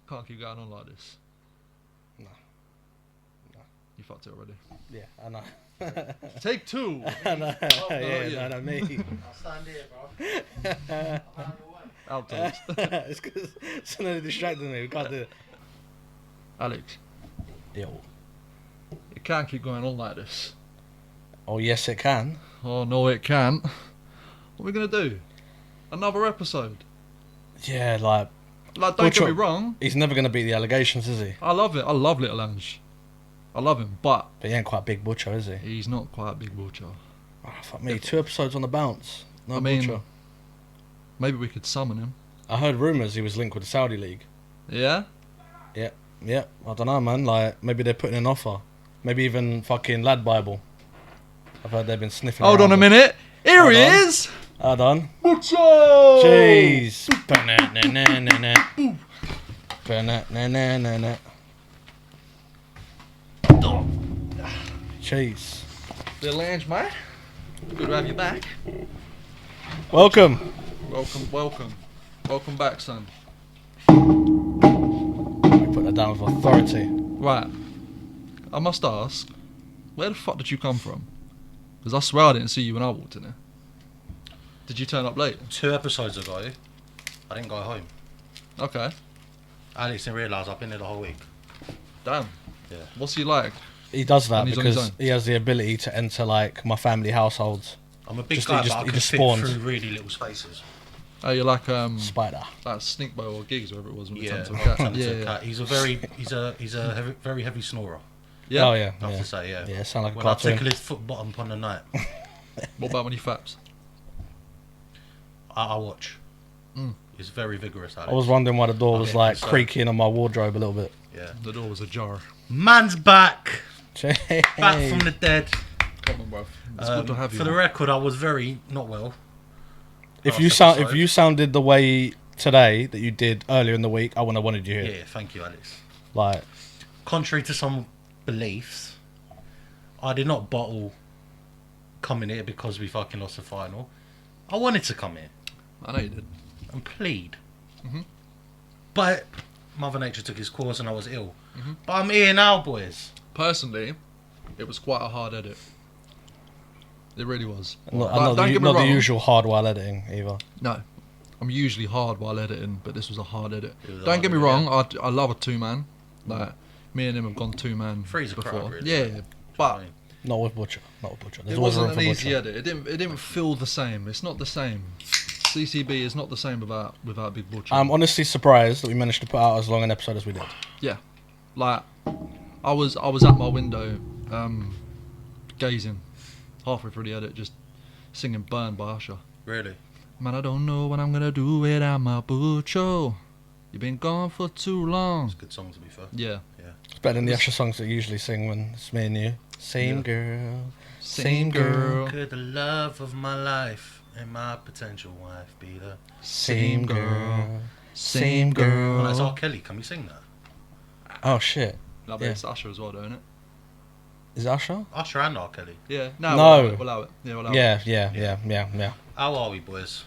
Can't keep going on like this. No. You fucked it already. Yeah, I know. Take two. I know. Oh, Yeah, no, me. I'll stand here, bro. I'm out of your way. Outtakes. It's because somebody distracted me. We can't do it. Alex, Yo. it can't keep going on like this. Oh, yes, it can. Oh no, it can't. What are we gonna do? Another episode? Yeah, like, Like, don't get Butcho- me wrong. he's never going to beat the allegations, is he? I love it. I love Little Ange. I love him, but But he ain't quite big Butcho, is he? he's not quite a big Butcho. Oh, fuck me. 2 episodes on the bounce. No I mean- Butcho. Maybe we could summon him. I heard rumours he was linked with the Saudi League. Yeah? Yeah, I don't know, man. Like, maybe they're putting an offer. Maybe even fucking Lad Bible. I've heard they've been sniffing Hold around on a him. minute. Here Hold he on. is. Hold on. Butcho! Jeez. Ba-na-na-na-na-na. Ba-na-na-na-na-na. Jeez. Little Ange, mate. Good to have you back. Welcome. Welcome back, son. We put that down with authority. Right. I must ask, where the fuck did you come from? Because I swear I didn't see you when I walked in here. Did you turn up late? 2 episodes ago, I didn't go home. Okay. Alex didn't realise I've been here the whole week. Damn. Yeah. What's he like? He does that And he's on his because own. he has the ability to enter, like, my family households. I'm a big Just- guy, he just- but I he can just fit spawns. through really little spaces. Oh, you're like Spider. like Sneakbo or Gigs, whatever it was when we Yeah, turned to a cat. turned Yeah, into a yeah. cat. He's a very heavy snorer. Yeah. Oh, yeah. I have Yeah, to say, yeah. yeah sound like a When I cartoon. tickle his foot bottom upon the night, What about when he faps? I watch. Mm. He's very vigorous, Alex. I was wondering why the door was, Yeah, like, so- creaking on my wardrobe a little bit. Yeah. The door was ajar. Man's back! Hey. Back from the dead. Come on, bruv. It's good to have you. For the man. record, I was very not well. If last you sound, episode. if you sounded the way today that you did earlier in the week, I wouldn't have wanted you here. Yeah, thank you, Alex. Like, Contrary to some beliefs, I did not bottle coming here because we fucking lost the final. I wanted to come here I know you did. and plead. Mhm. But Mother Nature took his course and I was ill. Mhm. But I'm here now, boys. Personally, it was quite a hard edit. It really was. not, Like, not, don't the, get me not the wrong. usual hard while editing either. No. I'm usually hard while editing, but this was a hard edit. It was a Don't hard get me edit, wrong, I love a 2-man. Like, me and him have gone 2-man Three's a before. crowd, really. Yeah, but Not with Butcher. Not with Butcher. There's it always wasn't room an for easy Butcher. edit. It didn't feel the same. It's not the same. CCB is not the same without Big Butcher. I'm honestly surprised that we managed to put out as long an episode as we did. Like, I was at my window, gazing, halfway through the edit, just singing "Burn" by Usher. Really? Man, I don't know what I'm gonna do without my Butcho. You've been gone for too long. It's a good song, to be fair. Yeah. It's better than the Usher songs that you usually sing when it's me and you. Same Yeah. girl. Same girl. Could the love of my life and my potential wife be the... Same girl. Same girl. Oh, that's R. Kelly. Can we sing that? Oh shit. No, but Yeah. it's Usher as well, don't it? Is it Usher? Usher and R. Kelly. Yeah. No. We'll allow it. Yeah, we'll allow it. Yeah. How are we, boys?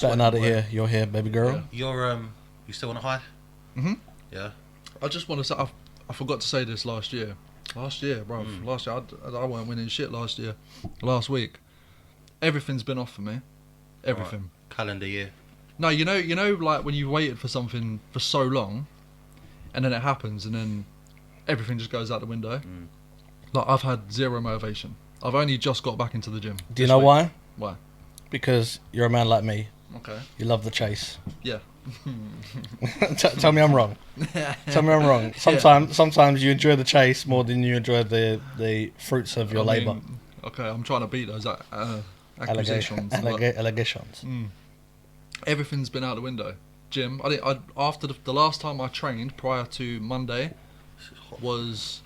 Better now that Sweating you're here, baby girl. Yeah. You still on a high? Mhm. Yeah. I just want to say, I forgot to say this last year. Last year, bro. Last year, I weren't winning shit last year. Last week, everything's been off for me. Everything. Calendar year. No, you know, like when you waited for something for so long, and then it happens, and then everything just goes out the window. Mm. Like I've had zero motivation. I've only just got back into the gym. Do you this know week. why? Why? Because you're a man like me. Okay. You love the chase. Yeah. Tell me I'm wrong. Tell me I'm wrong. Sometimes you enjoy the chase more than you enjoy the fruits of your I labour. mean, okay, I'm trying to beat those accusations. but, Allegations. everything's been out the window. Gym. After the last time I trained prior to Monday was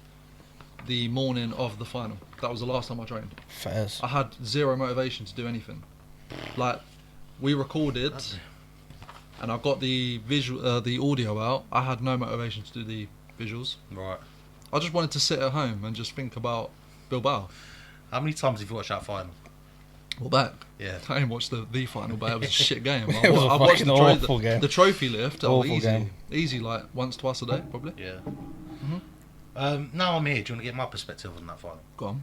the morning of the final. That was the last time I trained. Fairs. I had zero motivation to do anything. Like we recorded, and I got the the audio out. I had no motivation to do the visuals. Right. I just wanted to sit at home and just think about Bilbao. How many times have you watched that final? Well, that. Yeah. I didn't watch the final, but it was a shit game. It was a watched fucking awful game. The trophy lift. Awful Easy, game. easy, like once, twice a day, probably. Yeah. Now I'm here. Do you want to get my perspective on that final? Go on.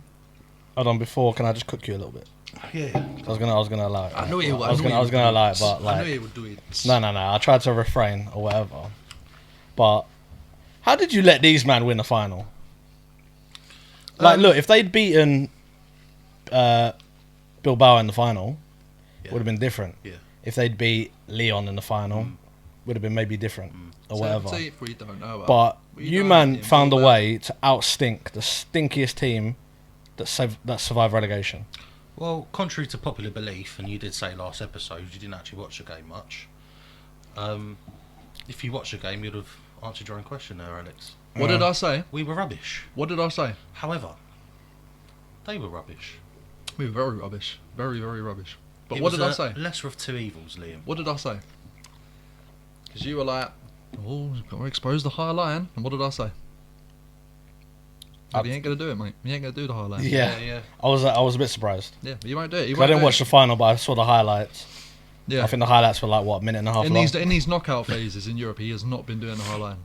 Hold on, before, can I just cook you a little bit? Yeah. I was gonna allow it. I knew he would. I was gonna allow it, but I like, knew he would do it. no. I tried to refrain or whatever. But how did you let these men win the final? Like, look, if they'd beaten Bilbao in the final, Yeah. would have been different. Yeah. If they'd beat Leon in the final, would have been maybe different or whatever. Say if we don't know. But We you don't man know. found a Bilbao. way to outstink the stinkiest team that survived relegation. Well, contrary to popular belief, and you did say last episode you didn't actually watch the game much. If you watched the game, you'd have answered your own question there, Alex. What did I say? We were rubbish. What did I say? However, they were rubbish. We were very rubbish. Very, very rubbish. But It what was did I a say? Lesser of two evils, Liam. What did I say? Because you were like, oh, got to expose the high line. And what did I say? He ain't going to do it, mate. He ain't going to do the high line. Yeah. I was a bit surprised. Yeah, but you won't do it. You 'Cause I won't didn't do watch it. the final, but I saw the highlights. Yeah. I think the highlights were like what, a minute and a half in long. these knockout phases in Europe, he has not been doing the high line.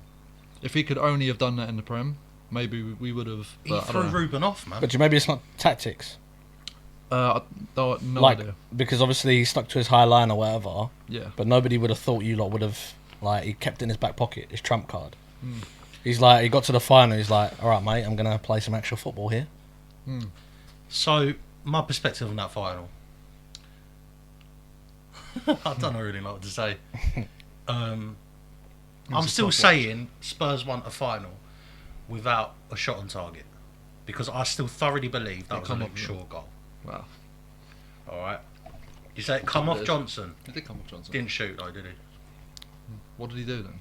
If he could only have done that in the Prem, maybe we would have. He But I threw don't know. Ruben off, man. But maybe it's not tactics. No like, idea. because obviously he stuck to his high line or whatever, Yeah. but nobody would have thought you lot would have, like, he kept it in his back pocket, his trump card. Mm. He's like, he got to the final, he's like, alright mate, I'm going to play some actual football here. Mm. So, my perspective on that final. I don't really know what to say. I'm a still tough saying Spurs won a final without a shot on target. Because I still thoroughly believe that It was a come Luke off, Shaw goal. Wow. Alright? You say it come off It- Johnson. He did come off Johnson. Didn't shoot though, did he? What did he do then?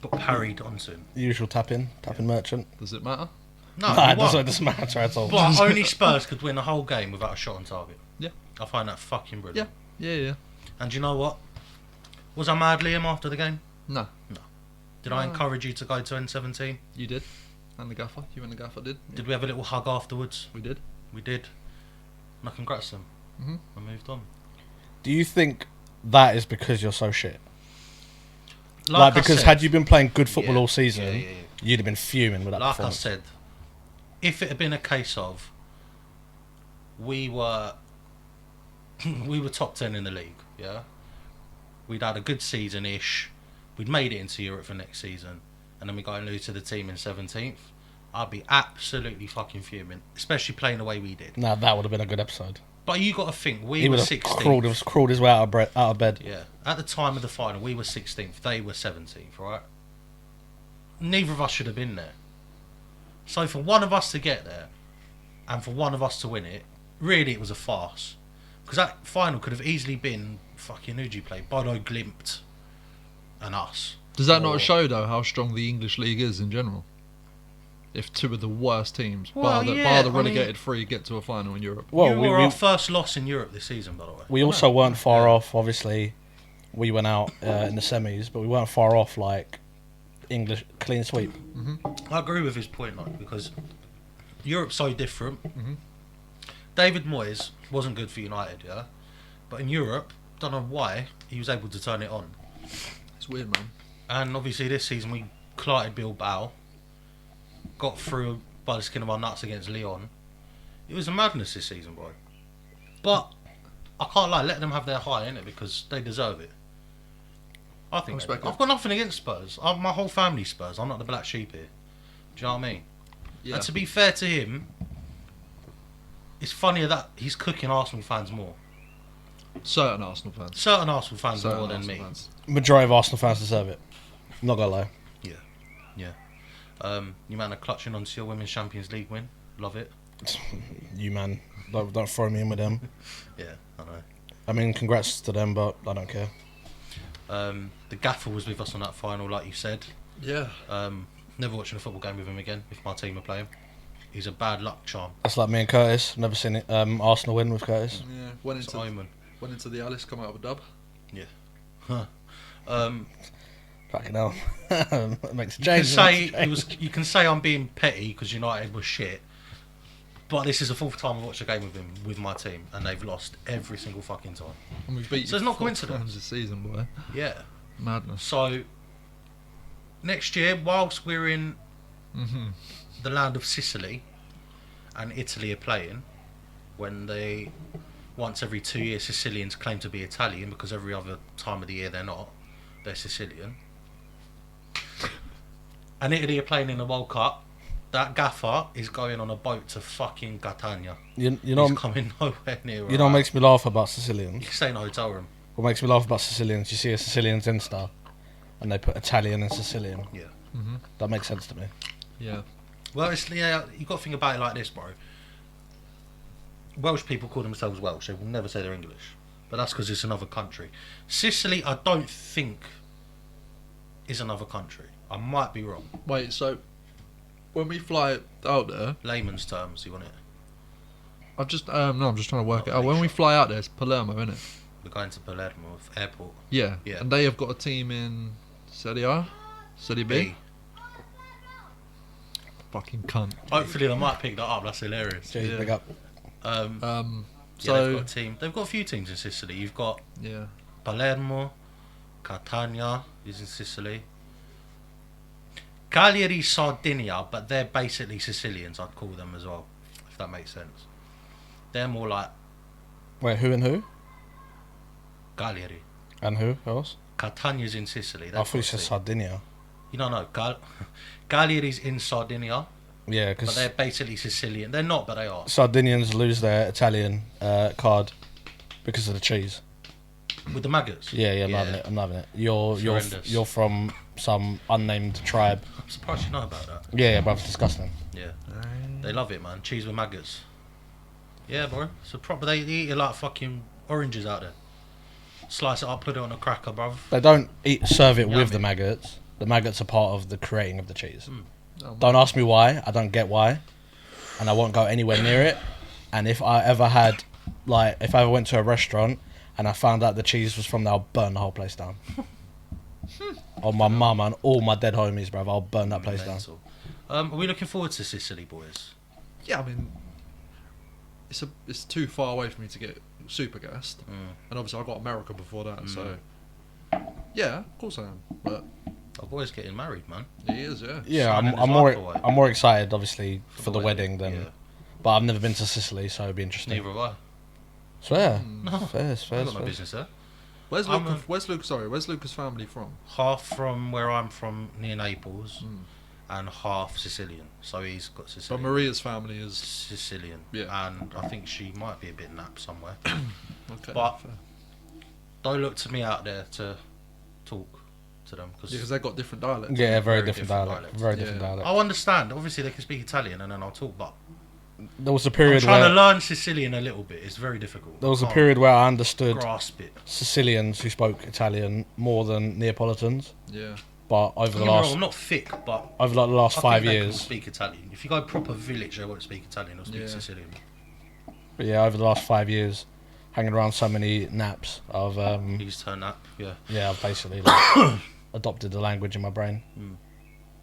Got parried onto him. Usual tapping merchant. Does it matter? No, Nah, he it won. doesn't matter at all. But only Spurs could win the whole game without a shot on target. Yeah. I find that fucking brilliant. Yeah. And do you know what? Was I mad, Liam, after the game? No, Did I No. encourage you to go to N17? you did. And the gaffer. You and the gaffer did. Did we have a little hug afterwards? We did. We did. And I congrats them. Mhm. I moved on. Do you think that is because you're so shit? Like, I because said- had you been playing good football Yeah, all season, yeah. you'd have been fuming with that Like I performance. said, if it had been a case of we were top 10 in the league, yeah, we'd had a good season-ish, we'd made it into Europe for next season, and then we go and lose to the team in 17th, I'd be absolutely fucking fuming, especially playing the way we did. Nah, that would have been a good episode. But you got to think, we He were would have 16th. crawled his way out of bed. Yeah, at the time of the final, we were 16th, they were 17th, right? Neither of us should have been there. So for one of us to get there, and for one of us to win it, really it was a farce. Because that final could have easily been fucking who'd you play? Bodo Glimt and us. Does that Or- not show though how strong the English league is in general? If two of the worst teams, Well, bar the yeah, I mean- relegated three, get to a final in Europe. Well, you were our first loss in Europe this season, by the way. we also weren't far off. Obviously, we went out in the semis, but we weren't far off like English clean sweep. I agree with his point, like, because Europe's so different. Mhm. David Moyes wasn't good for United, yeah, but in Europe, don't know why he was able to turn it on. It's weird, man. And obviously this season we clattered Bilbao, got through by the skin of our nuts against Leon. It was a madness this season, boy. But I can't lie, let them have their high, innit, because they deserve it. I think Respect they- it. I've got nothing against Spurs. My whole family's Spurs. I'm not the black sheep here. Do you know what I mean? Yeah. And to be fair to him, it's funnier that he's cooking Arsenal fans more. Certain Arsenal fans. Certain Arsenal fans Certain more than Arsenal me. fans. Majority of Arsenal fans deserve it. I'm not gonna lie. You man are clutching onto your Women's Champions League win. Love it. You man, don't throw me in with them. Yeah, I know. I mean, congrats to them, but I don't care. The gaffer was with us on that final, like you said. Yeah. Never watching a football game with him again if my team are playing. He's a bad luck charm. That's like me and Curtis. Never seen it. Arsenal win with Curtis. Yeah. Went It's into omen. the Alice, come out with a dub. Fucking hell. It makes a You can change. say Makes a change. You can say I'm being petty because United was shit, But this is the fourth time I've watched a game with him with my team, and they've lost every single fucking time. And we've beat So you it's not 4 coincidence. times this season, boy. Yeah. Madness. So next year, whilst we're in Mm-hmm. the land of Sicily, and Italy are playing, when they once every 2 years Sicilians claim to be Italian because every other time of the year they're not, they're Sicilian. And Italy are playing in the World Cup. That gaffer is going on a boat to fucking Catania. You know, He's coming nowhere near. you know what makes me laugh about Sicilians? You can stay in a hotel room. What makes me laugh about Sicilians? You see a Sicilian's Insta, and they put Italian and Sicilian. Yeah. Mm-hmm. That makes sense to me. Yeah. Well, it's, yeah, you got to think about it like this, bro. Welsh people call themselves Welsh. They will never say they're English, but that's because it's another country. Sicily, I don't think, is another country. I might be wrong. Wait, so when we fly out there, Layman's terms, you want it? I'm just I'm just trying to work Not it out. When we really fly out there, it's Palermo, isn't it? We're going to Palermo Airport. Yeah. Yeah. And they have got a team in Serie A, Serie B. Fucking cunt. Hopefully they might pick that up. That's hilarious. Jeez, Yeah. big up. Yeah, So they've got a team. They've got a few teams in Sicily. You've got yeah. Palermo, Catania is in Sicily. Cagliari, Sardinia, but they're basically Sicilians, I'd call them as well, if that makes sense. They're more like Wait, who and who? Cagliari. And who else? Catania's in Sicily. I thought you said Sardinia. You know, no. Cagliari's in Sardinia, Yeah, but because they're basically Sicilian. They're not, but they are. Sardinians lose their Italian card because of the cheese. With the maggots. Yeah, I'm having it. I'm having it. You're Horrendous. you're from some unnamed tribe. I'm surprised you know about that. Yeah, bruv, it's disgusting. Yeah. They love it, man. Cheese with maggots. Yeah, bro. So proper. They eat it like fucking oranges out there. Slice it up, put it on a cracker, bruv. They don't serve it with Yummy. the maggots. The maggots are part of the creating of the cheese. Oh, Don't ask me why. I don't get why, and I won't go anywhere near it. And if I ever had, like, if I ever went to a restaurant and I found out the cheese was from there, I'll burn the whole place down. On my mum and all my dead homies, bruv. I'll burn that place down. Mental. Are we looking forward to Sicily, boys? Yeah, I mean, it's too far away for me to get super gassed, and obviously I got America before that, so yeah, of course I am. But Our boy's getting married, man. he is, yeah. Yeah, Signing I'm his more life away. I'm more excited, obviously, for the wedding than. Yeah. But I've never been to Sicily, so it'd be interesting. Neither have I. Swear, No. fairs. I've got no business there. Where's I'm Lucas? Where's Lucas? Sorry, where's Lucas' family from? Half from where I'm from, near Naples, and half Sicilian. So he's got But Sicilian. Maria's family is Sicilian. Yeah. And I think she might be a bit napped somewhere. okay. But- fair. Don't look to me out there to talk to them. Yeah, because they've got different dialects. Yeah, very Very different different dialect. dialect. Very Yeah. different dialect. I'll understand. Obviously, they can speak Italian and then I'll talk, but There was a I'm period trying where to learn Sicilian a little bit. It's very difficult. there was a I can't period where I understood grasp it. Sicilians who spoke Italian more than Neapolitans. Yeah. But over Don't the get me wrong, last I'm not thick, but over like the last I 5 think they can years, speak Italian. If you go proper village, they won't speak Italian. They'll speak Yeah. Sicilian. but yeah, over the last 5 years, hanging around so many naps, I've He's turned up. Yeah. yeah, I've basically like, adopted the language in my brain.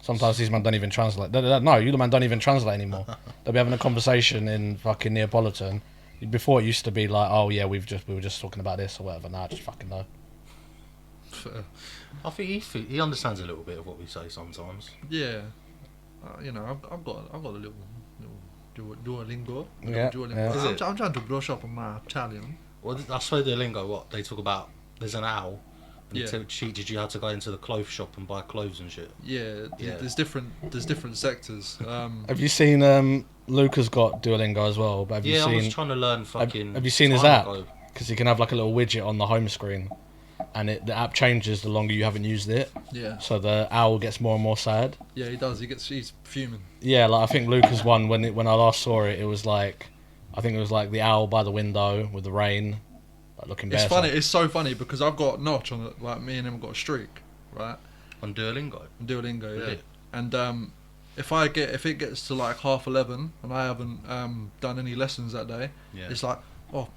Sometimes these men don't even translate. No, you the man don't even translate anymore. They'll be having a conversation in fucking Neapolitan. Before it used to be like, oh yeah, we were just talking about this or whatever. Now I just fucking know. Fair. I think he understands a little bit of what we say sometimes. Yeah. You know, I've got a little Duolingo. Yeah, Duolingo. yeah. I'm trying to brush up on my Italian. Well, I swear the lingo, what they talk about, there's an owl. And Yeah. it teaches you how to go into the clothes shop and buy clothes and shit. Yeah, Yeah. there's different sectors. Have you seen Luca's got Duolingo as well? But have Yeah, I you was seen trying to learn fucking. have you seen his time app? ago. Because you can have like a little widget on the home screen, and the app changes the longer you haven't used it. yeah, So the owl gets more and more sad. yeah, he does. He's fuming. Yeah, like I think Luca's one when I last saw it, it was like, I think it was like the owl by the window with the rain, like looking bare It's funny. sad. It's so funny because I've got Notch on it. Like me and him have got a streak, right? On Duolingo. On Duolingo, yeah. Really? And if it gets to like 11:30 and I haven't done any lessons that day, Yeah. it's like, oh,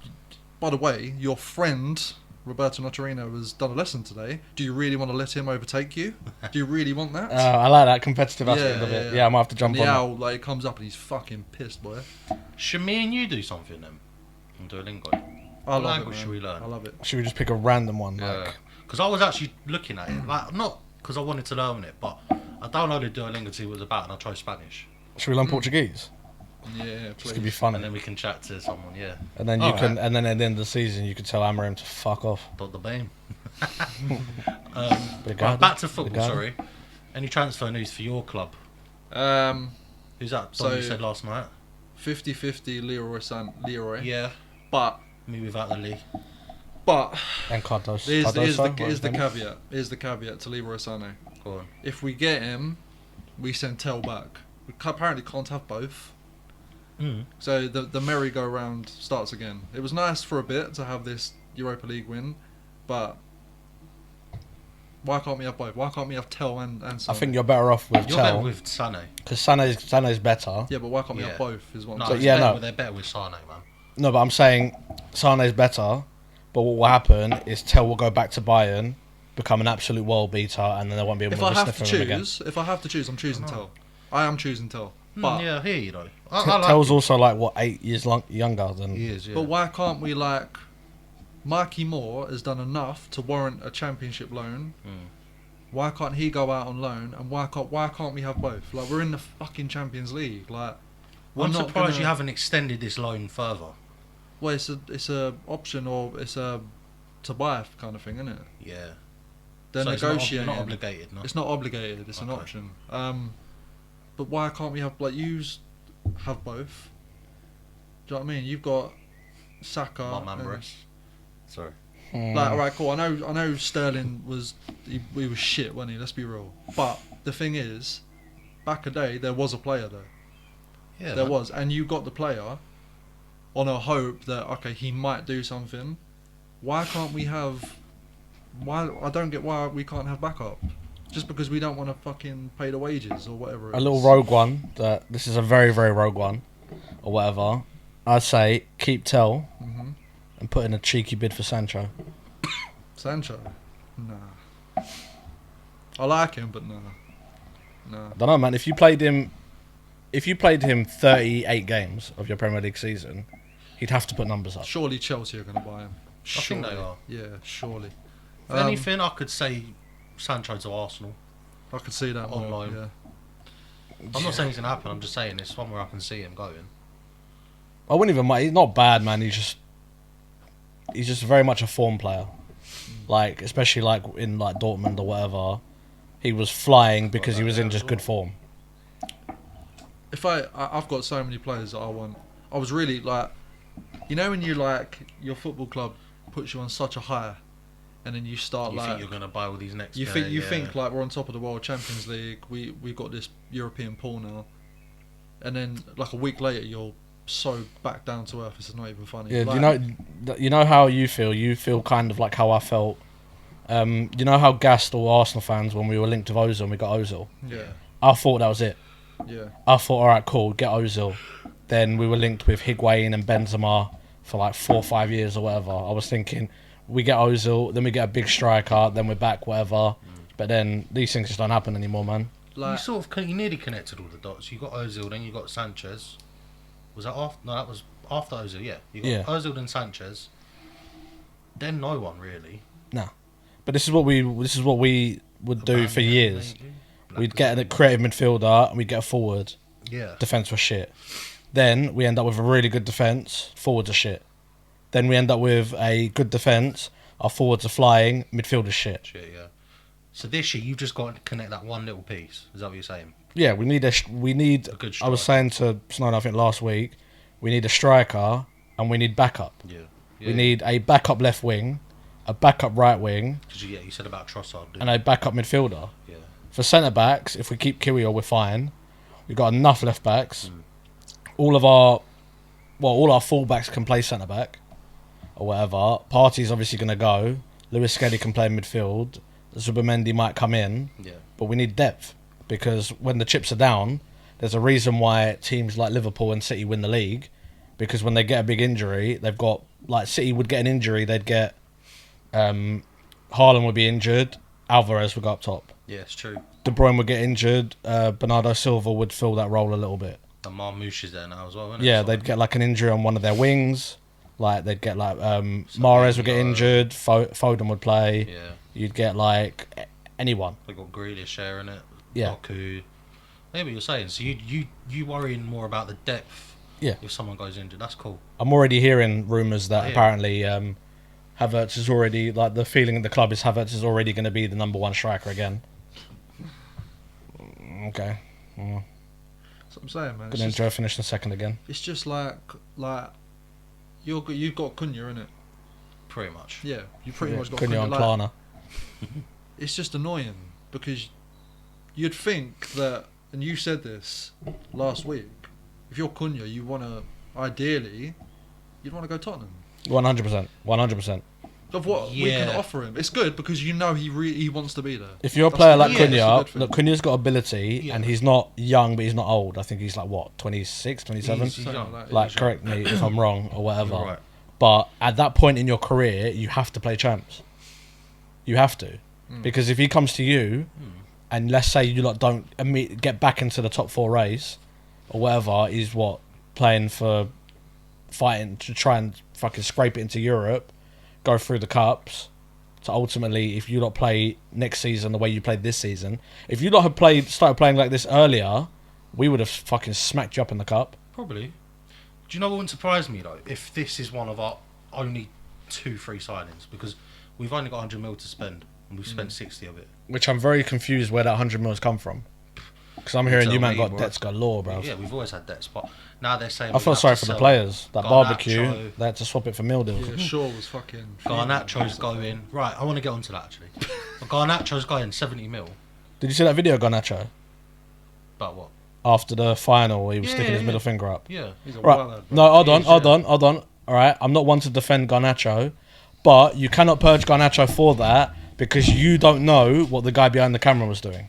by the way, your friend Roberto Notarino has done a lesson today. Do you really want to let him overtake you? Do you really want that? I like that competitive aspect of it. Yeah, I might have to jump and on Liao, that. like, comes up and he's fucking pissed, boy. Should me and you do something then? And do a lingo. I What love language it, man. should we learn? I love it. Should we just pick a random one? Yeah. Like, Because I was actually looking at it, like not because I wanted to learn it, but I downloaded Duolingo to see what it was about, and I tried Spanish, should we learn Portuguese? Yeah, This please. could be funny. and then we can chat to someone. Yeah, And then you Alright. can, and then at the end of the season, you could tell Amarim to fuck off. Tudo bem. Obrigado. Right, back to football. Obrigado. Sorry. Any transfer news for your club? Who's that? Don So- you said last night. 50-50 Leroy. Yeah, But me without the league. And Cardoso. here's Cardoso, the caveat. Here's the caveat to Leroy Sané. Go on. If we get him, we send Tell back. We apparently can't have both. So the merry-go-round starts again. It was nice for a bit to have this Europa League win, but why can't we have both? Why can't we have Tell and Sané? I think you're better off with You're better Tell with Sané. because Sané's better. Yeah, but why can't we Yeah. have both? Is what No, I'm But saying. yeah, they're, no. they're better with Sané, man. No, but I'm saying Sané's better. But what will happen is Tell will go back to Bayern, become an absolute world beater, and then they won't be able If to I have sniff to him again. choose, I'm choosing Tell. I am choosing Tell. But Yeah, I hear you though. I like Tell's him. also like what 8 years younger than. He is, yeah. but why can't we, like, Mikey Moore has done enough to warrant a championship loan. Why can't he go out on loan, and why can't we have both? Like, we're in the fucking Champions League. Like, I'm not surprised gonna- you haven't extended this loan further. Well, it's a option, or it's a to buy kind of thing, isn't it? Yeah. They're So negotiating. It's not obligated, no? It's not obligated. It's an Okay. option. But why can't we have, like, have both? Do you know what I mean? You've got Saka. My man, and- Brice. Sorry. Like, alright, cool. I know Sterling was he was shit, wasn't he? Let's be real. But the thing is, back a day there was a player there. Yeah. There man. was, and you got the player on a hope that, okay, he might do something. Why can't we have? Why I don't get why we can't have backup. Just because we don't want to fucking pay the wages or whatever. A little rogue one. That this is a very very rogue one, or whatever. I'd say keep Tell Hmm. and put in a cheeky bid for Sancho. Sancho, nah. I like him, but nah. Nah. I don't know, man. If you played him 38 games of your Premier League season, he'd have to put numbers up. Surely Chelsea are going to buy him. I think they Surely. are. Yeah, surely. If anything, I could say Sancho to Arsenal. I could see that On more, loan. yeah. I'm not saying it's going to happen, I'm just saying it's one where I can see him going. I wouldn't even mind. He's not bad, man. He's just very much a form player. Like, especially like in like Dortmund or whatever, he was flying because he was in just good form. If I've got so many players that I want. I was really like, you know, when you like your football club puts you on such a high, and then you start You like think you're going to buy all these next you players, think like we're on top of the World Champions League. We've got this European pool now, and then like a week later you're so back down to earth. It's not even funny. Yeah, Like, you know how you feel. You feel kind of like how I felt. You know how gassed all Arsenal fans when we were linked with Ozil and we got Ozil. Yeah, I thought that was it. yeah. I thought, all right, cool, get Ozil. Then we were linked with Higuain and Benzema for like 4 or 5 years or whatever. I was thinking, we get Ozil, then we get a big striker, then we're back, whatever. But then these things just don't happen anymore, man. Like you nearly connected all the dots. You got Ozil, then you got Sanchez. Was that after? No, that was after Ozil. Yeah, you got Yeah. Ozil then Sanchez. Then no one really. But this is what we would do for Aubameyang, years. maybe. We'd get a creative midfielder and we'd get a forward. Yeah. Defence was shit. Then we end up with a really good defence, forwards are shit. Then we end up with a good defence, our forwards are flying, midfielders shit. Shit, yeah. So this year you've just got to connect that one little piece. Is that what you're saying? Yeah, we need A good I was saying to Snowden, I think last week, we need a striker and we need backup. Yeah. We need a backup left wing, a backup right wing, Because you said about Trossard. and a backup midfielder. Yeah. For centre backs, if we keep Kyrgios, we're fine. We've got enough left backs. All our full backs can play centre back or whatever. Partey's obviously going to go. Lewis Skelly can play midfield. Zubimendi might come in, Yeah. but we need depth because when the chips are down, there's a reason why teams like Liverpool and City win the league, because when they get a big injury, they've got, like, City would get an injury, they'd get Haaland would be injured. Alvarez would go up top. Yeah, it's true. De Bruyne would get injured. Bernardo Silva would fill that role a little bit. And Marmouche is there now as well, isn't it? Yeah, So- they'd get like an injury on one of their wings. Like they'd get like Mahrez would get injured. Foden would play. Yeah. You'd get like anyone. They got Grealish sharing it. Yeah. Doku. Yeah, what you're saying. So you worrying more about the depth. Yeah. If someone goes injured, that's cool. I'm already hearing rumours that Yeah. apparently Havertz is already like the feeling in the club is Havertz is already going to be the number one striker again. Okay. That's what I'm saying, man. Gonna enjoy finishing second again. It's just like you've got Cunha in it. Pretty much. Yeah, you pretty much got Cunha Cunha. on Like, Klarna. it's just annoying because you'd think that, and you said this last week. If you're Cunha, you want to ideally, you'd want to go Tottenham. 100%. 100%. Of what we can Yeah. offer him, it's good because you know he wants to be there. If you're a That's player the- like yeah, it's a Cunha, good thing. look, Cunha's got ability Yeah. and he's not young, but he's not old. I think he's like what, 26, 27? He's Something young. like that, Like, yeah. correct me if I'm wrong or whatever. You're right. But at that point in your career, you have to play champs. You have to, because if he comes to you, and let's say you lot don't get back into the top 4 race, or whatever, he's what playing for, fighting to try and fucking scrape it into Europe, go through the cups. So ultimately, if you lot play next season the way you played this season, if you lot had started playing like this earlier, we would have fucking smacked you up in the cup. Probably. Do you know what wouldn't surprise me though? If this is one of our only 2-3 signings, because we've only got 100 mil to spend and we've spent 60 of it. Which I'm very confused where that 100 mils come from. Because I'm hearing Tell you man me, got bro. debts galore, bro. Yeah, we've always had debts, but now they're saying I we feel have sorry to for the sell players. That Garnacho. barbecue, they had to swap it for meal deals. Yeah, Shaw was fucking. Garnacho's going. Right, I want to get onto that actually. But Garnacho's going 70 mil. Did you see that video of Garnacho? But what? After the final, he was Yeah, sticking his yeah. middle finger up. Yeah. He's a Right. wild lad, bro. No, hold He on, is, hold yeah. on, hold on. All right, I'm not one to defend Garnacho, but you cannot purge Garnacho for that because you don't know what the guy behind the camera was doing.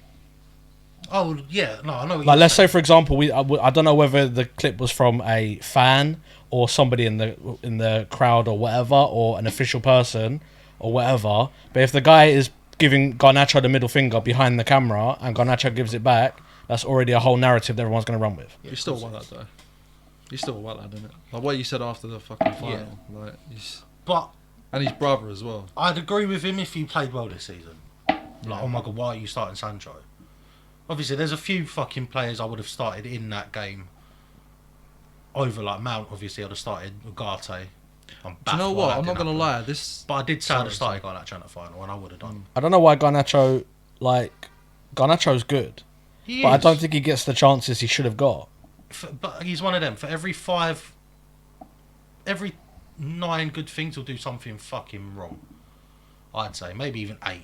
Oh yeah, no, I know. What Like, you're let's say, saying. for example, I don't know whether the clip was from a fan or somebody in the crowd or whatever, or an official person or whatever. But if the guy is giving Garnacho the middle finger behind the camera and Garnacho gives it back, that's already a whole narrative that everyone's going to run with. Yeah, He's of still a course wild it lad is. though. He's still a wild lad, isn't it? Like what you said after the fucking final. Like But and his brother as well. I'd agree with him if he played well this season. Like, oh my god, why are you starting Sancho? Obviously, there's a few fucking players I would have started in that game over, like Mount. Obviously, I'd have started Ugarte. I'm Do you know baffed why what? that I'm not didn't gonna happen. lie. This But I did say I'd have Sorry, started Garnacho in the final, and I would have done. I don't know why Garnacho's good, He but I is. don't think he gets the chances he should have got. But he's one of them. For every 9 good things, he'll do something fucking wrong. I'd say maybe even 8.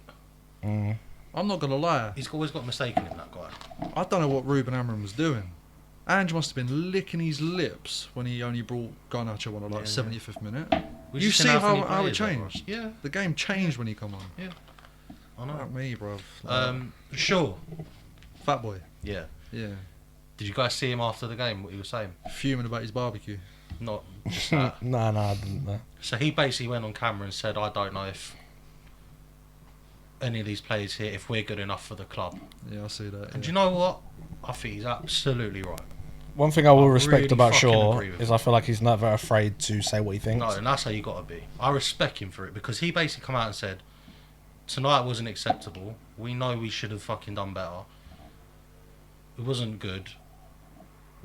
I'm not gonna lie. He's always got a mistake in him, that guy. I don't know what Ruben Amorim was doing. Ange must have been licking his lips when he only brought Garnacho on at like Yeah. 75th minute. We've You just seen see many how it players there, changed? bro. Yeah, The game changed when he come on. I know. Not me, bruv. Sure. Fat boy. Yeah. Yeah. Did you guys see him after the game? What he was saying? Fuming about his barbecue. Not just that. No, I didn't know. So he basically went on camera and said, "I don't know if any of these players here, if we're good enough for the club." Yeah, I see that. And yeah. you know what? I think he's absolutely right. One thing I will I respect really about fucking Shaw agree with is him. I feel like he's never afraid to say what he thinks. No, and that's how you got to be. I respect him for it because he basically come out and said, "Tonight wasn't acceptable. We know we should have fucking done better. It wasn't good.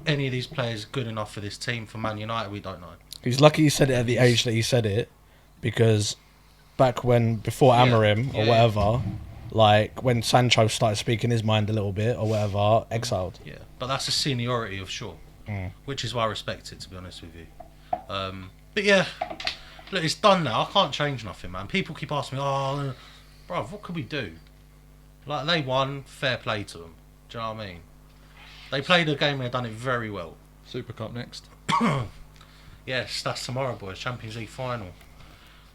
Any of these players good enough for this team for Man United? We don't know." He's lucky he said it at the age that he said it, because back when, before Yeah, Amorim or yeah. whatever, like when Sancho started speaking his mind a little bit or whatever, exiled. Yeah, but that's a seniority of Shaw, Mm. which is why I respect it, to be honest with you. But yeah, look, it's done now. I can't change nothing, man. People keep asking me, "Oh, bro, what could we do?" Like, they won, fair play to them. Do you know what I mean? They played a game and they've done it very well. Super Cup next. Yes, that's tomorrow, boys. Champions League final.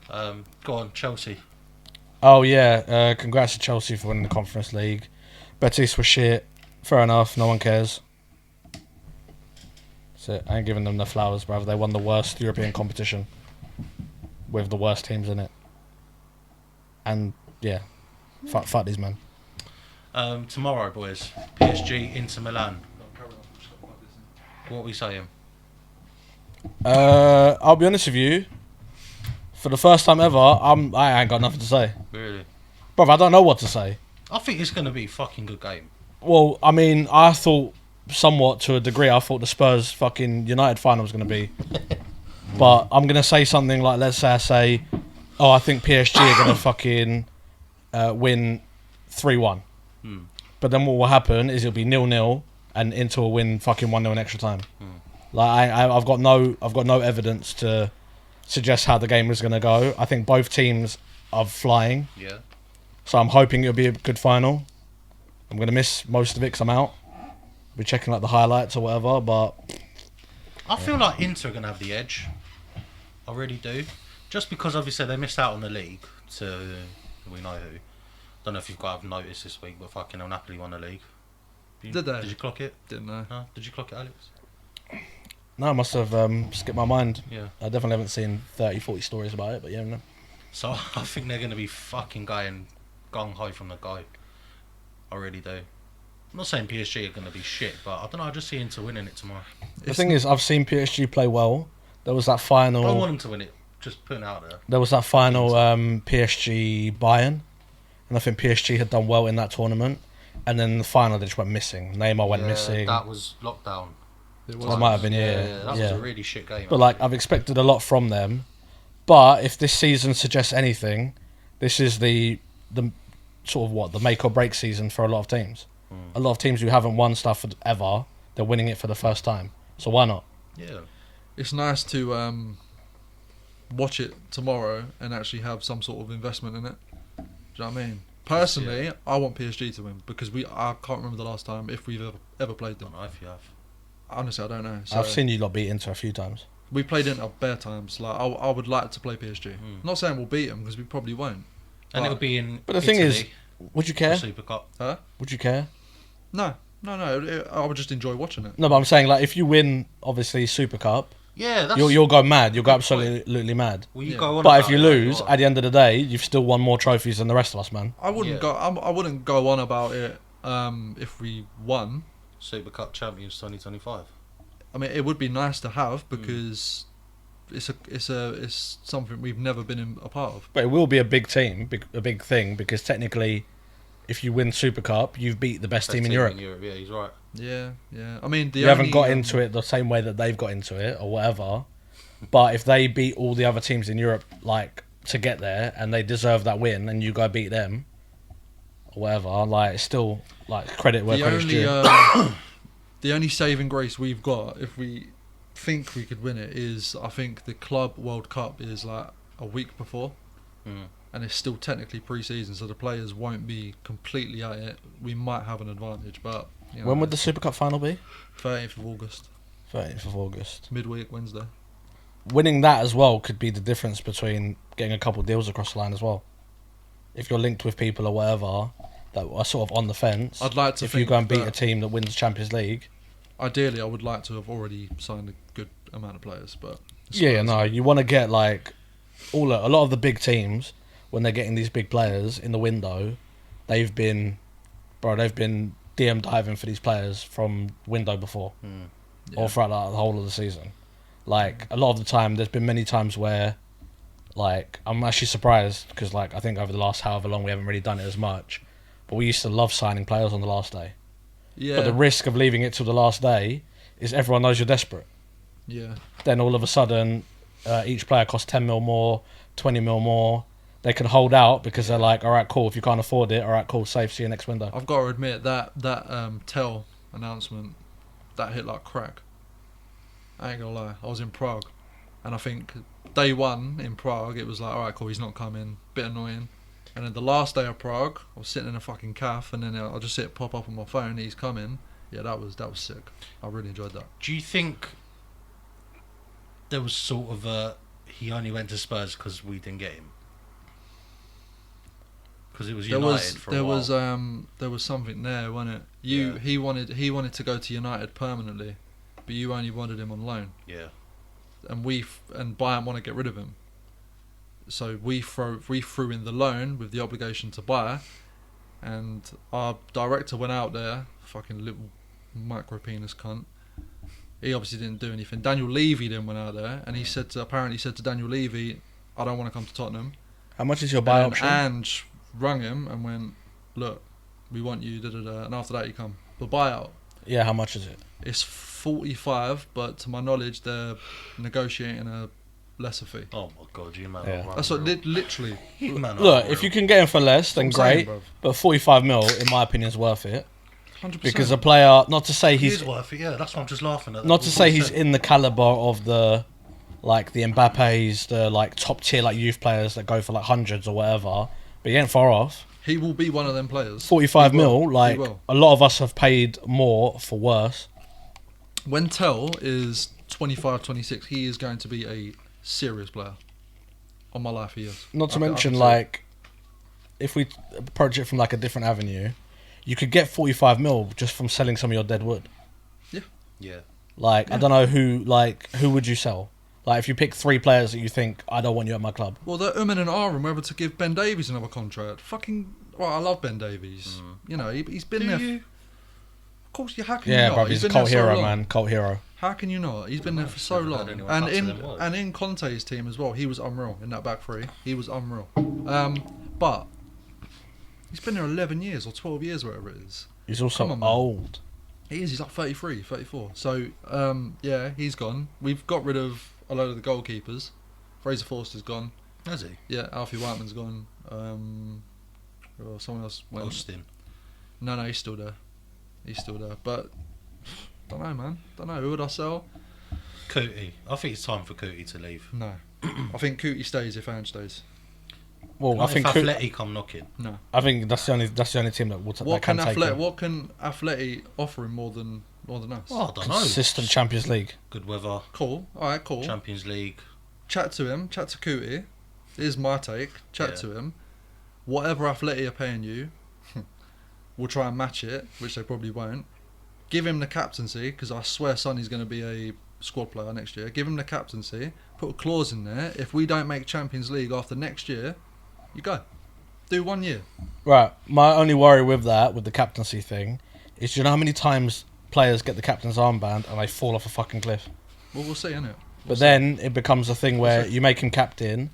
Go on, Chelsea. Oh yeah, congrats to Chelsea for winning the Conference League. Betis was shit. Fair enough, no one cares. That's it. I ain't giving them the flowers, brother. They won the worst European competition with the worst teams in it. And yeah, fuck these men. Tomorrow, boys. PSG Inter Milan. What are we saying? I'll be honest with you. For the first time ever, I ain't got nothing to say, Really? bro. I don't know what to say. I think it's going to be a fucking good game. Well, I mean, I thought somewhat to a degree. I thought the Spurs fucking United final was going to be, but I'm going to say something like, let's say I say, oh, I think PSG are going to fucking win 3-1. But then what will happen is it'll be 0-0 and Inter will win fucking 1-0 in extra time. Like I've got no evidence to suggest how the game is going to go. I think both teams are flying. Yeah. So I'm hoping it'll be a good final. I'm going to miss most of it because I'm out. Be checking like the highlights or whatever, but I feel like Inter are going to have the edge. I really do. Just because obviously they missed out on the league to we know who. Don't know if you've got noticed this week, but fucking El Napoli won the league. Did they? Did you clock it? Didn't know. No? Did you clock it, Alex? no, I must have skipped my mind. Yeah. I definitely haven't seen 30, 40 stories about it, but yeah, no. So I think they're going to be fucking going gung-ho from the go. I really do. I'm not saying PSG are going to be shit, but I don't know, I just see Inter winning it tomorrow. The thing is, I've seen PSG play well. There was that I don't final. want them to win it, just putting it out there. There was that final PSG Bayern, and I think PSG had done well in that tournament. And then the final, they just went missing. Neymar went missing. That was lockdown. It That might have been, That was yeah. a really shit game. But like, I've expected a lot from them. But if this season suggests anything, this is the sort of the make or break season for a lot of teams. A lot of teams who haven't won stuff ever, they're winning it for the first time. So why not? Yeah. It's nice to watch it tomorrow and actually have some sort of investment in it. Do you know what I mean? Personally, I want PSG to win because I can't remember the last time if we've ever played I them. don't know if you have. Honestly, I don't know. So I've seen you lot beat Inter a few times. we played Inter bare times. Like I would like to play PSG. Not saying we'll beat them because we probably won't. And it'll be in But the thing is, would you care? Super Cup. Huh? Would you care? No. I would just enjoy watching it. No, but I'm saying like if you win, obviously Super Cup, Yeah, that's... you'll go mad. You'll go Good point. absolutely mad. Well, you Yeah. go on But about if you it, like lose, are. at the end of the day, you've still won more trophies than the rest of us, man. I wouldn't Yeah. I wouldn't go on about it if we won. Super Cup champions 2025. I mean, it would be nice to have because it's something we've never been a part of. But it will be a big team, a big thing, because technically, if you win Super Cup, you've beat the best team in Europe. Yeah, he's right. Yeah. I mean, You haven't got into it the same way that they've got into it, or whatever. But if they beat all the other teams in Europe, like, to get there, and they deserve that win, and you go beat them, or whatever, like, it's still, like, credit where The credit's only due. the only saving grace we've got if we think we could win it is I think the Club World Cup is like a week before. And it's still technically pre-season, so the players won't be completely at it. We might have an advantage, but you know, When would the Super Cup final be? 13th of August, 30th of August. midweek Wednesday. Winning that as well could be the difference between getting a couple of deals across the line as well. If you're linked with people or whatever that are sort of on the fence, I'd like to if you think go and beat that- a team that wins Champions League, Ideally, I would like to have already signed a good amount of players, but you want to get like a lot of the big teams when they're getting these big players in the window, they've been DM diving for these players from window before or throughout like, the whole of the season. Like a lot of the time, there's been many times where, like, I'm actually surprised because like I think over the last however long we haven't really done it as much, but we used to love signing players on the last day. Yeah, But the risk of leaving it till the last day is everyone knows you're desperate. yeah. Then all of a sudden, each player costs 10 mil more, 20 mil more. They can hold out because they're like, all right, cool. If you can't afford it, all right, cool. Safe. See you next window. I've got to admit that Tell announcement that hit like crack. I ain't gonna lie. I was in Prague, and I think day one in Prague it was like, all right, cool. He's not coming. Bit annoying. And then the last day of Prague, I was sitting in a fucking cafe, and then I just see it pop up on my phone. He's coming. Yeah, that was sick. I really enjoyed that. Do you think there was sort of he only went to Spurs because we didn't get him? Because it was United for a while. There was something there, wasn't it? Yeah. He wanted to go to United permanently, but you only wanted him on loan, Yeah. and Bayern want to get rid of him. So we threw in the loan with the obligation to buy, and our director went out there, fucking little micro penis cunt. He obviously didn't do anything. Daniel Levy then went out there, and he apparently said to Daniel Levy, "I don't want to come to Tottenham." How much is your buy And option? Ange rang him and went, "Look, we want you." Da, da, da. And after that, he come. The buyout. Yeah, how much is it? It's 45, but to my knowledge, they're negotiating a lesser fee. Oh my god, you man. Yeah. Are That's what unreal. literally. You man are Look, unreal. if you can get him for less, then That's what I'm great. saying, bruv. But 45 mil, in my opinion, is worth it 100%. because a player, not to say He he's is worth it, yeah. That's why I'm just laughing at that. not to What say you he's said. in the caliber of the Mbappes, the like top tier like youth players that go for like hundreds or whatever. But he ain't far off. He will be one of them players. 45 He will. mil, He like will. a lot of us have paid more for worse. When Tell is 25, 26, he is going to be a serious player. On my life, he is. Not to I mention, can say it. like, if we approach it from like a different avenue, you could get 45 mil just from selling some of your dead wood. Yeah. Like, I don't know who would you sell? Like, if you pick 3 players that you think, I don't want you at my club. Well, they're and Aram whether to give Ben Davies another contract. Fucking, well, I love Ben Davies. You know, he's been Do there. you? Of course, how can you Yeah, not? bro, he's a been cult there so hero, long. man. Cult hero. How can you not? He's been there for so Never heard long, anyone and utter in them words. and in Conte's team as well, he was unreal in that back three. He was unreal. But he's been there 11 years or 12 years, whatever it is. He's also Come on, man. old. He is. He's like 33, 34. So yeah, he's gone. We've got rid of a load of the goalkeepers. Fraser Forster's gone. Has he? Yeah, Alfie Whiteman's gone. Well, someone else went. Austin. No, he's still there. He's still there. But don't know, man. Don't know. Who would I sell? Cootie. I think it's time for Cootie to leave. No. I think Cootie stays if Ange stays. Well, Not I think if Atleti come knocking. No. I think that's the only team that will What that can can take him. What can Atleti offer him more than us? Oh, I don't know. Consistent Champions League. Good weather. Cool. All right. Cool. Champions League. Chat to him. Chat to Cootie. Here's my take. Chat Yeah. to him. Whatever Atleti are paying you, we'll try and match it, which they probably won't. Give him the captaincy, because I swear Sonny's going to be a squad player next year. Give him the captaincy. Put a clause in there. If we don't make Champions League after next year, you go. Do 1 year. Right. My only worry with that, with the captaincy thing, is do you know how many times players get the captain's armband and they fall off a fucking cliff? Well, we'll see, innit? But then it becomes a thing where you make him captain,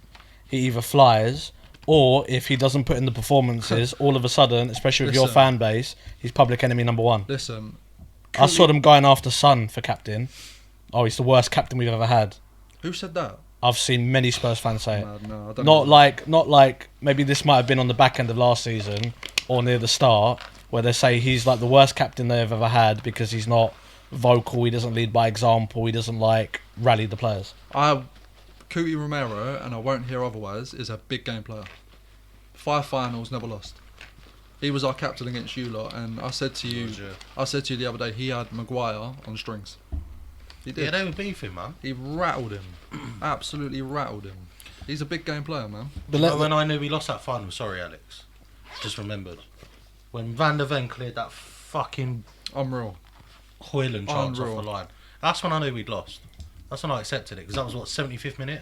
he either flies, or if he doesn't put in the performances, all of a sudden, especially with your Listen. fan base, he's public enemy number 1. Listen. I saw them going after Son for captain. Oh, he's the worst captain we've ever had. Who said that? I've seen many Spurs fans say it. No, I don't Not know. like maybe this might have been on the back end of last season or near the start, where they say he's like the worst captain they've ever had because he's not vocal, he doesn't lead by example, he doesn't like rally the players. Cootie Romero, and I won't hear otherwise, is a big game player. 5 finals, never lost. He was our captain against you lot, and I said to you, the other day, he had Maguire on strings. He did. Yeah, they were beefing, man. He rattled him, absolutely rattled him. He's a big game player, man. But When I knew we lost that final, sorry, Alex. Just remembered. When Van der Ven cleared that fucking Unreal. Hoyland chance off Unreal. the line. That's when I knew we'd lost. That's when I accepted it, because that was, what, 75th minute?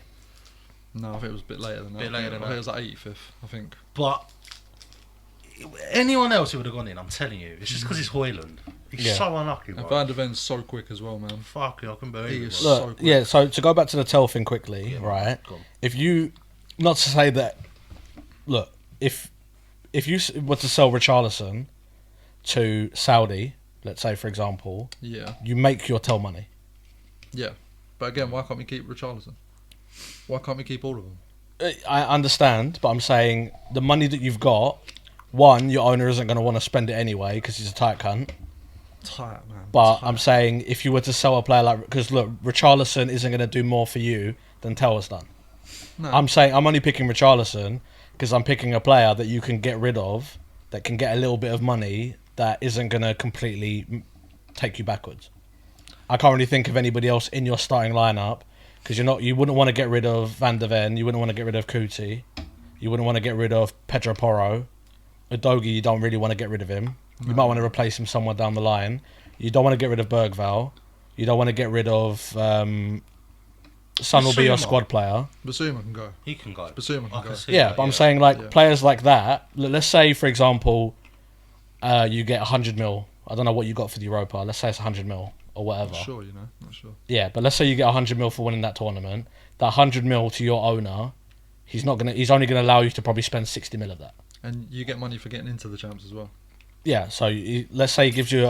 No, I think it was a bit later than that. Bit later than I think that. it was like 85th, I think. But anyone else who would have gone in, I'm telling you, it's just because it's Hoyland. He's Yeah. so unlucky, And bro. Van der Ven's so quick as well, man. Fuck you, I can believe He it. is bro. so look, quick. yeah, so to go back to the Tell thing quickly, Yeah, right? go on. If you, not to say that, look, if you were to sell Richarlison to Saudi, let's say for example, Yeah, you make your Tell money. yeah. But again, why can't we keep Richarlison? Why can't we keep all of them? I understand, but I'm saying the money that you've got, one, your owner isn't going to want to spend it anyway because he's a tight cunt. Tight, man. But tight. I'm saying if you were to sell a player like, because look, Richarlison isn't going to do more for you than Tell has done. No. I'm saying I'm only picking Richarlison because I'm picking a player that you can get rid of, that can get a little bit of money, that isn't going to completely take you backwards. I can't really think of anybody else in your starting lineup because you wouldn't want to get rid of Van der Ven, you wouldn't want to get rid of Kuti, you wouldn't want to get rid of Pedro Porro. Udogie, you don't really want to get rid of him. You might want to replace him somewhere down the line. You don't want to get rid of Bergval. You don't want to get rid of Son will be your Basuma. squad player. Basuma can go. He can go. Basuma can I go. see Yeah, that, but I'm saying like Yeah. players like that. Let's say, for example, you get 100 mil. I don't know what you got for the Europa. Let's say it's 100 mil or whatever. Not sure, not sure. Yeah, but let's say you get 100 mil for winning that tournament. That 100 mil to your owner, he's only gonna allow you to probably spend 60 mil of that. And you get money for getting into the champs as well. Yeah, so let's say he gives you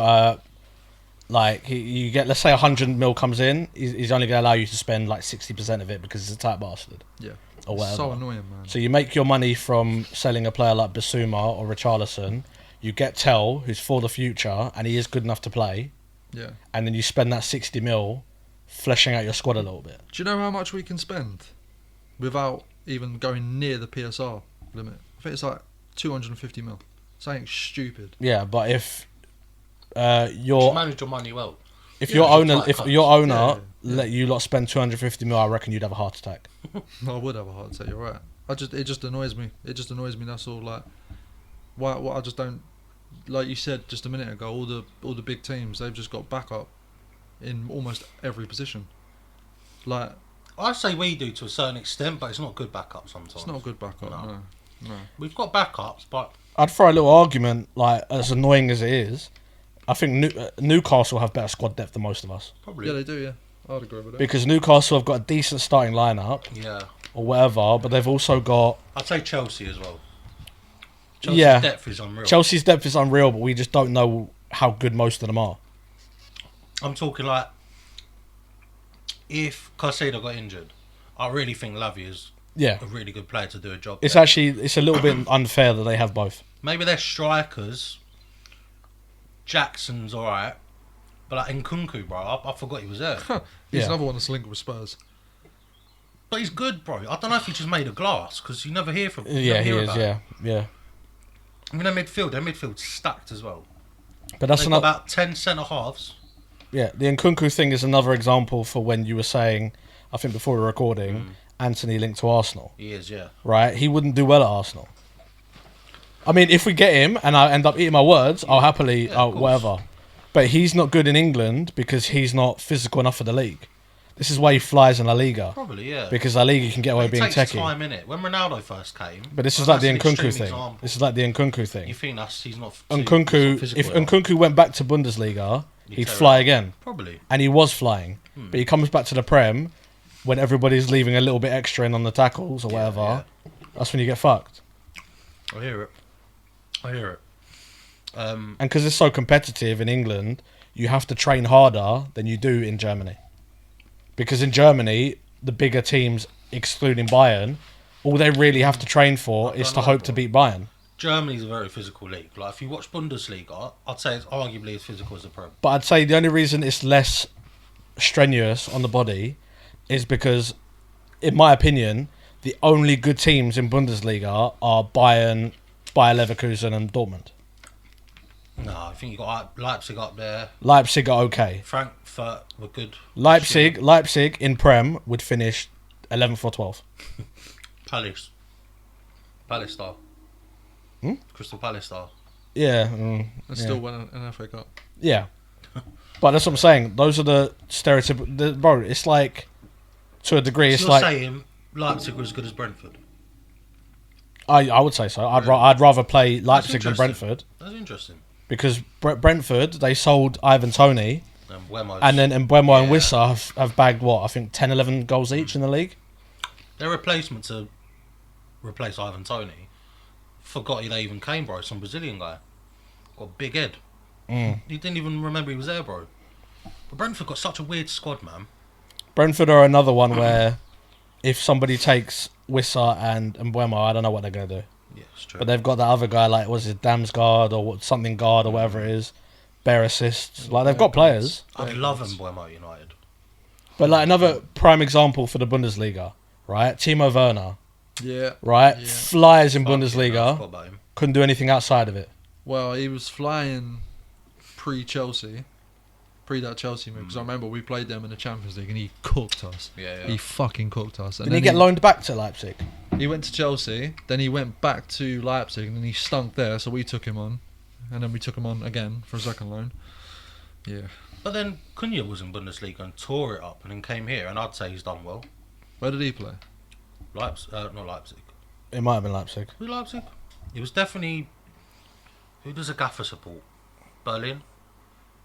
you get, let's say 100 mil comes in, he's only gonna allow you to spend like 60% of it because he's a tight bastard. Yeah. Or whatever. So annoying, man. So you make your money from selling a player like Basuma or Richarlison. You get Tell, who's for the future, and he is good enough to play. Yeah. And then you spend that 60 mil fleshing out your squad a little bit. Do you know how much we can spend without even going near the PSR limit? I think it's like 250 mil. Something stupid. Yeah, but if You manage your money well. if Yeah, your it's owner tight if cuts. your owner Yeah. let you lot spend 250 mil, I reckon you'd have a heart attack. I would have a heart attack. You're right. It just annoys me. It just annoys me. That's all. Like, why I just don't. Like you said just a minute ago, all the big teams, they've just got backup in almost every position. Like, I say we do to a certain extent, but it's not good backup sometimes. it's not a good backup. No. No. We've got backups, but I'd throw a little argument, like as annoying as it is. I think Newcastle have better squad depth than most of us probably. Yeah, they do. Yeah, I'd agree with that. because Newcastle have got a decent starting lineup Yeah. or whatever, but they've also got I'd say Chelsea as well. Chelsea's Yeah. depth is unreal. Chelsea's depth is unreal, but we just don't know how good most of them are. I'm talking like if Caicedo got injured, I really think Lavia's Yeah, a really good player to do a job. it's there. a little bit unfair that they have both. Maybe they're strikers. Jackson's alright, but like Nkunku, bro, I forgot he was there. He's Yeah. another one that's linked with Spurs. But he's good, bro. I don't know if he just made a glass because you never hear from. you Yeah, never he hear is. about him. Yeah. I mean, their midfield's stacked as well. But that's They've got another. about 10 centre halves. Yeah, the Nkunku thing is another example for when you were saying, I think before we were recording, Anthony linked to Arsenal, He is, yeah. right? He wouldn't do well at Arsenal. I mean, if we get him and I end up eating my words, I'll happily, Yeah, of course. whatever. But he's not good in England because he's not physical enough for the league. This is why he flies in La Liga. Probably, yeah. Because La Liga can get away it being takes techie. time, innit? When Ronaldo first came, But this is well, like the that's an Nkunku extreme thing. example. This is like the Nkunku thing. You think he's not Nkunku, physical if enough. Nkunku went back to Bundesliga, he'd tear fly it up. again. Probably. And he was flying. But he comes back to the Prem when everybody's leaving a little bit extra in on the tackles or whatever. yeah. That's when you get fucked. I hear it. And because it's so competitive in England, you have to train harder than you do in Germany. Because in Germany, the bigger teams, excluding Bayern, all they really have to train for is to know, hope to bro. beat Bayern. Germany's a very physical league. Like, if you watch Bundesliga, I'd say it's arguably as physical as the Prem. But I'd say the only reason it's less strenuous on the body is because, in my opinion, the only good teams in Bundesliga are Bayern, Bayer Leverkusen and Dortmund. No, I think you got Leipzig up there. Leipzig are okay. Frankfurt were good. Leipzig in Prem would finish 11th or 12th. Palace star. Crystal Palace star. Yeah. And yeah. still won an FA Cup. Yeah. But that's what I'm saying. Those are the stereotypical... Bro, it's like... To a degree, So it's you're like... saying Leipzig were as good as Brentford? I would say so. I'd Really? I'd rather play Leipzig than interesting. Brentford. That's interesting. Because Brentford, they sold Ivan Toney, Buemo's, and then Mbeumo and Yeah. Wissa have bagged, what, I think 10, 11 goals each in the league? their replacement to replace Ivan Toney, forgot they even came, bro. Some Brazilian guy. Got a big head. Mm. He didn't even remember he was there, bro. But Brentford got such a weird squad, man. Brentford are another one where if somebody takes Wissa and Mbeumo, I don't know what they're going to do. Yeah, it's true. But they've got that other guy, like, was it Damsgaard or something guard or whatever it is. Bare assists. Like, they've got players. I'd love Buemo United. But, like, another prime example for the Bundesliga, right? Timo Werner, Yeah. right? Yeah. Flies in Fuck, yeah, I Bundesliga. forgot about him. Couldn't do anything outside of it. Well, he was flying pre-Chelsea. Pre that Chelsea move. Because I remember we played them in the Champions League and he cooked us. Yeah, He fucking cooked us. And Didn't he then get loaned back to Leipzig? He went to Chelsea, then he went back to Leipzig, and then he stunk there, so we took him on. And then we took him on again for a second loan. Yeah. But then Cunha was in Bundesliga and tore it up and then came here, and I'd say he's done well. Where did he play? Leipzig, not Leipzig. It might have been Leipzig. Who Leipzig? It was definitely. Who does a gaffer support? Berlin.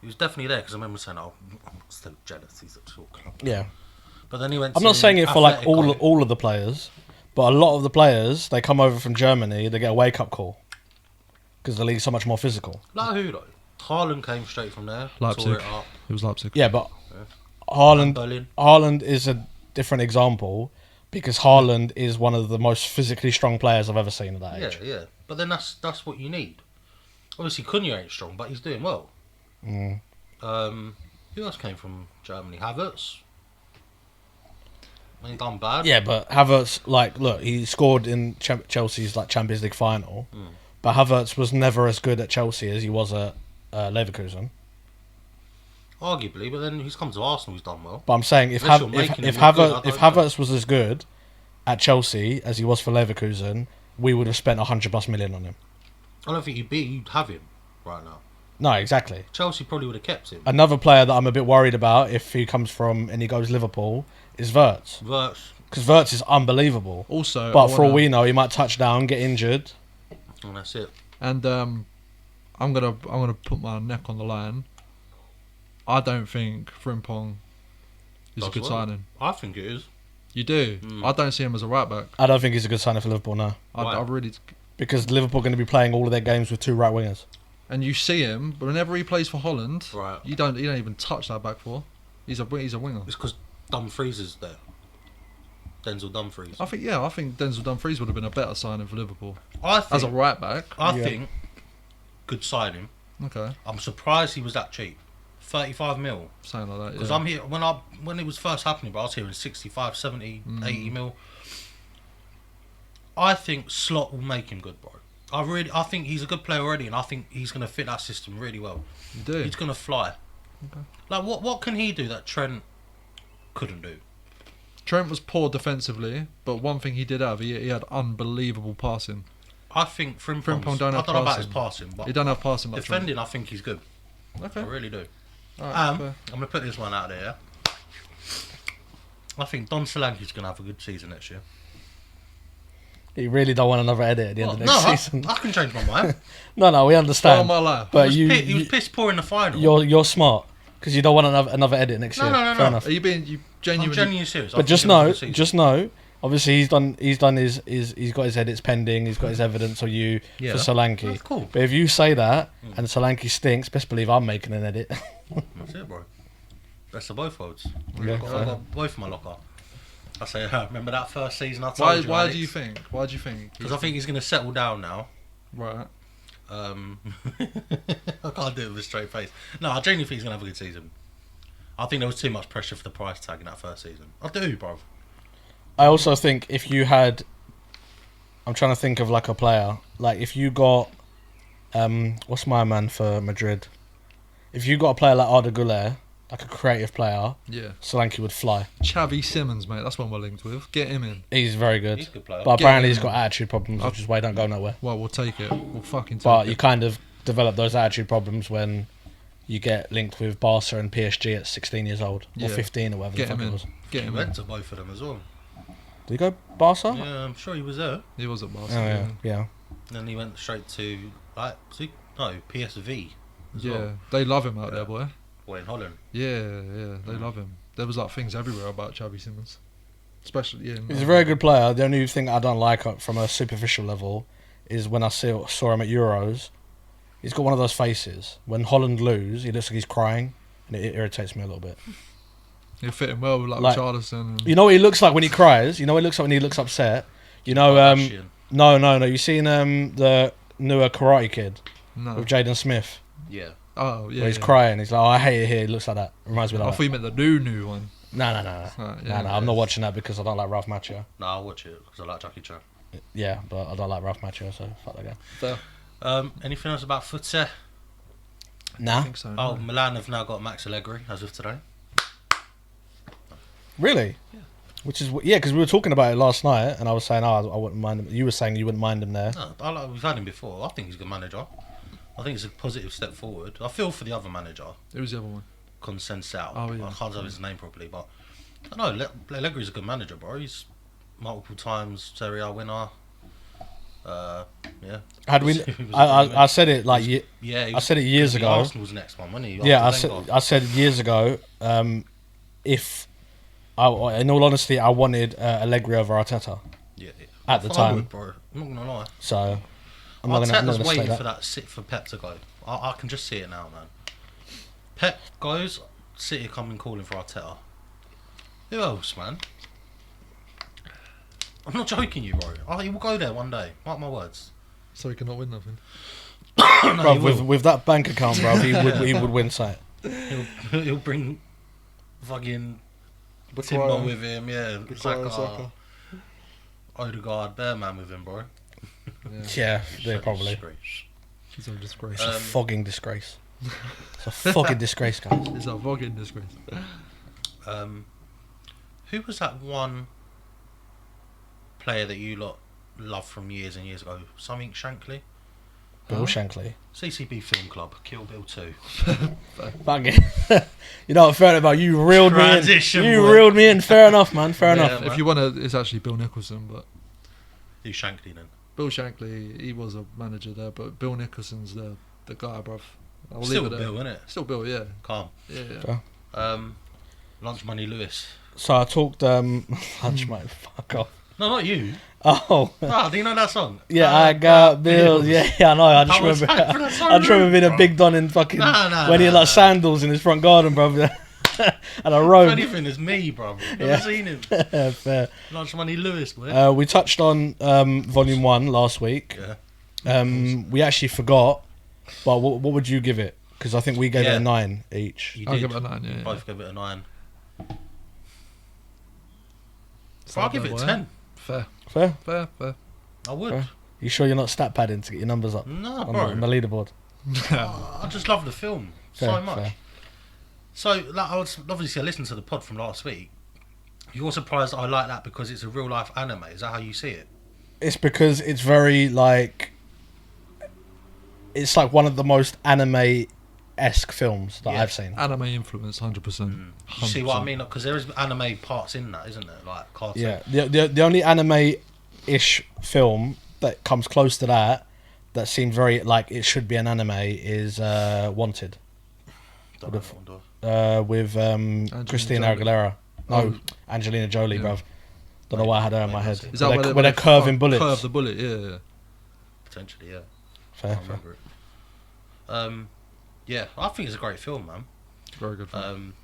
He was definitely there because I remember saying, "Oh, I'm still jealous. He's at short club." Yeah. But then he went. I'm to not saying it for like Atletico. all of the players, but a lot of the players they come over from Germany, they get a wake up call because the league's so much more physical. Like who though? Haaland came straight from there. Leipzig. Tore it up. It was Leipzig. Yeah, but And Haaland Berlin. is a different example because Haaland is one of the most physically strong players I've ever seen at that Yeah, age. yeah. But then that's what you need. Obviously, Cunha ain't strong, but he's doing well. Mm. Who else came from Germany? Havertz. Ain't done bad. Yeah, but Havertz, like, look, he scored in Chelsea's like Champions League final, but Havertz was never as good at Chelsea as he was at Leverkusen. Arguably, but then he's come to Arsenal. He's done well. But I'm saying if Unless you're making him look good, I don't know. Havertz was as good at Chelsea as he was for Leverkusen, we would have spent 100+ million on him. I don't think you'd have him right now. No, exactly. Chelsea probably would have kept him. Another player that I'm a bit worried about if he comes from and he goes Liverpool is Wirtz. Wirtz, Because Wirtz is unbelievable. Also, But for all we know, he might touch down, get injured. and that's it. and I'm gonna put my neck on the line. I don't think Frimpong is a Does good well. signing. I think it is. You do? Mm. I don't see him as a right back. I don't think he's a good signing for Liverpool now. Why? I really. Because Liverpool are going to be playing all of their games with two right wingers. And you see him, but whenever he plays for Holland, Right. you don't even touch that back four. He's a winger. It's because Dumfries is there. Denzel Dumfries. I think Denzel Dumfries would have been a better signing for Liverpool I think. as a right back. I Yeah. think. Good signing. Okay, I'm surprised he was that cheap. 35 mil. something like that. Because Yeah. I'm here when it was first happening, but I was hearing 65, 70, 80 mil. I think Slot will make him good, bro. I think he's a good player already, and I think he's going to fit that system really well. You do. He's going to fly. Okay. Like what can he do that Trent couldn't do? Trent was poor defensively, but one thing he did have, he had unbelievable passing. I think Frimpong Frimpong. don't I have don't know about his passing. passing, but He don't have passing like defending, I think he's good. Trent. I Okay. really do. Alright, I'm fair. going to put this one out there. I think Don Solanke's going to have a good season next year. You really don't want another edit at the end of No, next season. I can change my mind. No, we All understand. my life. But he you, was piss poor in the final. you're smart because you don't want another edit next No, year. no, no, Fair no. enough. Are you I'm genuinely? genuinely serious. I But think just he'll have a know, good season. just know. Obviously, he's done he's got his edits pending. He's got his evidence of you Yeah. for Solanke. That's cool. But if you say that and Solanke stinks, best believe I'm making an edit. That's it, bro. Best of both worlds. Yeah, I've got both in my locker. I say, remember that first season I told Why? you? Why do you think? Why do you think? Because I think he's going to settle down now. Right. I can't do it with a straight face. No, I genuinely think he's going to have a good season. I think there was too much pressure for the price tag in that first season. I do, bro. I also think if you had, I'm trying to think of like a player. Like if you got, what's my man for Madrid? If you got a player like Arda Güler, like a creative player, Yeah. Solanke would fly. Xavi Simmons, mate. That's one we're linked with. Get him in. He's very good. He's a good player. But Get apparently him he's in. got attitude problems, which is why he don't go nowhere. Well, we'll take it. We'll fucking take But it. you kind of develop those attitude problems when you get linked with Barca and PSG at 16 years old. Or Yeah. 15 or whatever Get the him fuck it in. was. Get He him went in. to both of them as well. Did he go Barca? Yeah, I'm sure he was there. He was at Oh, Barcelona. yeah. Then he went straight to PSV. As Yeah. well. They love him out Yeah. there, boy. Or in Holland. Yeah. They love him. There was like things everywhere about Xavi Simmons, especially He's a very good player. The only thing I don't like from a superficial level is when I saw him at Euros, he's got one of those faces. When Holland lose, he looks like he's crying, and it irritates me a little bit. He'll fit in well with like Like- Richarlison. And You know what he looks like when he cries? You know what he looks like when he looks upset? You know, Kardashian. no. You seen the newer Karate Kid no. with Jaden Smith? Yeah. Oh yeah. Where he's yeah. crying. He's like, oh, I hate it here. He looks like that. Reminds me I of thought that. you meant the new one. No. Right, yeah, I'm not watching that because I don't like Ralph Macchio. No, I'll watch it because I like Jackie Chan. Yeah, but I don't like Ralph Macchio, so fuck that guy. Fair. Anything else about footsie? I Nah. think so. Oh, no. Milan have now got Max Allegri as of today. Really? Yeah. Which is because we were talking about it last night, and I was saying, I wouldn't mind him. You were saying you wouldn't mind him there. No, we've had him before. I think he's a good manager. I think it's a positive step forward. I feel for the other manager, Who was the other one? Consensao. Oh, yeah. I can't tell his name properly, but I know Allegri's a good manager, bro. He's multiple times Serie A winner. Yeah. Had we? He was a I said it like Yeah, I said it years ago. Arsenal's next one, wasn't he? Yeah, After Wenger. I said years ago. If in all honesty, I wanted Allegri over Arteta Yeah, at the I time. would, bro. I'm not gonna lie. So I'm not gonna say waiting that. for that sit for Pep to go. I can just see it now, man. Pep goes, City coming calling for Arteta. Who else, man? I'm not joking you, bro. He will go there one day. Mark my words. So he cannot win nothing. No, Bruv, he will. with that bank account, bro, he would win sight. He'll bring fucking Bukayo. Timber with him, yeah. Bukayo, Saka, Odegaard, bear man with him, bro. Yeah, they probably. Disgrace. He's a disgrace. It's a fogging disgrace. It's a fucking disgrace, guys. It's a fucking disgrace. Who was that one player that you lot loved from years and years ago? Something Shankly? Bill Shankly. CCB Film Club, Kill Bill 2. Fucking. You know what? Fair enough. You reeled me in. Transition, You boy. reeled me in. Fair enough, man. Fair Yeah, enough. man. If you want to, it's actually Bill Nicholson, but Who's Shankly then? Bill Shankly, he was a manager there, but Bill Nicholson's the guy, bruv. I'll Still leave it there. Bill, innit? Still Bill, yeah. Calm. Yeah. Lunch Money Lewis. So I talked lunch, mate. Fuck off. No, not you. Oh. Ah, do you know that song? Yeah, I got bills. Yeah, I know. I just That was- remember. that's so I just remember rude, being a bro. big don in fucking Nah, when he had nah. like sandals in his front garden, bro, and a If robe. anything, it's me, bro. Never Yeah. seen him. Fair. Lunch Money Lewis, boy. We touched on Volume 1 last week. Yeah. We actually forgot, but what would you give it? Because I think we gave it Yeah. a 9 each. You I'll did. give it a 9, yeah. Both give it a 9. It's So I'll not give bad, it a boy. 10. Fair. Fair. I would. Fair. You sure you're not stat padding to get your numbers up No, on bro. the leaderboard? I just love the film so Fair, much. fair. So, like, I listened to the pod from last week. You're surprised that I like that because it's a real life anime. Is that how you see it? It's because it's very like it's like one of the most anime-esque films that Yeah. I've seen. Anime influence, 100%. You see what I mean? Because there is anime parts in that, isn't there? Like cartoon. Yeah, the only anime-ish film that comes close to that seemed very like it should be an anime is Wanted Don't know that one, with Christina Jolie. Aguilera. No, Oh. Angelina Jolie, Yeah. bruv. Don't know why I had her in my Wait, head. what's it? Is that With where they're curving bullets. Curve the bullet, yeah. Potentially, yeah. Fair, I fair. remember it. Yeah, I think it's a great film, man. Very good film.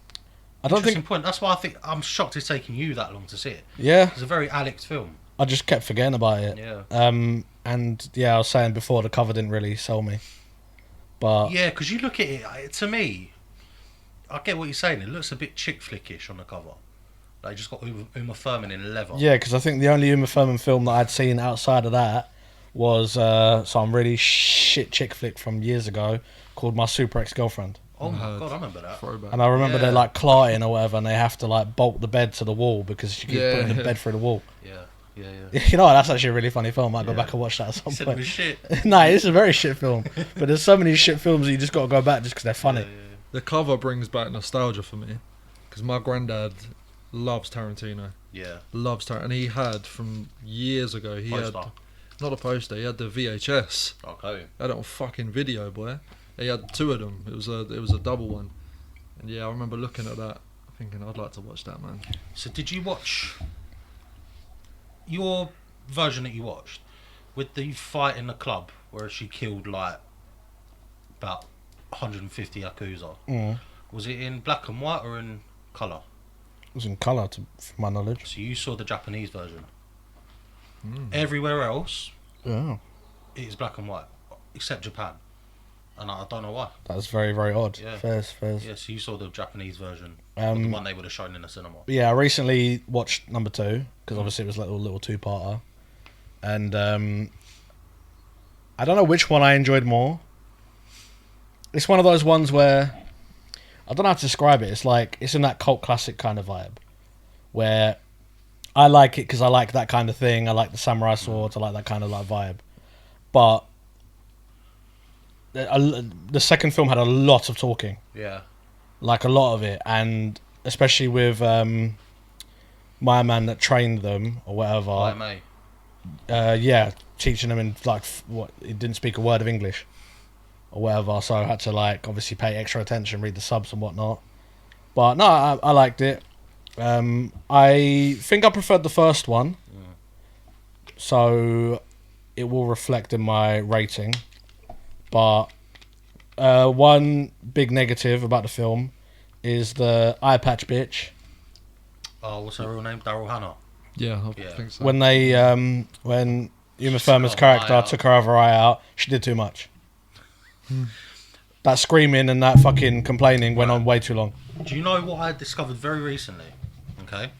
I don't Interesting think. point. That's why I think I'm shocked it's taking you that long to see it. Yeah, It's a very Alex film. I just kept forgetting about it. Yeah. And yeah, I was saying before the cover didn't really sell me, but Yeah, because you look at it, to me, I get what you're saying. It looks a bit chick flickish on the cover. Like, just got Uma Thurman in leather. yeah, because I think the only Uma Thurman film that I'd seen outside of that was some really shit chick flick from years ago called My Super Ex Girlfriend. Oh my Heard. god, I remember that. Throwback. And I remember Yeah. they're like clarting or whatever, and they have to like bolt the bed to the wall because she keeps Yeah, putting the yeah. bed through the wall. Yeah. You know what? That's actually a really funny film. I might go Yeah. back and watch that at some He said it point. was shit. No, it's a very shit film. But there's so many shit films that you just got to go back just because they're funny. Yeah. The cover brings back nostalgia for me, because my granddad loves Tarantino. Yeah. Loves Tarantino, and he had from years ago. He had Poster. not a poster. He had the VHS. Okay. He had it on fucking video, boy. He had 2 of them. It was a double one, and yeah, I remember looking at that, thinking I'd like to watch that, man. So did you watch your version that you watched with the fight in the club where she killed like about 150 Yakuza? Mm. Was it in black and white or in colour? It was in colour, from my knowledge. So you saw the Japanese version. Mm. Everywhere else Oh, it is black and white except Japan, and I don't know why. that's very, very odd. Yeah. Fairs. Yeah, so you saw the Japanese version, or the one they would have shown in the cinema. Yeah, I recently watched number 2 because obviously it was like a little 2-parter, and I don't know which one I enjoyed more. It's one of those ones where I don't know how to describe it. It's like it's in that cult classic kind of vibe, where I like it because I like that kind of thing. I like the samurai swords. I like that kind of like vibe, but the second film had a lot of talking. Yeah. Like a lot of it, and especially with my man that trained them or whatever. IMA. Yeah, teaching them in like what he didn't speak a word of English or whatever, so I had to like obviously pay extra attention, read the subs and whatnot. But no, I liked it. I think I preferred the first one, so it will reflect in my rating. But one big negative about the film is the eye patch bitch. Oh, what's her real name? Daryl Hannah. Yeah, I Yeah. think so. When they when Uma She Thurman's took her eye character out. took her other eye out, she did too much. That screaming and that fucking complaining went on way too long. Do you know what I discovered very recently? Okay.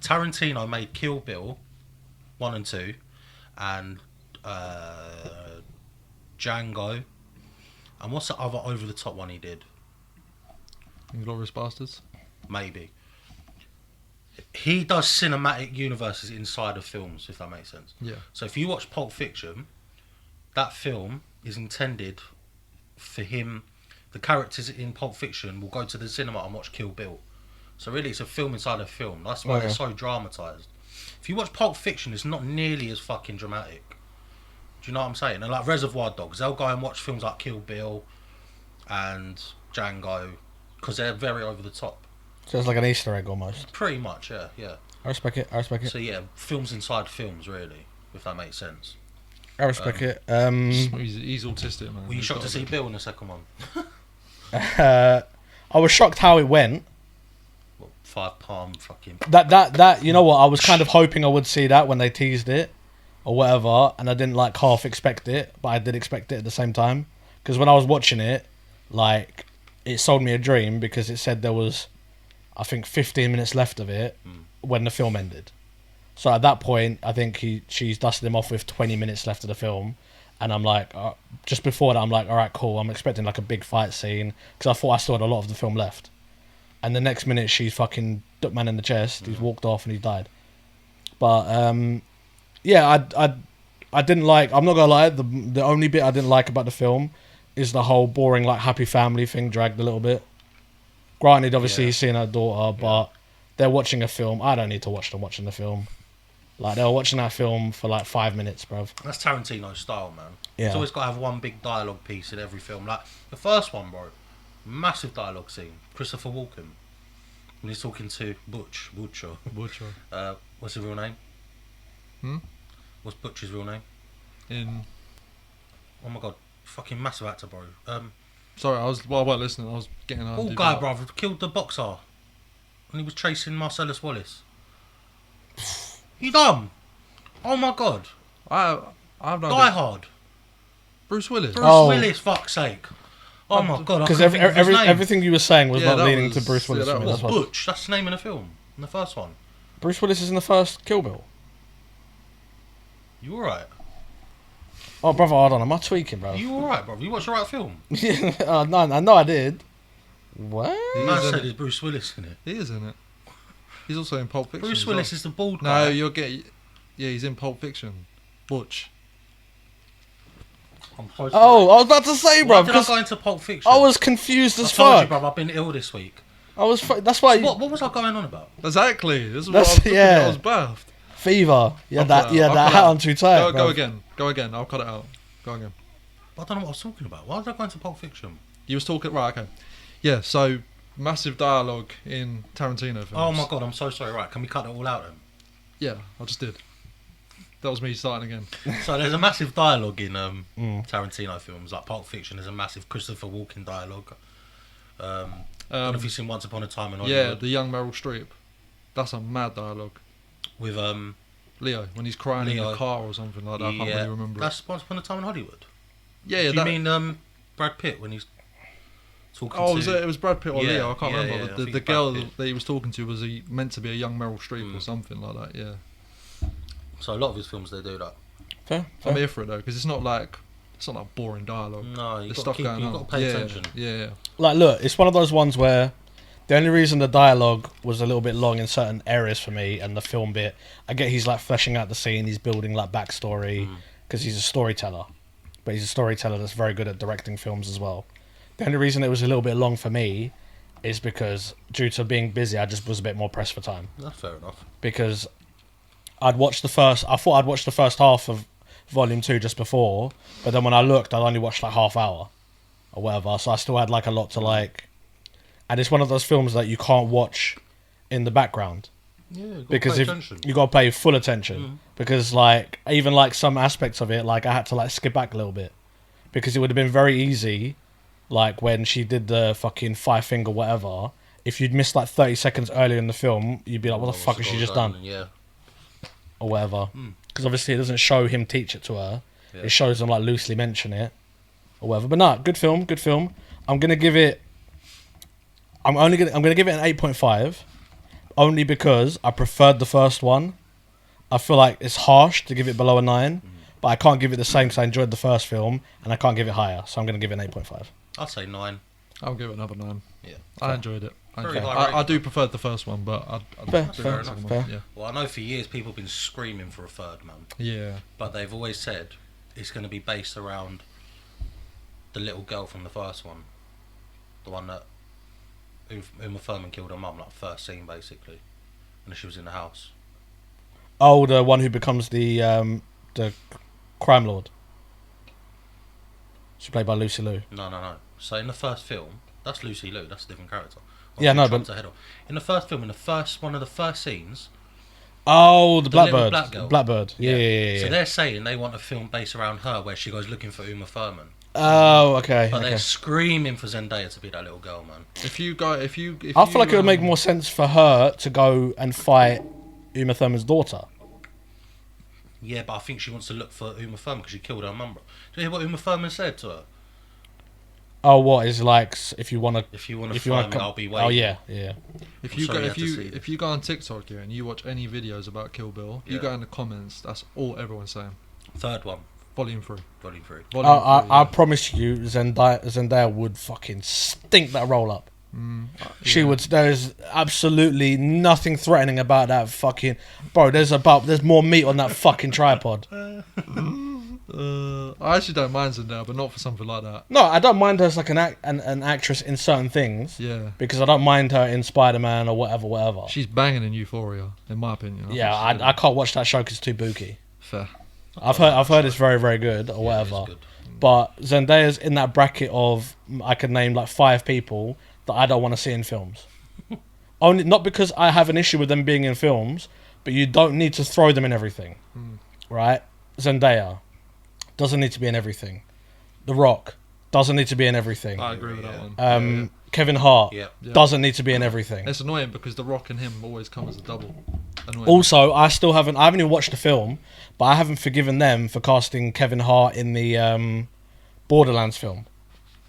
Tarantino made Kill Bill 1 and 2 and Django. And what's the other over the top one he did? Inglourious Bastards. Maybe. He does cinematic universes inside of films, if that makes sense. Yeah. So if you watch Pulp Fiction, that film is intended for him. The characters in Pulp Fiction will go to the cinema and watch Kill Bill. So really, it's a film inside a film. That's why they're so dramatised. If you watch Pulp Fiction, it's not nearly as fucking dramatic. Do you know what I'm saying? And like Reservoir Dogs, they'll go and watch films like Kill Bill and Django because they're very over the top. So it's like an Easter egg almost. Pretty much, yeah, yeah. I respect it. I respect it. So yeah, films inside films, really, if that makes sense. I respect it. He's autistic, man. Were you He's shocked got to see it. Bill in the second one? I was shocked how it went. What, 5 palm fucking... That you know what? I was kind of hoping I would see that when they teased it or whatever, and I didn't like half expect it, but I did expect it at the same time. Because when I was watching it, like it sold me a dream because it said there was, I think, 15 minutes left of it when the film ended. So at that point, I think she's dusted him off with 20 minutes left of the film. And I'm like, just before that, I'm like, all right, cool. I'm expecting like a big fight scene because I thought I still had a lot of the film left. And the next minute, she's fucking ducked man in the chest. He's walked off and he died. But yeah, I didn't like. I'm not gonna lie. The only bit I didn't like about the film is the whole boring like happy family thing dragged a little bit. Granted, obviously he's seeing her daughter, but they're watching a film. I don't need to watch them watching the film. Like, they were watching that film for like 5 minutes, bruv. That's Tarantino's style, man. Yeah. He's always got to have one big dialogue piece in every film. Like, the first one, bro, massive dialogue scene. Christopher Walken. When he's talking to Butcho. What's his real name? What's Butch's real name? Oh my god, fucking massive actor, bro. Sorry, I wasn't listening. I was getting on. Old guy, brother, killed the boxer. And he was chasing Marcellus Wallace. You dumb. Oh my god. I've no Die idea. Hard. Bruce Willis. Bruce Oh. Willis, fuck's sake. Oh my god, I Because couldn't think of his name. everything you were saying was Yeah, not that leading was- to Bruce Willis. yeah, for that me, was that's what- Butch, that's the name of the film. In the first one. Bruce Willis is in the first Kill Bill. You alright? Oh, brother, hold on. Am I tweaking, bro? You alright, bro? You watched the right film? No, I know I did. What? He Man is in said it. there's Bruce Willis in it. He is in it. He's also in Pulp Fiction. Bruce as Willis well. is the bald guy. No, you'll get. Yeah, he's in Pulp Fiction. Butch. Oh, I was about to say, bro, Why did I because go into Pulp Fiction? I was confused I as told you, fuck. bro, I've been ill this week. That's why. What was I going on about? Exactly. This is That's- what I was looking yeah. at. I was baffed. Fever. Yeah, I'll that cut it out. I'll that cut it hat out. on too tight. Go bruv. again. Go again. I'll cut it out. Go again. I don't know what I was talking about. Why did I go into Pulp Fiction? You was talking. Right. Okay. Yeah. So massive dialogue in Tarantino films. Oh my god, I'm so sorry. Right, can we cut it all out then? Yeah, I just did. That was me starting again. So there's a massive dialogue in Tarantino films, like Pulp Fiction. There's a massive Christopher Walken dialogue. I don't know if you've seen Once Upon a Time in Yeah, Hollywood. the young Meryl Streep. That's a mad dialogue. With Leo, when he's crying in Leo. the car or something like that. I can't really remember. That's Once Upon a Time in Hollywood. Yeah, Do you that, mean Brad Pitt when he's talking Oh, to... it was Brad Pitt or Yeah, Leo. I can't yeah, remember. yeah, I the think the it's girl Brad Pitt. that he was talking to was meant to be a young Meryl Streep or something like that. Yeah, So a lot of his films, they do that. Fair. I'm here for it though because it's not like boring dialogue. No, you've There's got stuff going on. to pay yeah, attention. Yeah. Like, look, it's one of those ones where the only reason the dialogue was a little bit long in certain areas for me and the film bit, I get he's like fleshing out the scene, he's building like backstory because he's a storyteller, but he's a storyteller that's very good at directing films as well. The only reason it was a little bit long for me is because due to being busy, I just was a bit more pressed for time. That's fair enough. Because I thought I'd watched the first half of Volume 2 just before, but then when I looked, I'd only watched like half hour or whatever, so I still had like a lot to like. And it's one of those films that you can't watch in the background. Yeah, Because if you got to pay full attention, because like even like some aspects of it, like I had to like skip back a little bit, because it would have been very easy, like when she did the fucking 5-finger whatever. If you'd missed like 30 seconds earlier in the film, you'd be like, "What the fuck has she just done?" Yeah. Or whatever. Because obviously it doesn't show him teach it to her. Yeah. It shows him like loosely mention it or whatever. But nah, good film. I'm gonna give it. I'm gonna give it an 8.5. Only because I preferred the first one. I feel like it's harsh to give it below a 9, but I can't give it the same because I enjoyed the first film, and I can't give it higher, so I'm going to give it an 8.5. I'd say 9. I'll give it another 9. Yeah. I enjoyed it. Very high rating. I do prefer the first one, but Fair enough. Yeah. Well, I know for years people have been screaming for a third, man. Yeah. But they've always said it's going to be based around the little girl from the first one. The one that Uma Thurman killed her mum, like first scene, basically. And she was in the house. Oh, the one who becomes the crime lord. She's played by Lucy Liu. No. So in the first film, that's Lucy Liu, that's a different character. Yeah, no, Trump's ahead of. In the first film, one of the first scenes. Oh, the little Blackbird. black girl. Blackbird. Yeah. So they're saying they want a film based around her where she goes looking for Uma Thurman. Oh, okay. But okay. they're screaming for Zendaya to be that little girl, man. I feel like it would make more sense for her to go and fight Uma Thurman's daughter. Yeah, but I think she wants to look for Uma Thurman because she killed her mum. Do you hear what Uma Thurman said to her? Oh, what is like if you want to? If you want to fight me, I'll be waiting. Oh yeah. If you go on TikTok here and you watch any videos about Kill Bill, you go in the comments. That's all everyone's saying. Third one, Volume 3. Volume 3. I promise you, Zendaya would fucking stink that roll up. She would. There's absolutely nothing threatening about that fucking bro. There's more meat on that fucking tripod. I actually don't mind Zendaya, but not for something like that. No, I don't mind her as like an actress in certain things. Yeah. Because I don't mind her in Spider-Man or whatever. She's banging in Euphoria, in my opinion. I can't watch that show because it's too booky. Fair. I've heard it's very, very good or whatever. Good. But Zendaya's in that bracket of I could name like 5 people that I don't want to see in films. Only not because I have an issue with them being in films, but you don't need to throw them in everything, right? Zendaya doesn't need to be in everything. The Rock doesn't need to be in everything. I agree with that one. Kevin Hart Yeah. doesn't need to be in everything. It's annoying because The Rock and him always come as a double. Annoying. Also, I haven't even watched the film, but I haven't forgiven them for casting Kevin Hart in the Borderlands film.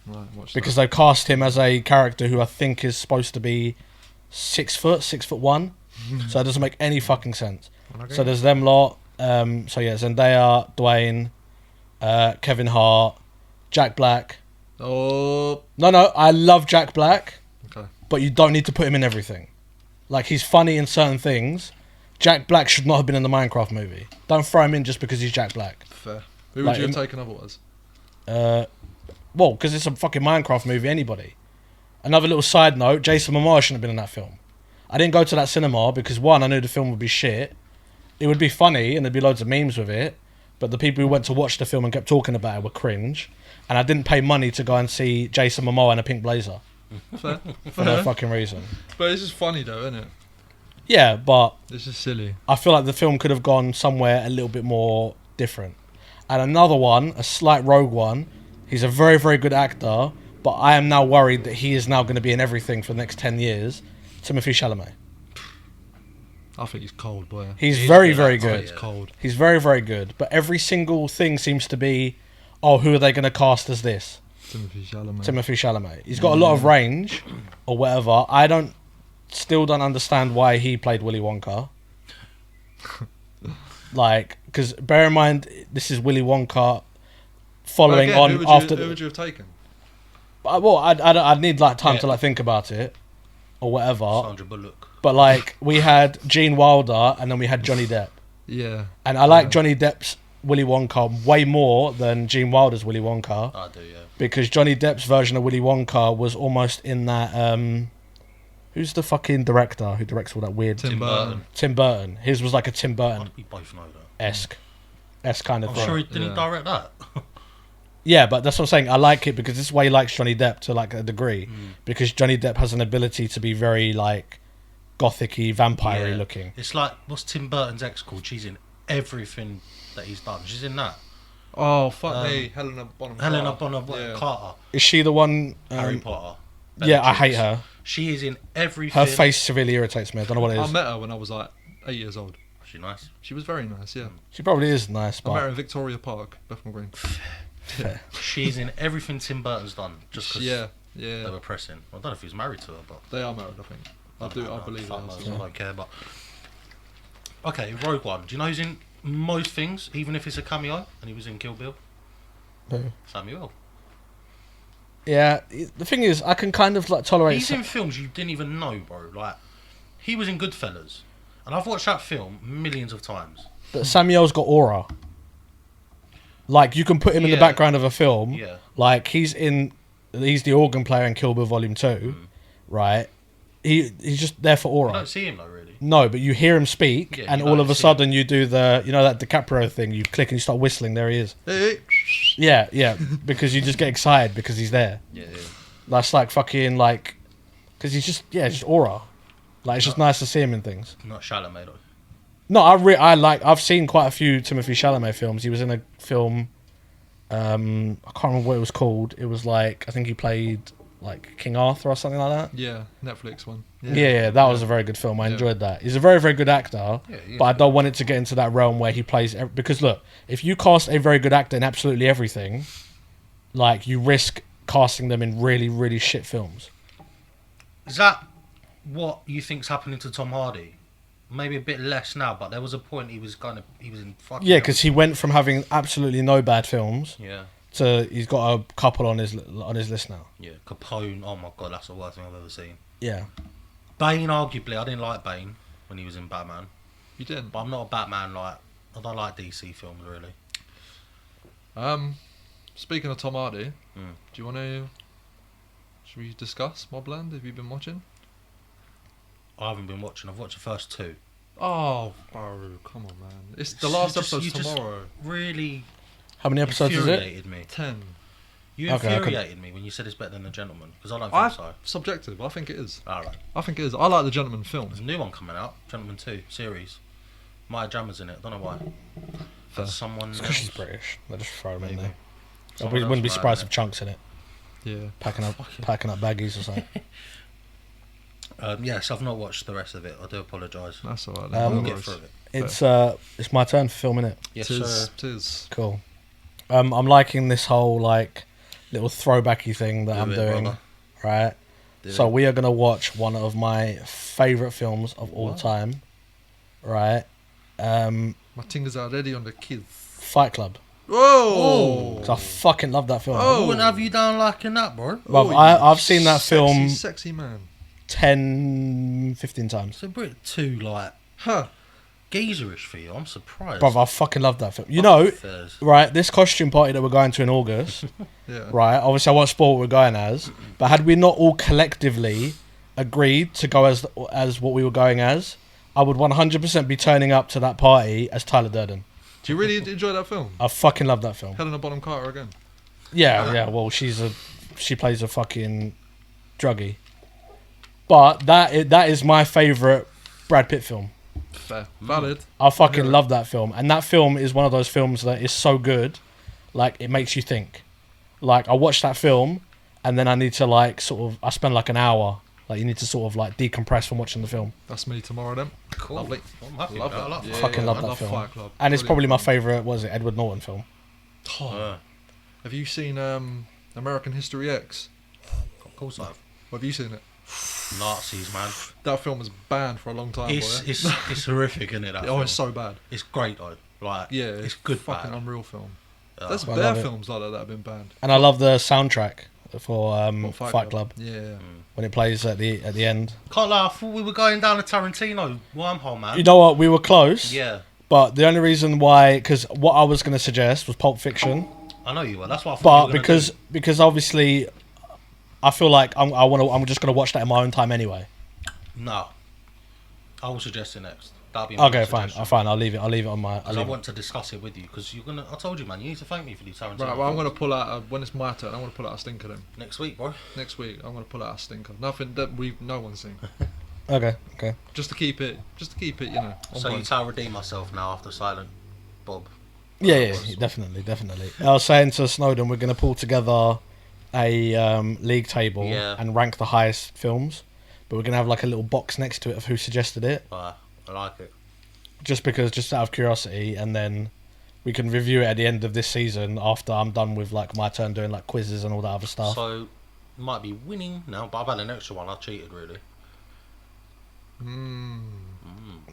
Right, watch Because they cast him as a character who I think is supposed to be 6'1", so it doesn't make any fucking sense. Okay. So there's them lot. So yeah, Zendaya, Dwayne, Kevin Hart, Jack Black. Oh. No, I love Jack Black, Okay. but you don't need to put him in everything. Like he's funny in certain things. Jack Black should not have been in the Minecraft movie. Don't throw him in just because he's Jack Black. Fair. Who would you have taken otherwise? Well, because it's a fucking Minecraft movie, anybody. Another little side note, Jason Momoa shouldn't have been in that film. I didn't go to that cinema because, one, I knew the film would be shit. It would be funny and there'd be loads of memes with it, but the people who went to watch the film and kept talking about it were cringe. And I didn't pay money to go and see Jason Momoa in a pink blazer. Fair. For no fucking reason. But it's just funny though, isn't it? Yeah, but It's just silly. I feel like the film could have gone somewhere a little bit more different. And another one, a slight rogue one, he's a very, very good actor, but I am now worried that he is now going to be in everything for the next 10 years. Timothée Chalamet. I think he's cold, boy. He's very, very I think good. he's cold. He's very, very good. But every single thing seems to be, oh, who are they going to cast as this? Timothée Chalamet. Timothée Chalamet. He's got a lot of range or whatever. I still don't understand why he played Willy Wonka. Like, because bear in mind, this is Willy Wonka following Again, on who after. would you have taken? Well, I'd need like time to like think about it or whatever. Sandra Bullock. But like, we had Gene Wilder and then we had Johnny Depp. Yeah. And I like Johnny Depp's Willy Wonka way more than Gene Wilder's Willy Wonka. I do, yeah. Because Johnny Depp's version of Willy Wonka was almost in that Who's the fucking director who directs all that weird? Tim Burton. Tim Burton. His was like a Tim Why Burton did we both know that? esque kind of I'm thing. sure he didn't Yeah. direct that. Yeah, but that's what I'm saying. I like it because this is why he likes Johnny Depp to like a degree, because Johnny Depp has an ability to be very like gothic-y, vampire-y Yeah. looking. It's like, what's Tim Burton's ex called? She's in everything that he's done. She's in that. Oh fuck me, Helena Bonham Bonham Carter. Is she the one? Harry Potter. Yeah, I hate Bellatrix. her. She is in everything. Her face severely irritates me. I don't know what it I is. met her when I was like 8 years old. She's nice. She was very nice, yeah. She probably is nice, I met her but in Victoria Park, Bethnal Green. She's in everything Tim Burton's done. Just because Yeah, they yeah. were pressing. I don't know if he was married to her, but They are married, I think. I believe fuck that. knows, I don't care. But okay, Rogue One. Do you know who's in most things, even if it's a cameo? And he was in Kill Bill. Who? Samuel. yeah. The thing is, I can kind of like tolerate. He's in films you didn't even know, bro. Like he was in Goodfellas, and I've watched that film millions of times. But Samuel's got aura. Like you can put him in the Yeah. background of a film. Yeah. Like he's the organ player in Kill Bill Volume 2, right? He's just there for You aura. don't see him though, really. No, but you hear him speak, Yeah, and you all don't of a see sudden you do the, that DiCaprio thing. You click and you start whistling. There he is. Hey, Yeah, because you just get excited because he's there. Yeah, yeah. That's like fucking like, because he's just aura. Like it's just nice to see him in things. Not Chalamet though. No, I've seen quite a few Timothée Chalamet films. He was in a film, I can't remember what it was called. It was like, I think he played like King Arthur or something like that. yeah, Netflix one. Yeah, that was a very good film. I enjoyed that. He's a very, very good actor, Yeah, he is but I good. don't want it to get into that realm where he plays... Because look, if you cast a very good actor in absolutely everything, like, you risk casting them in really, really shit films. Is that what you think's happening to Tom Hardy? Maybe a bit less now, but there was a point he was in fucking... Yeah, because he went from having absolutely no bad films Yeah, to he's got a couple on his list now. yeah. Capone, oh my god, that's the worst thing I've ever seen. Yeah. Bane, arguably, I didn't like Bane when he was in Batman. You didn't. But I'm not a Batman, like, I don't like DC films, really. Speaking of Tom Hardy, Mm. do you want to? Should we discuss Mobland? Have you been watching? I haven't been watching, I've watched the first two. Oh, bro, come on, man! It's the last episode's you just tomorrow. really How many episodes is it? infuriated me. 10. You Okay, I couldn't- infuriated me when you said it's better than The Gentleman, because I don't think so. Subjective. I think it is. Alright. I think it is. I like the Gentleman film. There's a new one coming out, Gentleman 2 series. Maya Jama's in it, I don't know why. Fair. That's someone It's because she's else. British. They just throw him in Maybe. there. I Someone wouldn't else be might surprised have if Chunk's in it. Yeah. Packing up baggies or something. Yes, I've not watched the rest of it. I do apologise. That's alright. Um, We'll no get worries. through it. It's my turn for filming it. Yes, Tis, sir. tis. Cool. I'm liking this whole like little throwbacky thing that Do I'm it, doing. brother. Right. Do So it. we are gonna watch one of my favorite films of all What? time. Right. My tingers are ready on the kids. Fight Club. Whoa! 'Cause I fucking love that film. Oh. I wouldn't have you down liking that, bro. Bruv, you I've seen that sexy, film Sexy man. 10, 15 times. It's a bit too, like, Huh. geezerish for you. I'm surprised. Bruv, I fucking love that film. You know, Fairs. right, this costume party that we're going to in August, Yeah. right, obviously I won't spoil what we're going as, but had we not all collectively agreed to go as what we were going as, I would 100% be turning up to that party as Tyler Durden. Do you really enjoy that film? I fucking love that film. Helena Bonham Carter again. Yeah, well, she plays a fucking druggie. But that is my favourite Brad Pitt film. Fair. Valid. I fucking Yeah. love that film. And that film is one of those films that is so good, like, it makes you think. Like, I watch that film, and then I need to, like, I spend, like, an hour. Like, you need to sort of, like, decompress from watching the film. That's me tomorrow then. Cool. Lovely. I'm happy Love with that. I that. love Yeah, that. Fucking love I that love film. Fight Club. And it's probably my Brilliant favourite, what is it, Edward Norton film. film. Oh. Have you seen American History X? Of course I have. Have you seen it? Nazis, man. That film was banned for a long time. It's boy. it's horrific, isn't it? That Oh, film? it's so bad. It's great though. Like, Yeah, it's good. fucking bad. unreal film. Uh, There's I bare love it. films like that have been banned. And I love the soundtrack for Or Fight Club Yeah. when it plays at the end. Can't lie. I thought we were going down a Tarantino wormhole, man. You know what? We were close. Yeah, But the only reason why, because what I was going to suggest was Pulp Fiction. I know you were. That's what I thought. But you were gonna because obviously, I feel like I'm just gonna watch that in my own time anyway. No. I will suggest it next. That'll be my Okay, fine. suggestion. Fine. I'll leave it on my. Because I want to discuss it with you. Because you're gonna. I told you, man. You need to thank me for these Tarantino. Right, well, I'm gonna pull out when it's my turn. I'm gonna pull out a stinker then. Next week, bro. Next week, I'm gonna pull out a stinker. Nothing that no one's seen. Okay. Just to keep it, you know. On So you point. tell redeem myself now after Silent Bob. Yeah, definitely. I was saying to Snowden, we're gonna pull together a league table and rank the highest films, but we're gonna have like a little box next to it of who suggested it. I like it. Just out of curiosity, and then we can review it at the end of this season after I'm done with like my turn doing like quizzes and all that other stuff. So might be winning now, but I've had an extra one. I cheated really.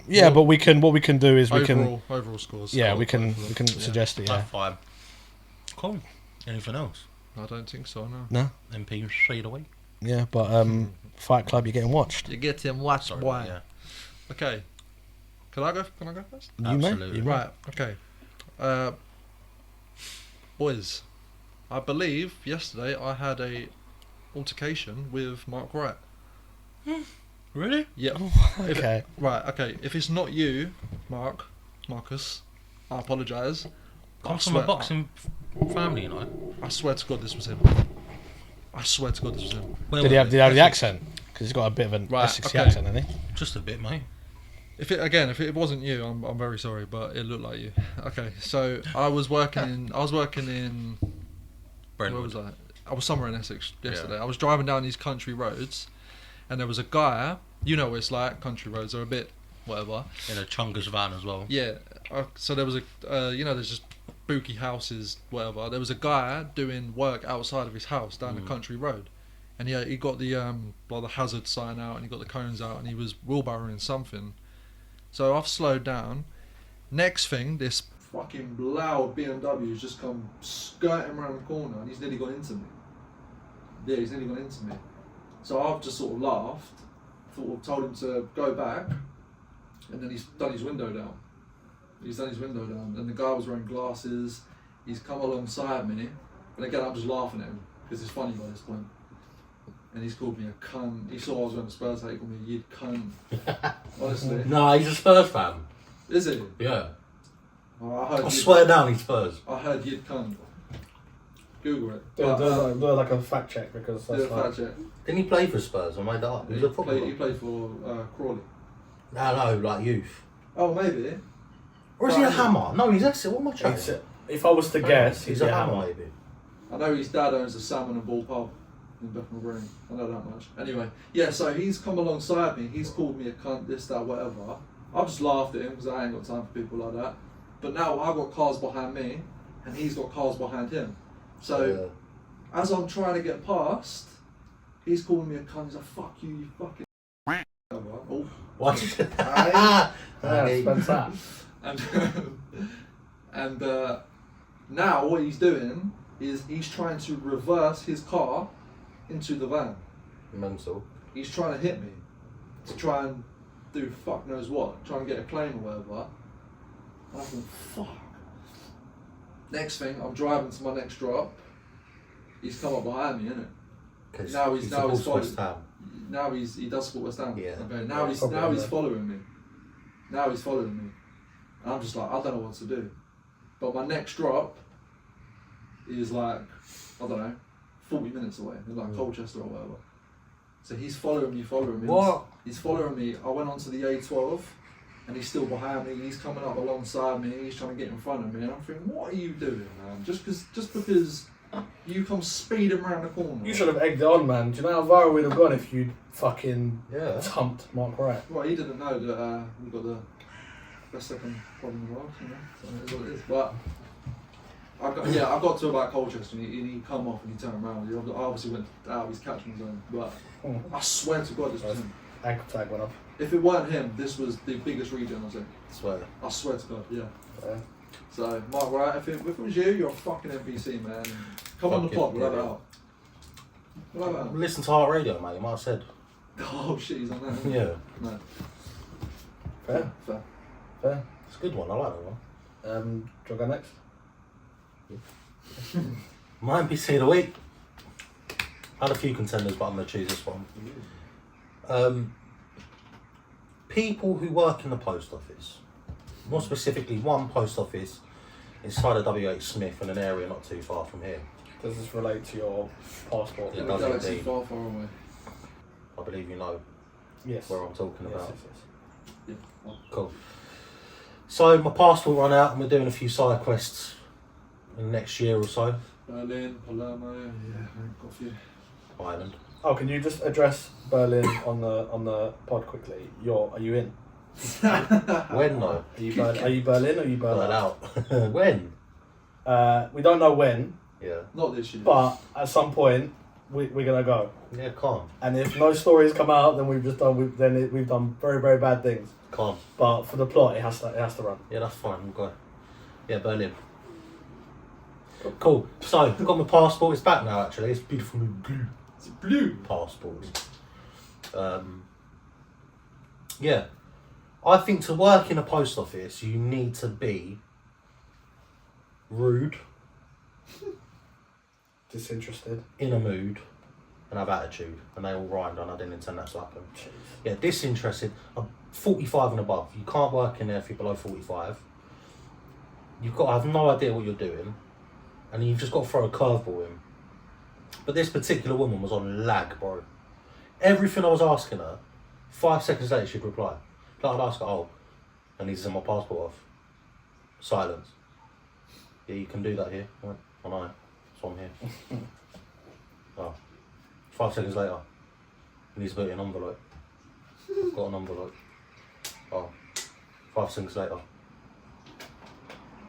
Yeah, but what we can do is overall scores. we can suggest it. Yeah. That's fine. Cool. Anything else? I don't think so. No. No. MP straight away. Yeah, but Fight Club, you're getting watched. You get him watched, Sorry, boy. yeah. Okay. Can I go first? You may. Absolutely. Right. Okay. Boys, I believe yesterday I had a altercation with Mark Wright. Really? Yeah. Okay. Okay. If it's not you, Marcus, I apologise. I'm from a boxing family, you know. I swear to God, this was him. I swear to God, this was him. Where Did he were have they? the accent? Because he's got a bit of an Essex accent, hasn't he? Just a bit, mate. If it wasn't you, I'm very sorry, but it looked like you. Okay, so I was working in Brentwood. where was I? I was somewhere in Essex yesterday. I was driving down these country roads, and there was a guy. You know what it's like. Country roads are a bit whatever. In a Chungus van as well. Yeah. So there was a there's just spooky houses, whatever. There was a guy doing work outside of his house down the country road, and he got the the hazard sign out, and he got the cones out, and he was wheelbarrowing something. So I've slowed down. Next thing, this fucking loud BMW has just come skirting around the corner, and he's nearly gone into me. Yeah, he's nearly gone into me. So I've just sort of laughed, told him to go back, and then he's done his window down. And the guy was wearing glasses. He's come alongside me, and again I'm just laughing at him because it's funny by this point. And he's called me a cunt. He saw I was wearing a Spurs hat. He called me a yid cunt. Honestly. No, he's a Spurs fan. Is he? Yeah. Oh, I swear down, he's Spurs. I heard yid cunt. Google it. Do like a fact check because Do a fact check. Didn't he play for Spurs? I made that up. He was a footballer. He played for Crawley. No, like youth. Oh, maybe. Or is he a hammer? No, he's Essex. What am I trying? If I was to guess, he's a hammer, maybe. I know his dad owns a salmon and ball pub in Bethnal Green. I know that much. Anyway, yeah, so he's come alongside me. He's called me a cunt, this, that, whatever. I've just laughed at him because I ain't got time for people like that. But now I've got cars behind me and he's got cars behind him. So as I'm trying to get past, he's calling me a cunt. He's like, fuck you, you fucking oh. What? Spencer. And now what he's doing is he's trying to reverse his car into the van. Mental. He's trying to hit me to try and do fuck knows what, try and get a claim or whatever. And I think, fuck. Next thing, I'm driving to my next drop. He's come up behind me, innit? Now he's following. Now he does support West Ham. Yeah. Okay. Now he's following me. Now he's following me. And I'm just like, I don't know what to do. But my next drop is like, I don't know, 40 minutes away, in like Colchester or whatever. So he's following me. What? He's following me. I went onto the A12 and he's still behind me. He's coming up alongside me. He's trying to get in front of me. And I'm thinking, what are you doing, man? Just because you come speeding around the corner. You should have egged it on, man. Do you know how viral we'd have gone if you'd fucking thumped Mark Wright? Well, he didn't know that we got the best second problem in the world, you know. So it is what it is. But I got to about Colchester and he come off and he turned around. He obviously went out of his catchment zone. But I swear to God, this was him. Ankle tag went up. If it weren't him, this was the biggest regen I think. Swear. I swear to God, yeah. So, Mark Wright, if it was you, you're a fucking NPC, man. Come on the pod, we'll have it out. We'll have it out. Listen to Heart Radio, mate. You might have said. Oh shit, he's on that. Yeah. No. Fair. It's a good one. I like that one. Do you go next? My NPC of the week. I had a few contenders, but I'm going to choose this one. people who work in the post office, more specifically one post office inside of WH Smith in an area not too far from here. Does this relate to your passport? Yeah. The does galaxy's indeed. far, far away. I believe you know Yes. where I'm talking about. Yeah. Well, Cool. So my passport run out and we're doing a few side quests in the next year or so. Berlin, Palermo, yeah, I've got a few. Ireland. Oh, can you just address Berlin on the pod quickly? Are you in? When though? Are you Berlin or are you Burn Berlin? out. When? We don't know when, Yeah. Not this year. but at some point we're gonna go. Yeah, calm. And if no stories come out, then we've done very, very bad things. Calm. But for the plot, it has to run. Yeah, that's fine. We'll go. Yeah, Berlin. Cool. So, I've got my passport. It's back now, actually. It's beautiful blue It's blue. passport. Yeah. I think to work in a post office, you need to be rude, Disinterested. in a mood, and have attitude. And they all rhymed, and I didn't intend that to happen. Yeah, disinterested. I'm 45 and above. You can't work in there if you're below 45. You've got to have no idea what you're doing, and you've just got to throw a curveball in. But this particular woman was on lag, bro. Everything I was asking her, 5 seconds later she'd reply. Like I'd ask her, oh, I need to send my passport off. Silence. Yeah, you can do that here. I went, I know, so I'm here. Oh. 5 seconds later, he needs to put it in an envelope. Got an envelope. Oh. 5 seconds later,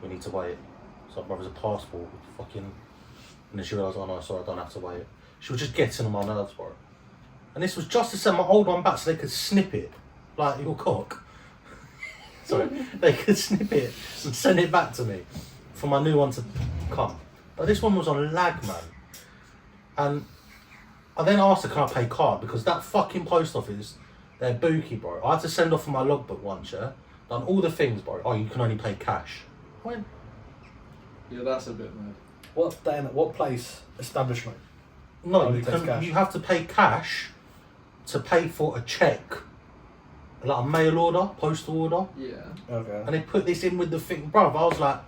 we need to weigh it. So my brother's a passport, fucking. And then she realised, oh no, sorry, I don't have to weigh it. She was just getting on my nerves, bro. And this was just to send my old one back so they could snip it, like your cock. Sorry, they could snip it and send it back to me for my new one to come. But this one was on lag, man. And I then asked her, can I pay card? Because that fucking post office, they're bookie, bro. I had to send off my logbook once, yeah? Done all the things, bro. Oh, you can only pay cash. I went, Yeah, that's a bit mad. What place establishment? no, Only you takes can. cash. You have to pay cash to pay for a check, like a mail order, postal order. Yeah. Okay. And they put this in with the thing, bruv. I was like,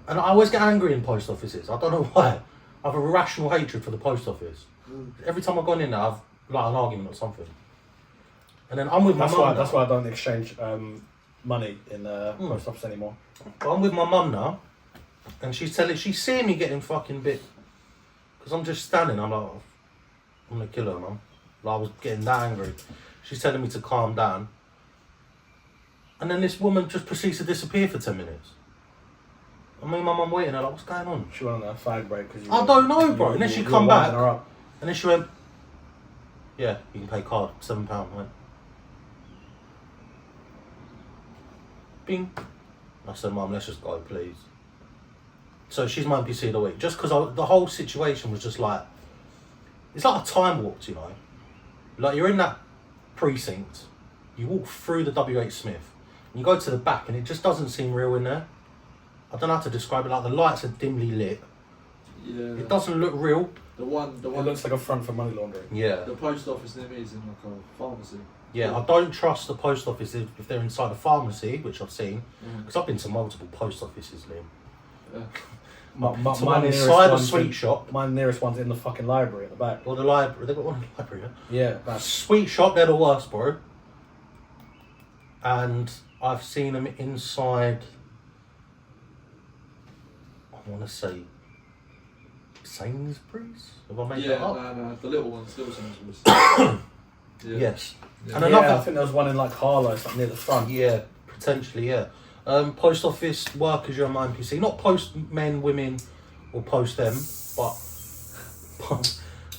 and I always get angry in post offices. I don't know why. I have a irrational hatred for the post office. Every time I've gone in there, I've like an argument or something. And then I'm with my mum. That's why I don't exchange money in the post office anymore. But I'm with my mum now, and she's seeing me getting fucking bit, because I'm just standing. I'm like, oh, I'm gonna kill her, mum. Like, I was getting that angry. She's telling me to calm down, and then this woman just proceeds to disappear for 10 minutes. And me and my mum waiting. I'm like, what's going on? She went on a fag break because I don't know, bro. And then she come back, her up. and then she went, yeah, you can pay card, £7. I went, bing. I said, mum, let's just go, please. So she's my NPC of the week. Just because the whole situation was just like, it's like a time warp, you know. Like, you're in that precinct, you walk through the WH Smith, and you go to the back, and it just doesn't seem real in there. I don't know how to describe it. Like, the lights are dimly lit. Yeah. It doesn't look real. The one. It looks like a front for money laundering. Yeah. The post office near me is in like a pharmacy. Yeah, I don't trust the post office if they're inside a pharmacy, which I've seen. Mm. Because I've been to multiple post offices, Liam. Yeah. So one inside a sweet shop. My nearest one's in the fucking library at the back. Or the library. They've got one in the library, yeah? Yeah, that's Sweet shop, they're the worst, bro. And I've seen them inside, I want to say, Sainsbury's? Have I made that Yeah, up? no, the little one still Sainsbury's. Yeah. Yes. Yeah. And I another, think there was one in like Harlow, like near the front. yeah, potentially, yeah. Post office workers, you're on my NPC. Not post men, women, or post them, but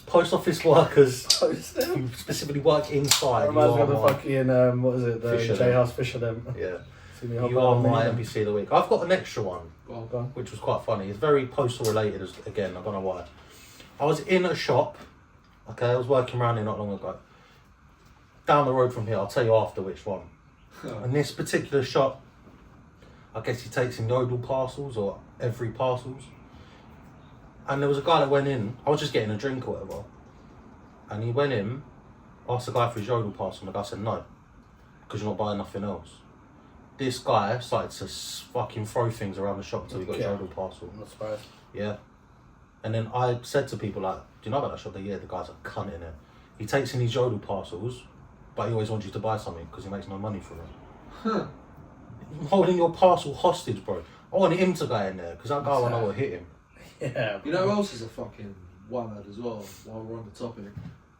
post office workers Post them. who specifically work inside. Reminds me You of the are my, fucking what is it? The Fisher J them. House Fisher them. yeah. See me You hop are out my of me. NPC of the week. I've got an extra one, Well, Go on. which was quite funny. It's very postal related again, I don't know why. I was in a shop, okay, I was working around here not long ago. Down the road from here, I'll tell you after which one. And this particular shop, I guess he takes in yodel parcels or every parcels. And there was a guy that went in, I was just getting a drink or whatever. And he went in, asked the guy for his yodel parcel, and the guy said no. because you're not buying nothing else. This guy started to fucking throw things around the shop until he got his own parcel. I'm not surprised. Yeah. And then I said to people like, do you know about that shop? Yeah, the guy's a cunt in it. He takes in these yodel parcels, but he always wants you to buy something because he makes no money from it. Huh. I'm holding your parcel hostage, bro. I wanted him to go in there because that guy I know will hit him. Yeah. You know who else is a fucking one-head as well, while we're on the topic?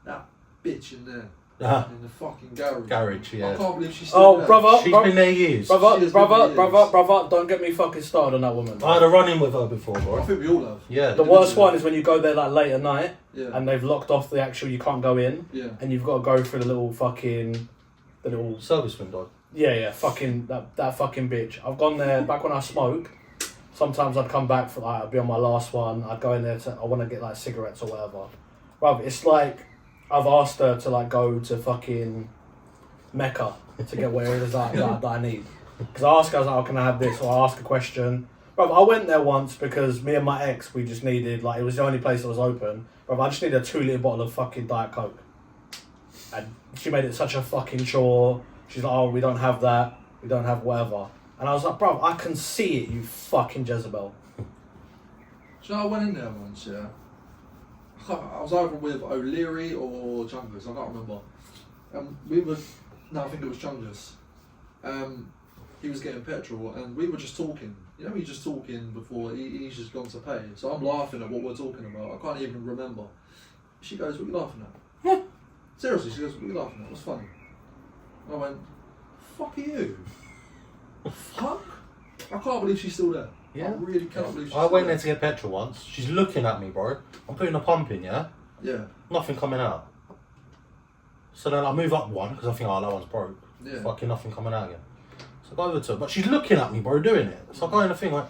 That bitch in there. In the fucking garage. Garage, yeah. I can't believe she's still there. brother, She's been there years. brother, don't get me fucking started on that woman. I had a run-in with her before, I bro. think we all have. Yeah. The worst one is when you go there like late at night Yeah. and they've locked off the actual, you can't go in, Yeah. and you've got to go through the little Service window. yeah, fucking, that fucking bitch. I've gone there back when I smoked. Sometimes I'd come back for like, I'd be on my last one, I'd go in there I want to get like cigarettes or whatever. Bruv, it's like, I've asked her to like go to fucking Mecca to get where it is that I need. Because I asked her, I was like, oh, can I have this? Or I ask a question. Bruv, I went there once because me and my ex, we just needed, like, it was the only place that was open. Bruv, I just needed a 2-litre bottle of fucking Diet Coke. And she made it such a fucking chore. She's like, oh, we don't have that. We don't have whatever. And I was like, bruv, I can see it, you fucking Jezebel. Do you know, I went in there once, yeah. I was either with O'Leary or Chungus, I can't remember. I think it was Chungus. He was getting petrol and we were just talking. You know, we were just talking before he's just gone to pay. So I'm laughing at what we're talking about. I can't even remember. She goes, what are you laughing at? Seriously, she goes, what are you laughing at? What's funny? I went, fuck are you? Fuck? I can't believe she's still there. Yeah. I really cannot believe she's I still went there. there to get petrol once. She's looking at me, bro. I'm putting a pump in, yeah? Yeah. Nothing coming out. So then I move up one because I think, oh, that one's broke. Yeah. Fucking nothing coming out again. So I go over to her, but she's looking at me, bro, doing it. So I go in the thing like,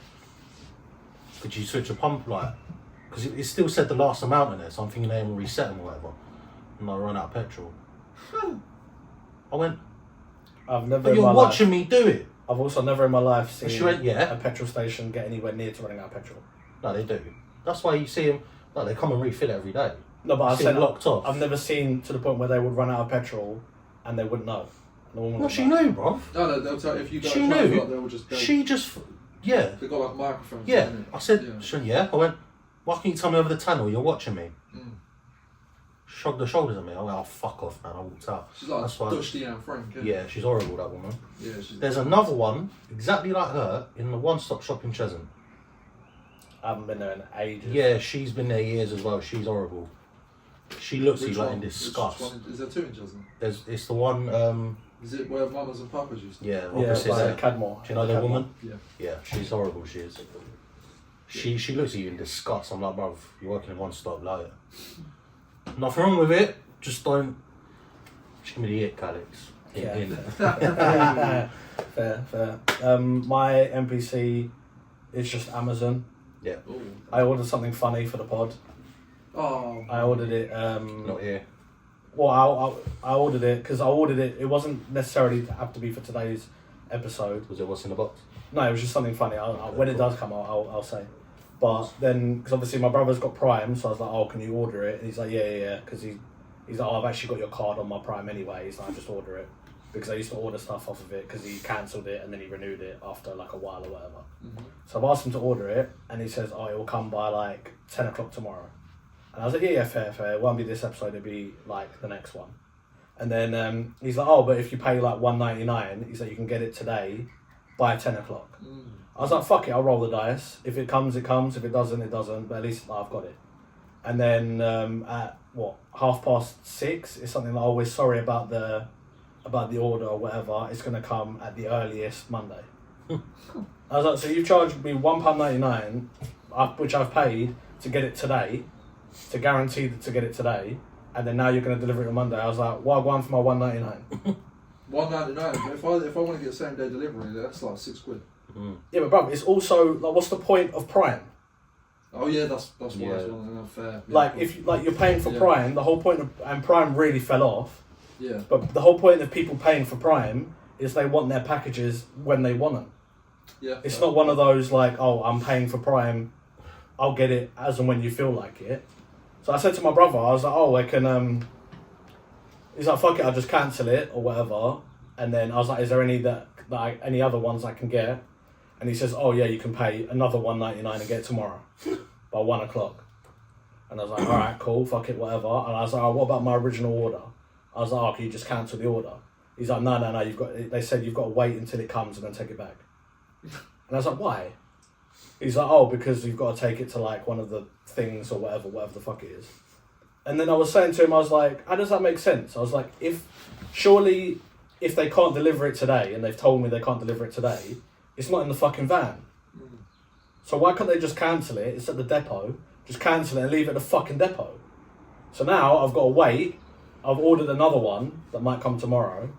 could you switch a pump light? Because it still said the last amount in there, so I'm thinking they haven't reset them or whatever. And I run out of petrol. I went, I've never but in you're my watching life, me do it. I've also never in my life seen She went, yeah. a petrol station get anywhere near to running out of petrol. No, they do. That's why you see them, like, they come and refill it every day. No, but You I see said them locked off. I've never seen to the point where they would run out of petrol and they wouldn't know. No one would Well, she know. knew, bro. No, they'll tell if you go She to traffic knew. light, they'll just go. She just, yeah. They got like microphones. Yeah. innit? I said, Yeah. she went, yeah. I went, why can't you tell me over the tunnel? You're watching me. Shrugged her shoulders at me. I went, oh, fuck off, man. I walked out. She's like That's why. Dusty and Frank. Yeah, she's horrible, that woman. Yeah, she's. There's another one, exactly like her, in the one-stop shop in Cheshunt. I haven't been there in ages. Yeah, she's been there years as well. She's horrible. She looks at Which you like one? in disgust. Which one? Is there two in Cheshunt? It's the one, Is it where Mamas and Papas used to? yeah, Yeah, opposite by there. Cadmore. Do you know the Cadmore. woman? Yeah. Yeah, she's horrible, she is. She looks at you in disgust. I'm like, bruv, you're working in one stop, like, nothing wrong with it, just don't. Just give me the ick, Alex. Yeah. In. Fair. My NPC is just Amazon. Yeah, Oh. I ordered something funny for the pod. Oh. I ordered it. not here. Well, I ordered it because I ordered it. It wasn't necessarily to have to be for today's episode. Was it what's in the box? No, it was just something funny. When it does come, I'll say. But then, because obviously my brother's got Prime, so I was like, oh, can you order it? And he's like, yeah. Because he's like, oh, I've actually got your card on my Prime anyway. He's like, I just order it. Because I used to order stuff off of it because he cancelled it and then he renewed it after like a while or whatever. Mm-hmm. So I've asked him to order it and he says, oh, it will come by like 10 o'clock tomorrow. And I was like, yeah, fair. It won't be this episode, it'll be like the next one. And then he's like, oh, but if you pay like $1.99, he's like, you can get it today by 10 o'clock. I was like, fuck it, I'll roll the dice. If it comes, it comes. If it doesn't, it doesn't. But at least I've got it. And then at 6:30, it's something that I'm always sorry about the order or whatever. It's going to come at the earliest Monday. I was like, so you've charged me £1.99, which I've paid to get it today, to guarantee to get it today, and then now you're going to deliver it on Monday. I was like, why go on for my £1.99? $1.99. If I want to get same day delivery, that's like £6. Yeah, but bro, it's also like, what's the point of Prime? Oh yeah, that's why Yeah. as well. Fair. Yeah, Like cool. if you're paying for Yeah. Prime, the whole point of and Prime really fell off. Yeah. But the whole point of people paying for Prime is they want their packages when they want them. Yeah. It's fair. not one of those like, oh, I'm paying for Prime, I'll get it as and when you feel like it. So I said to my brother, I was like, oh, I can. He's like, fuck it, I'll just cancel it or whatever. And then I was like, is there any any other ones I can get? And he says, oh yeah, you can pay another $1.99 and get it tomorrow by 1 o'clock. And I was like, all right, cool, fuck it, whatever. And I was like, oh, what about my original order? I was like, oh, can you just cancel the order? He's like, no, they said you've got to wait until it comes and then take it back. And I was like, why? He's like, oh, because you've got to take it to like one of the things or whatever the fuck it is. And then I was saying to him, I was like, how does that make sense? I was like, surely if they can't deliver it today and they've told me they can't deliver it today, it's not in the fucking van. So why can't they just cancel it? It's at the depot. Just cancel it and leave it at the fucking depot. So now I've got to wait. I've ordered another one that might come tomorrow.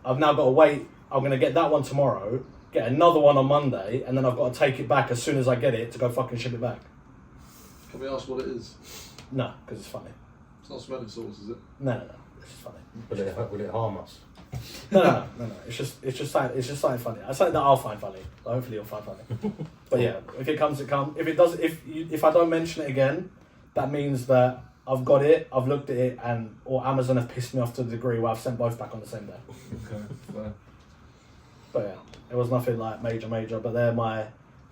I've now got to wait. I'm going to get that one tomorrow, get another one on Monday, and then I've got to take it back as soon as I get it to go fucking ship it back. Can we ask what it is? No, because it's funny. It's not smelling sauce, is it? No. It's just funny. Will it harm us? No. It's just something funny. It's something that I'll find funny. So hopefully you'll find funny. But yeah, if it comes, it comes. If it does, if I don't mention it again, that means that I've got it, I've looked at it, or Amazon have pissed me off to the degree where I've sent both back on the same day. Okay, fair. But yeah, it was nothing like major. But they're my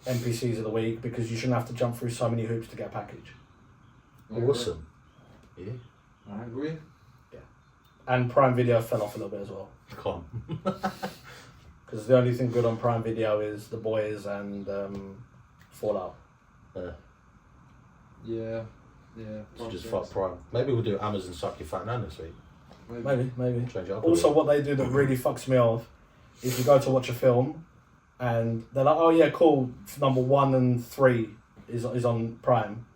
NPCs of the week because you shouldn't have to jump through so many hoops to get a package. Awesome. Yeah. I agree. And Prime Video fell off a little bit as well. Come on. Because the only thing good on Prime Video is The Boys and Fallout. Yeah. So just fuck Prime. Maybe we'll do Amazon Suck Your Fat Nan this week. Maybe. Change it up. Also, what they do that really fucks me off is you go to watch a film and they're like, oh yeah, cool, number 1 and 3 is on Prime.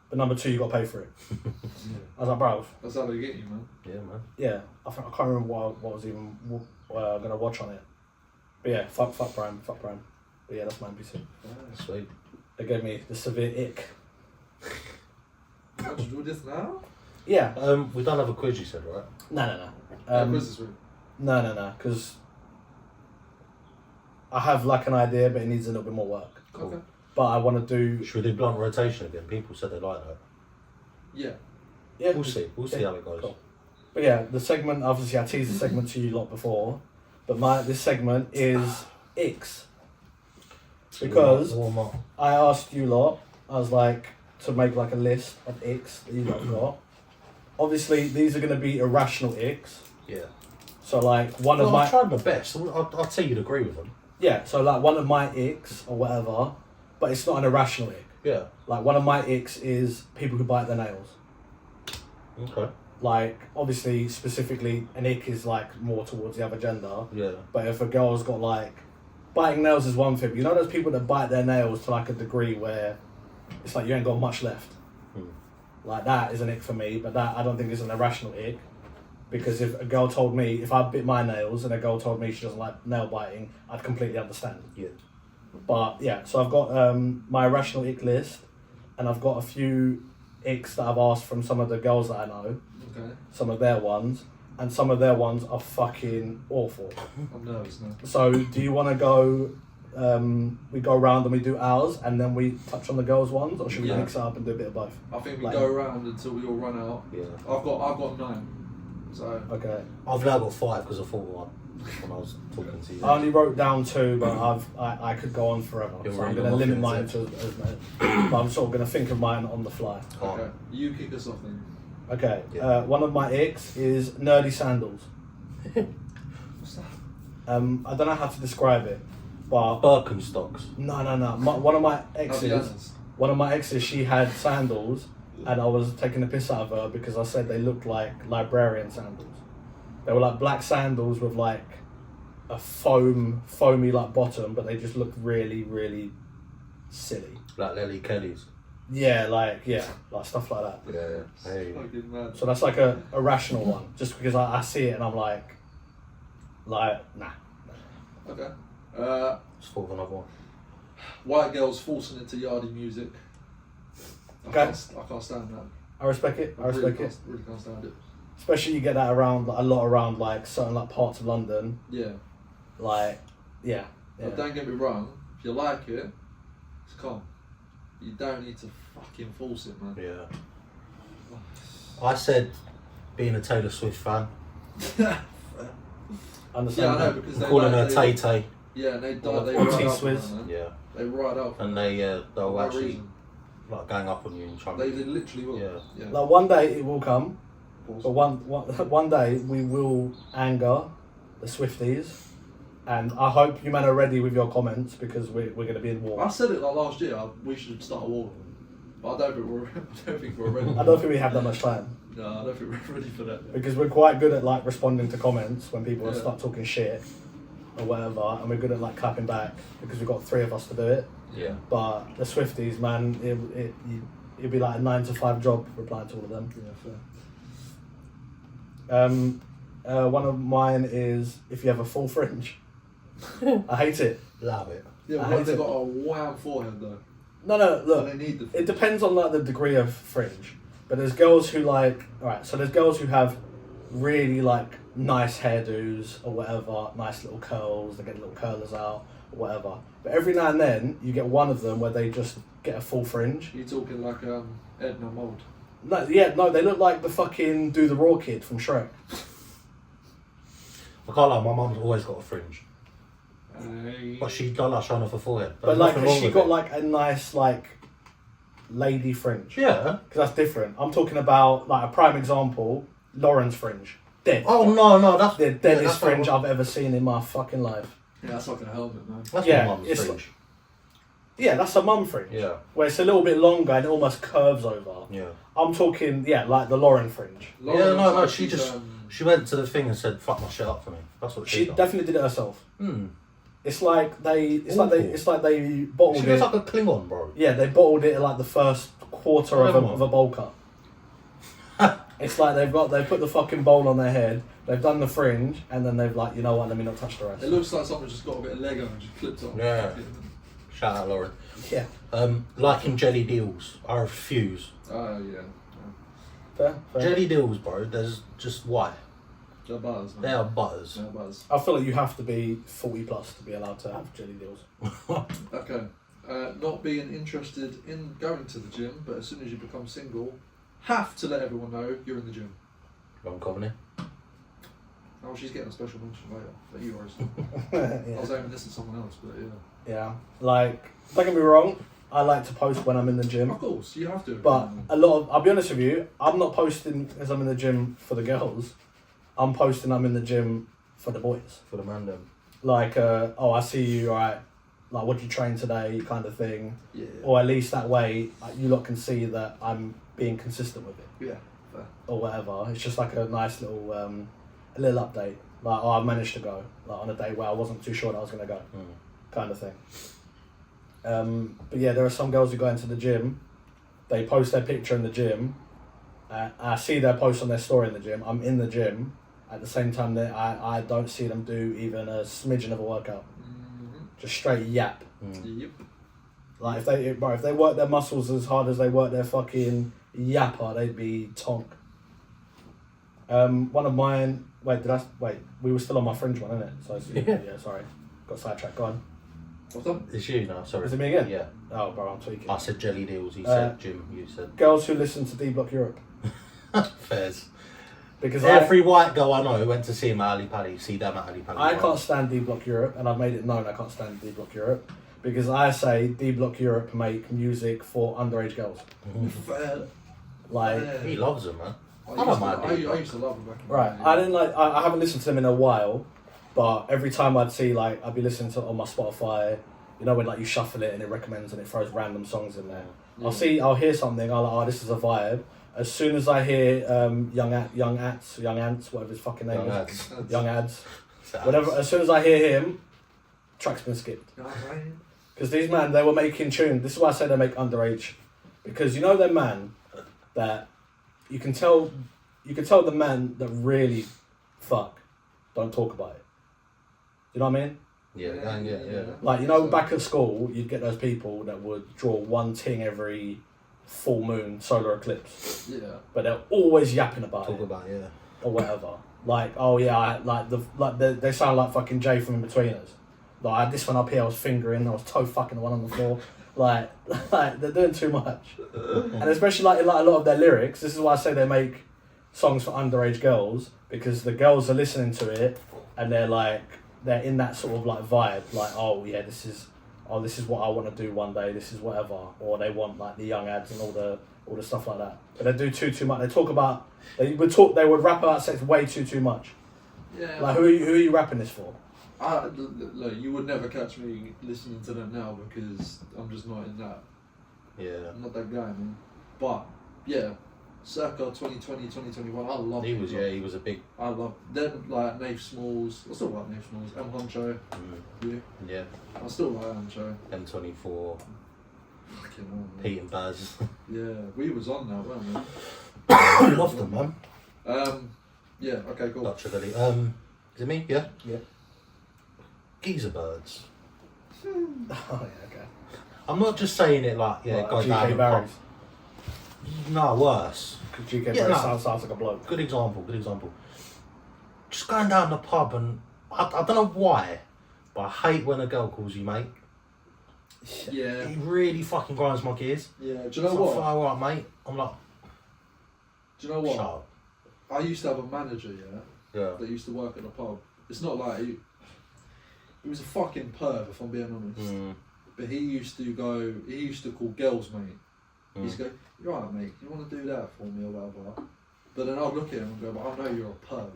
But number 2, you got to pay for it. I was like, bro. That's how they get you, man. Yeah, man. Yeah, I can't remember what was even going to watch on it. But yeah, fuck Prime. But yeah, that's my NPC. Sweet. They gave me the severe ick. Want to do this now? Yeah. We don't have a quiz, you said, right? No. Quiz this week. No, because I have like an idea, but it needs a little bit more work. Cool. Okay. But I want to do. Should we do blunt rotation again? People said they like that. Yeah. Yeah, We'll see how it goes. Cool. But yeah, the segment, obviously I teased the segment to you lot before, but this segment is Icks. Because Warm up. I asked you lot, I was like, to make like a list of Icks that you lot have got. Obviously, these are going to be irrational Icks. Yeah. So like one of Well, my... I've tried my best. I'll tell you to agree with them. Yeah, so like one of my Icks or whatever, but it's not an irrational Ick. Yeah. Like one of my Icks is people who bite their nails. Okay. Like, obviously, specifically, an ick is like more towards the other gender. Yeah. But if a girl's got like, biting nails is one thing. But you know those people that bite their nails to like a degree where it's like you ain't got much left. Like that is an ick for me, but that I don't think is an irrational ick. Because if a girl told me, if I bit my nails and a girl told me she doesn't like nail biting, I'd completely understand. Yeah. But yeah, so I've got my irrational ick list, and I've got a few icks that I've asked from some of the girls that I know. Okay. Some of their ones, and some of their ones are fucking awful. I'm nervous now. So do you want to go, we go around and we do ours, and then we touch on the girls' ones, or should we Yeah. mix it up and do a bit of both? I think we Like- go around until we all run out. Yeah. I've got 9. So Okay. I've now got 5 because I thought one when I was talking to you. I only wrote down 2, but I could go on forever. You're So I'm reading going to off limit in, mine is to as many. But I'm sort of going to think of mine on the fly. okay, you kick us off then. Okay. Yeah. One of my icks is nerdy sandals. What's that? I don't know how to describe it, but Birkenstocks. no. One of my I'll be exes. honest. One of my exes, she had sandals, and I was taking the piss out of her because I said they looked like librarian sandals. They were like black sandals with like a foamy like bottom, but they just looked really, really silly. Like Lily Kelly's. Yeah, like stuff like that. Yeah. Hey. Fucking mad. So that's like a rational one, just because I see it and I'm like, nah. Okay. Just thought of another one. White girls forcing into yardie music. I Okay. can't stand that. I respect it. I respect it. Really can't stand it. Especially you get that around like, a lot around like certain like parts of London. Yeah. Like, yeah. But don't get me wrong. If you like it, it's calm. You don't need to fucking force it, man. Yeah. I said being a Taylor Swift fan. Understand? Yeah, I know, that? because I'm they calling like, her Tay Tay. Yeah, and they Or ride out T-Swizz. for man. Yeah. They ride out for And man. they'll For no actually reason. like gang up on you and try and They literally will. Yeah. Yeah. Like one day it will come, Pause. but one day we will anger the Swifties, and I hope you men are ready with your comments because we're going to be in war. I said it like last year. We should start a war with them, but I don't think we're ready. I don't think we have that much time No, I don't think we're ready for that. Yet. because we're quite good at like responding to comments when people Yeah. start talking shit or whatever, and we're good at like clapping back because we've got 3 of us to do it. Yeah. But the Swifties, man, it'd be like a 9 to 5 job replying to all of them. Yeah, fair. One of mine is if you have a full fringe. I hate it. Love it. Yeah, I but hate they've it. got a wham forehead though. No, look. And they need the. It depends on like the degree of fringe, but there's girls who like so there's girls who have really like nice hairdos or whatever, nice little curls. They get little curlers out or whatever. But every now and then you get one of them where they just get a full fringe. You talking like Edna Mould? No, they look like the fucking Do the Raw kid from Shrek. I can't lie, my mum's always got a fringe. Hey. But she don't like showing off her forehead. But like nothing wrong she with got it. like a nice like lady fringe. Yeah. Because that's different. I'm talking about like a prime example, Lauren's fringe. Dead. Oh no, that's The yeah, deadest that's fringe my- i've ever seen in my fucking life. Yeah, that's like a helmet, man. That's Yeah, my mum's it's fringe. Yeah, that's a mum fringe. Yeah. Where it's a little bit longer and it almost curves over. Yeah. I'm talking, like the Lauren fringe. Yeah, no, Lauren's she like, just she's, she went to the thing and said, "Fuck my shit up for me." That's what She done. definitely did it herself. Hmm. It's like they She bottled looks it. like a Klingon, bro. Yeah, they bottled it at like the first quarter of Come a, on. of a bowl cut. It's like they put the fucking bowl on their head, they've done the fringe, and then they've like, you know what, let me not touch the rest. It looks like someone just got a bit of Lego and just clipped it on. Yeah. Shout out, Lauren. Yeah. Liking jelly deals, I refuse. Oh, yeah. Fair. Jelly deals, bro. There's just why They're butters, man. they are butters. They're butters. I feel like you have to be 40 plus to be allowed to have jelly deals. Okay. Not being interested in going to the gym, but as soon as you become single, have to let everyone know you're in the gym. Ron Coveney. Oh, she's getting a special mention later. But you are. I was aiming this at someone else, but yeah. Yeah. Like, don't get me wrong, I like to post when I'm in the gym. Of course, you have to. But I'll be honest with you, I'm not posting because I'm in the gym for the girls. I'm posting I'm in the gym for the boys. For the man, then. Like, I see you, alright, like, what did you train today, kind of thing. Yeah. Or at least that way, you lot can see that I'm being consistent with it. Yeah. Fair. Or whatever. It's just like a nice little, a little update. Like, I managed to go, like, on a day where I wasn't too sure that I was going to go, kind of thing. But yeah, there are some girls who go into the gym, they post their picture in the gym, I see their post on their story in the gym, I'm in the gym, at the same time that I don't see them do even a smidgen of a workout. Just straight yap. Yep. Like if they work their muscles as hard as they work their fucking yapper, they'd be tonk. One of mine, we were still on my fringe one, innit? So yeah, sorry. Got sidetracked, go on. What's up? It's you now, sorry. Is it me again? Yeah. Oh bro, I'm tweaking. I said jelly deals, you said Jim, you said. Girls who listen to D Block Europe. Fairs. Because Every white girl I know went to see him at Ali Pally, see them at Ali Pally. I can't stand D Block Europe, and I've made it known I can't stand D Block Europe because I say D Block Europe make music for underage girls. Fair. Like, Fair. He loves them, man. I don't mind I D-Block. used to love them back in the right, day. I didn't like. I haven't listened to them in a while, but every time I'd see like I'd be listening to it on my Spotify. You know when like you shuffle it and it recommends and it throws random songs in there. Yeah. I'll hear something. I'll like, oh, this is a vibe. As soon as I hear Young Ants, whatever his fucking name Young is, Ads. Young Ads, whatever. As soon as I hear him, track's been skipped. Because these man, they were making tune. This is why I say they make underage, because you know them man that you can tell the man that really fuck don't talk about it. You know what I mean? Yeah. Like, you know, back at school, you'd get those people that would draw one ting every full moon solar eclipse, Yeah. but they're always yapping about Talk it about, yeah. or whatever. Like, oh yeah, they sound like fucking Jay from In-Betweeners. Like, I had this one up here, I was fingering, I was toe fucking the one on the floor. like they're doing too much. And especially like in like a lot of their lyrics, this is why I say they make songs for underage girls because the girls are listening to it and they're in that sort of like vibe, like, oh yeah, this is what I want to do one day, this is whatever, or they want like the young ads and all the stuff like that. But they do too much. They would rap about sex way too much. Yeah. Like who are you rapping this for? Look, you would never catch me listening to them now because I'm just not in that. Yeah. I'm not that guy, man. But yeah, circa 2020, 2021, I love. He was a big. I love them, like Nate Smalls. I still like Nate Smalls. M Honcho. You? Yeah. I still like Honcho. M24. Fucking hell, man. Pete and Baz. Yeah, we was on that, weren't we? I love them, man. Yeah. Okay. Cool. Dutch Ability. Is it me? Yeah. Yeah. Geezer birds. Oh yeah, okay. I'm not just saying it like Like go GK down. Barry's. No, worse. GK Yeah, Barry's no. sounds like a bloke. Good example. Just going down the pub and I don't know why, but I hate when a girl calls you mate. Yeah. It really fucking grinds my gears. Yeah. Do you know It's what? like, alright, mate. I'm like, Do you know what? shut up. I used to have a manager, Yeah. that used to work at a pub. It's not like he was a fucking perv, if I'm being honest. But he used to call girls mate. He used to go, "You're right, mate, you want to do that for me or whatever?" But then I'd look at him and go, "But I know you're a perv.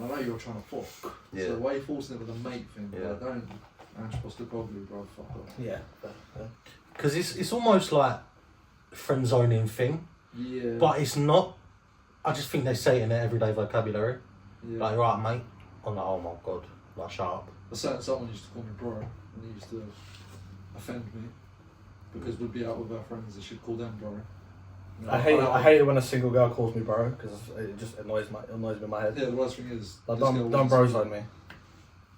I know you're trying to fuck. Yeah. So why are you forcing it with a mate thing? Yeah. Like, don't, I'm supposed to probably, bro, fuck off." Yeah. Because it's almost like friend zoning thing, Yeah. but it's not. I just think they say it in their everyday vocabulary. yeah. Like, right, mate. I'm like, oh my god, like, shut up. A certain someone used to call me bro, and he used to offend me because we'd be out with our friends and she'd call them bro. You know, I hate it when a single girl calls me bro because it just annoys me in my head. Yeah, the worst thing is, Like, this girl don't once- bro zone me.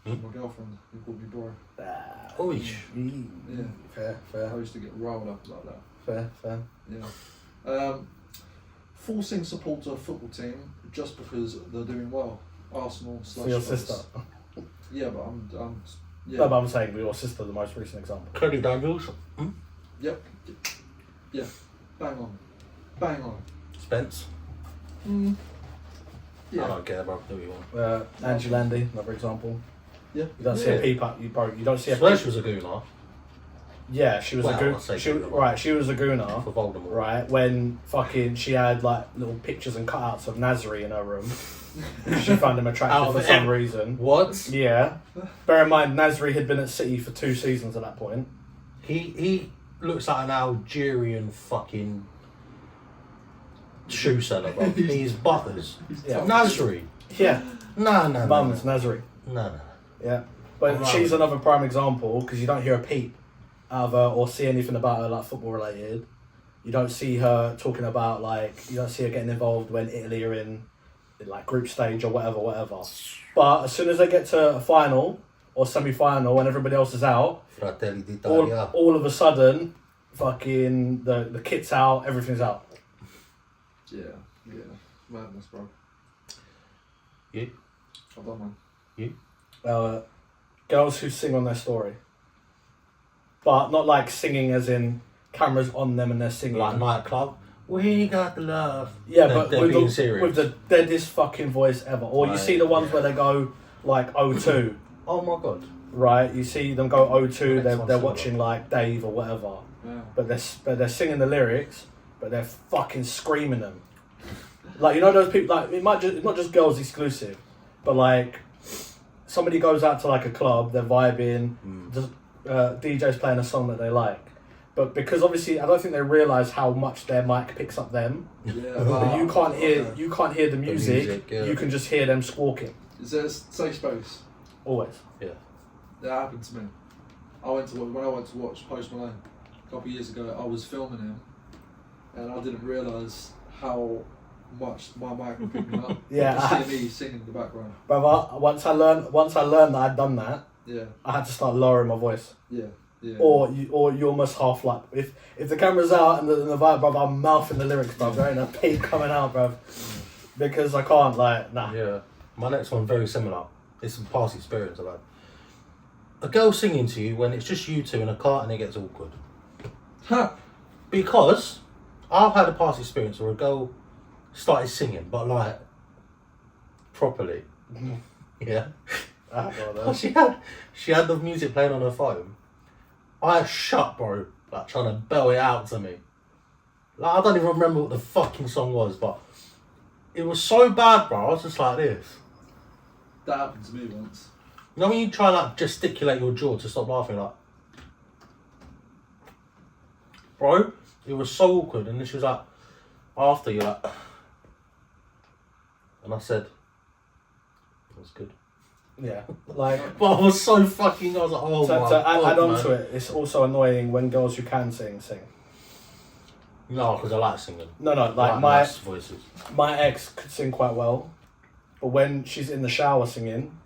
My girlfriend, who called me bro. Oh, Yeah. I Fair. used to get riled up like that. Fair. Yeah. Forcing support to a football team just because they're doing well. Arsenal / For your Spurs. sister. Yeah, but yeah. No, but I'm saying your sister, the most recent example. Cody Daniels. Yep. Yeah. Bang on. Spence. I Yeah. don't care, bro. Do what you want. Angie Landy, another example. Yeah. You don't see a Yeah. peep up, you don't see a Swear peep. she was a gooner Yeah, she was Well, a I'll say gooner. gooner. She was a gooner. for Voldemort. Right, when fucking she had like little pictures and cutouts of Nasri in her room. She found him Out attractive of for some ev- reason. What? Yeah. Bear in mind, Nasri had been at City for 2 seasons at that point. He looks like an Algerian fucking shoe seller, bro. He's butters. Yeah. Nasri. Yeah. No. Mums, Nasri. No. Yeah. But Right. she's another prime example because you don't hear a peep out of her or see anything about her like football related. You don't see her talking about you don't see her getting involved when Italy are in like group stage or whatever. But as soon as they get to a final or semi-final and everybody else is out, Fratelli d'Italia. all of a sudden, fucking the kit's out, everything's out. Yeah. Madness, bro. You? I don't know. Girls who sing on their story. But not like singing as in cameras on them and they're singing. Like nightclub. We got the love. Yeah, They're- but they're with being the, serious. with the deadest fucking voice ever. Or you Right, see the ones where they go like O2, Oh my god. right? You see them go O2, Next they're one's similar. watching like Dave or whatever. Yeah. But they're singing the lyrics, but they're fucking screaming them. Like, you know those people, like, it's not just girls exclusive, but like, somebody goes out to like a club, they're vibing, just, DJ's playing a song that they like. But because obviously, I don't think they realise how much their mic picks up them. Yeah. But you can't hear the music, music, yeah. you can just hear them squawking. Is there a safe space? Always. Yeah. That happened to me. When I went to watch Post Malone a couple of years ago, I was filming him, and I didn't realise how much my mic would pick me up. Yeah, You could see me singing in the background. Brother, once I learned that I'd done that, Yeah, I had to start lowering my voice. yeah. Or you almost half like if the camera's out and the vibe, bruv, I'm mouthing the lyrics, bruv. There ain't a peep coming out, bruv, because I can't nah. Yeah. My next one very similar. It's some past experience I've had. A girl singing to you when it's just you two in a car and it gets awkward. Ha! Because I've had a past experience where a girl started singing, but like properly. Yeah. She had the music playing on her phone. I shut, bro, like trying to bell it out to me. Like I don't even remember what the fucking song was, but it was so bad, bro. I was just like this. That happened to me once. You know when you try and like gesticulate your jaw to stop laughing, like, bro, it was so awkward. And then she was like, after you're like, and I said, it was good. Yeah, like. But I was so fucking. I was like, oh To my god, add on man. to it, it's also annoying when girls who can sing. No, because I like singing. No, I like nice voices. my ex could sing quite well, but when she's in the shower singing,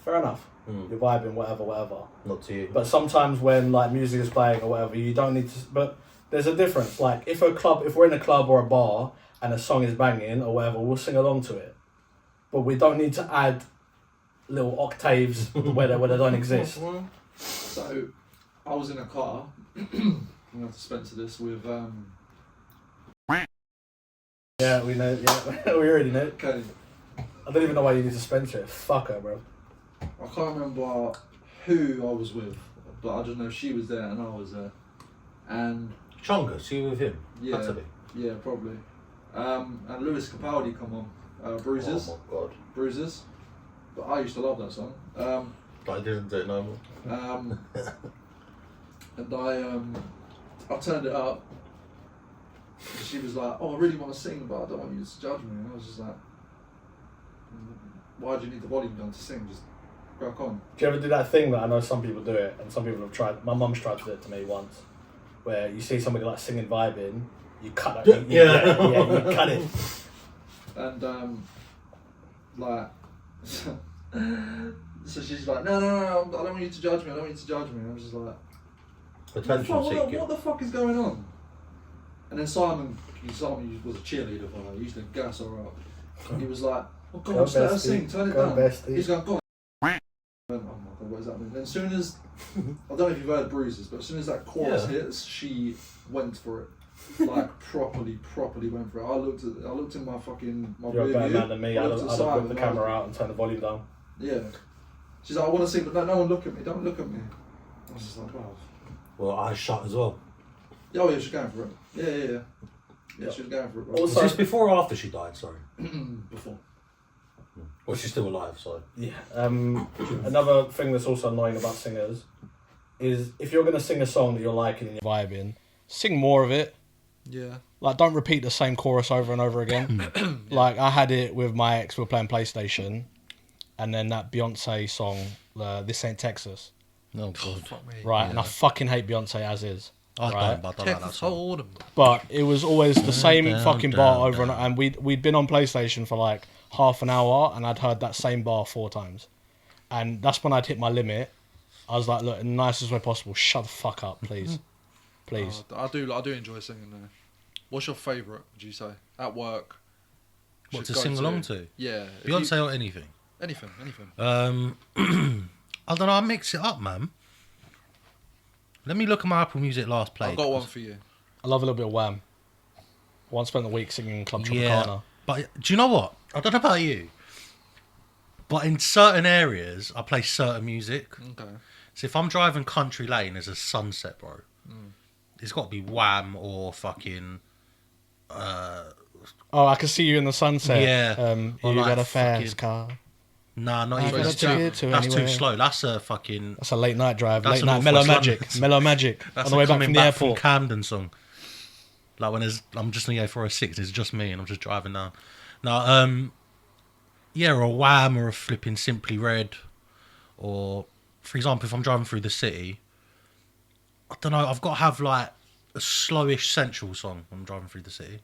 fair enough. You're vibing, whatever. Not to you. But sometimes when like music is playing or whatever, you don't need to. But there's a difference. Like if we're in a club or a bar and a song is banging or whatever, we'll sing along to it. But we don't need to add little octaves where they don't exist. So, I was in a car. I'm going to have to Spencer this with. Yeah, we know. Yeah, we already know. Okay. I don't even know why you need to Spencer it. Fuck her, bro. I can't remember who I was with, but I just know she was there and I was there. And Chungus, you with him? yeah, Had to be. yeah, probably. And Lewis Capaldi come on, Bruises, Oh my god. Bruises. But I used to love that song. But I didn't do it no more. And I turned it up. And she was like, "Oh, I really want to sing, but I don't want you to judge me." And I was just like, "Why do you need the volume down to sing? Just crack on." Do you ever do that thing that I know some people do it, and some people have tried? My mum's tried to do it to me once, where you see somebody like singing, vibing, you cut it. You cut it. And like, so she's like, no, I don't want you to judge me. I don't want you to judge me. And I was just like, Attention seeking. what the fuck is going on? And then Simon was a cheerleader for her. He used to gas her up. And he was like, "Oh God, just let her sing. Turn it down." Bestie. He's going, "Go on." I went, "Oh my God, what does that mean?" And as soon as I don't know if you've heard Bruises, but as soon as that chorus hits, she went for it. Like properly went for it. I looked in my You're a better man than me. I'd looked at have Simon put the and I was camera like, out and turn the volume down. Yeah. She's like, "I want to sing, but no one look at me. Don't look at me." I was just like, "Wow." Well, I shut as well. Oh yeah, she's going for it. Yeah. Yeah, she was going for it. Right? Was this before or after she died? Sorry. Before. Well, she's still alive, so. Yeah. Another thing that's also annoying about singers is if you're going to sing a song that you're liking and you're Vibing, sing more of it. Yeah. Like, don't repeat the same chorus over and over again. Like, I had it with my ex, we were playing PlayStation, and then that Beyonce song, This Ain't Texas. Oh god. Fuck me. Right, and I fucking hate Beyonce as is. I Right. don't like that song. But it was always the same Down, fucking down, bar over down. and we'd been on PlayStation for like half an hour and I'd heard that same bar 4 times. And that's when I'd hit my limit. I was like, look, in the nicest way possible, shut the fuck up, please. Please. I do enjoy singing though. What's your favourite, would you say? At work? What, Should to go sing along to? Yeah. if Beyonce or anything? Anything. I don't know, I mix it up, man. Let me look at my Apple Music last play. I've got one for you. I love a little bit of Wham. I once spent the week singing Club Tropicana. Yeah, but do you know what? I don't know about you, but in certain areas, I play certain music. Okay. So if I'm driving country lane, there's a sunset, bro. It's got to be Wham or fucking... Oh, I can see you in the sunset. Yeah. Or You like got a fast fucking- car. Nah, not I even. got That's a ticket too, to that's too anywhere. slow. That's a fucking... That's a late night drive. That's Late a night North Mellow West Magic. London. Mellow Magic. That's On the way back coming from the back airport. from Camden song. Like when I'm just on the A406, it's just me and I'm just driving down. Now, yeah, or a Wham or a flipping Simply Red, or for example, if I'm driving through the city, I don't know. I've got to have like a slowish sensual song when I'm driving through the city,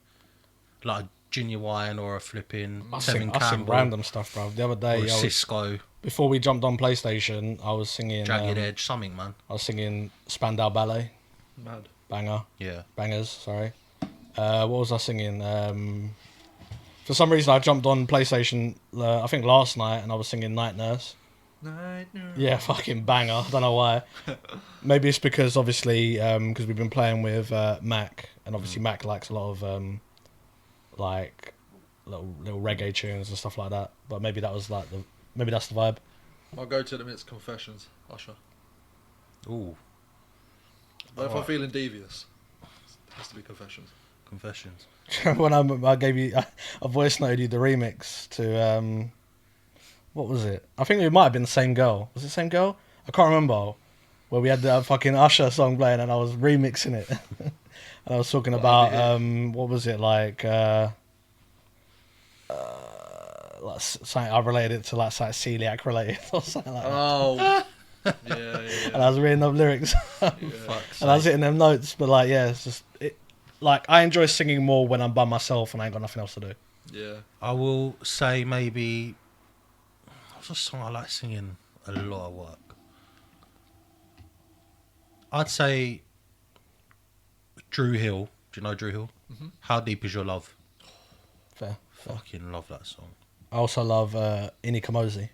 like a Genuine or a flipping I Tevin sing Campbell random stuff, bro. The other or day, a Cisco, before we jumped on PlayStation, I was singing. Jagged Edge, something, man. I was singing Spandau Ballet. Mad. Banger. Yeah. Bangers, sorry. What was I singing? For some reason, I jumped on PlayStation, I think last night, and I was singing Night Nurse. Night Nurse. Yeah, fucking banger. I don't know why. Maybe it's because, obviously, because we've been playing with Mac, and obviously Mac likes a lot of, like, little reggae tunes and stuff like that. But maybe that was like maybe that's the vibe. I'll go to them. It's Confessions, Usher. Ooh, But if I'm Alright. feeling devious, it has to be Confessions. Confessions. When I gave you, I voice noted you the remix to what was it? I think it might have been the same girl. Was it the same girl? I can't remember. Where we had the fucking Usher song playing and I was remixing it. And I was talking about what was it like something I related it to like something celiac related or something like that. Oh, yeah. And I was reading up lyrics Fuck's and I was sake. hitting them notes, but like yeah, it's just like I enjoy singing more when I'm by myself and I ain't got nothing else to do. Yeah. I will say maybe. What's a song I like singing a lot of work? I'd say Drew Hill. Do you know Drew Hill? Mm-hmm. How Deep Is Your Love? Fair. Fucking love that song. I also love Ini Kamosi.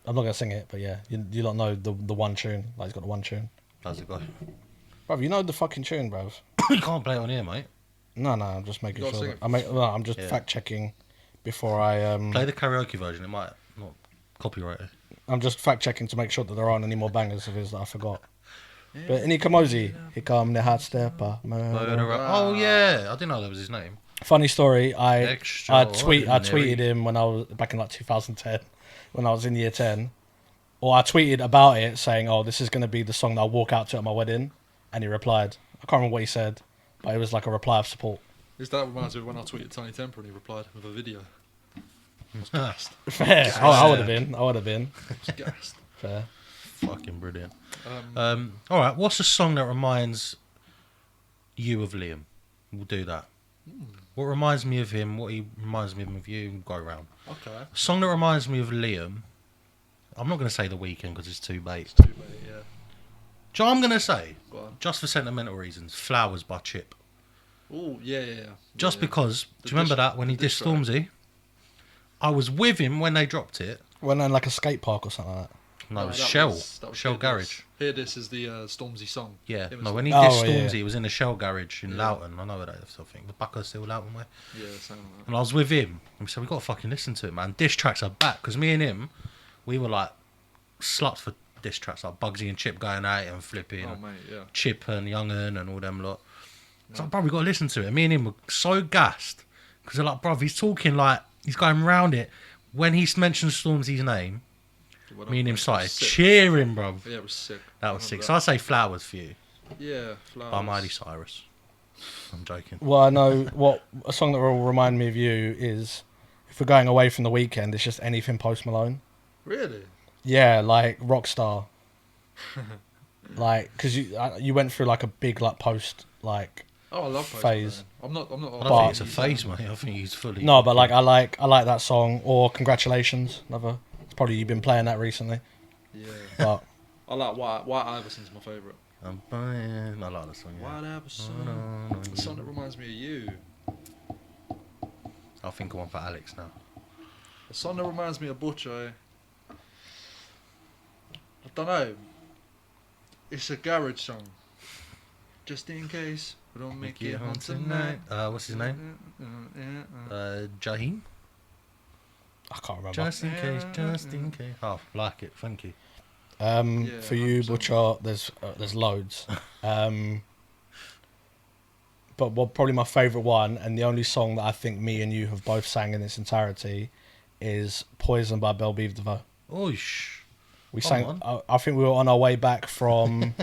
I'm not gonna sing it, but yeah, you don't know the one tune. Like he's got the one tune. How's it go? Bruv, you know the fucking tune, bruv. You can't play it on here, mate. No, I'm just making You gotta sure. sing it. I'm just Yeah. fact checking before I Play the karaoke version. It might not copyright it. I'm just fact checking to make sure that there aren't any more bangers of his that I forgot. But Ini Kamosi, he come the hot stepper. Oh yeah, I didn't know that was his name. Funny story. I Extraordinary. tweeted him when I was back in like 2010, when I was in year 10, or I tweeted about it saying, "Oh, this is going to be the song that I'll walk out to at my wedding," and he replied. I can't remember what he said, but it was like a reply of support. Is that reminds me of when I tweeted Tiny Temper and he replied with a video. Fair. I would have been. Just gassed. Fair. Fucking brilliant. All right, what's a song that reminds you of Liam? We'll do that. What reminds me of him? What he reminds me of you? Go around. Okay. A song that reminds me of Liam. I'm not going to say The Weeknd because it's too late. Too late, yeah. Do you know what I'm going to say? Go on. Just for sentimental reasons. Flowers by Chip. Oh, yeah. Just Yeah. because. The Do you remember diss- that when he the diss dissed track. Stormzy? I was with him when they dropped it. Went on like a skate park or something like that. No, it was that Shell. that was Shell Hear Garage. This. Hear This is the Stormzy song. Yeah, Him and no, when he Oh, dissed yeah. Stormzy, it was in the Shell Garage in Yeah. Loughton. I know where that is, I think. The Bucko still Loughton way. Yeah, something like that. And I was with him. And we said, we got to fucking listen to it, man. Diss tracks are back. Because me and him, we were like sluts for diss tracks. Like Bugsy and Chip going at it and flipping. Oh, and mate, yeah. Chip and Young'un and all them lot. It's like, bro, we got to listen to it. And me and him were so gassed. Because they're like, bro, he's talking like, he's going round it. When he mentioned Stormzy's name, me and him started cheering, bro. Yeah, it was sick. That was I sick. remember So I say Flowers for you. Yeah, Flowers. By Miley Cyrus. I'm joking. Well, I know what a song that will remind me of you is if we're going away from the weekend, it's just anything Post Malone. Really? Yeah, like Rockstar. Like, because you went through like a big like post like Oh, I love Post Phase. Malone. I'm not. I But- don't think it's a phase, mate. I think he's fully. no, but like I like that song or Congratulations. Another. It's probably you've been playing that recently, Yeah. but I like White Iverson's my favourite. I'm buying. I like the song. Yeah. White Iverson. The song that reminds me of you. I'll think of one for Alex now. The song that reminds me of Butcho. I don't know. It's a garage song. Just in case we don't make it home tonight. What's his name? Jaheim. I can't remember. Just in case. Just in case. Oh, like it. Thank you. Yeah, For you, 100%. Butcher, there's loads. But what probably my favourite one, and the only song that I think me and you have both sang in its entirety, is "Poison" by Belle Biv DeVoe. Oish. We Come sang. on. I think we were on our way back from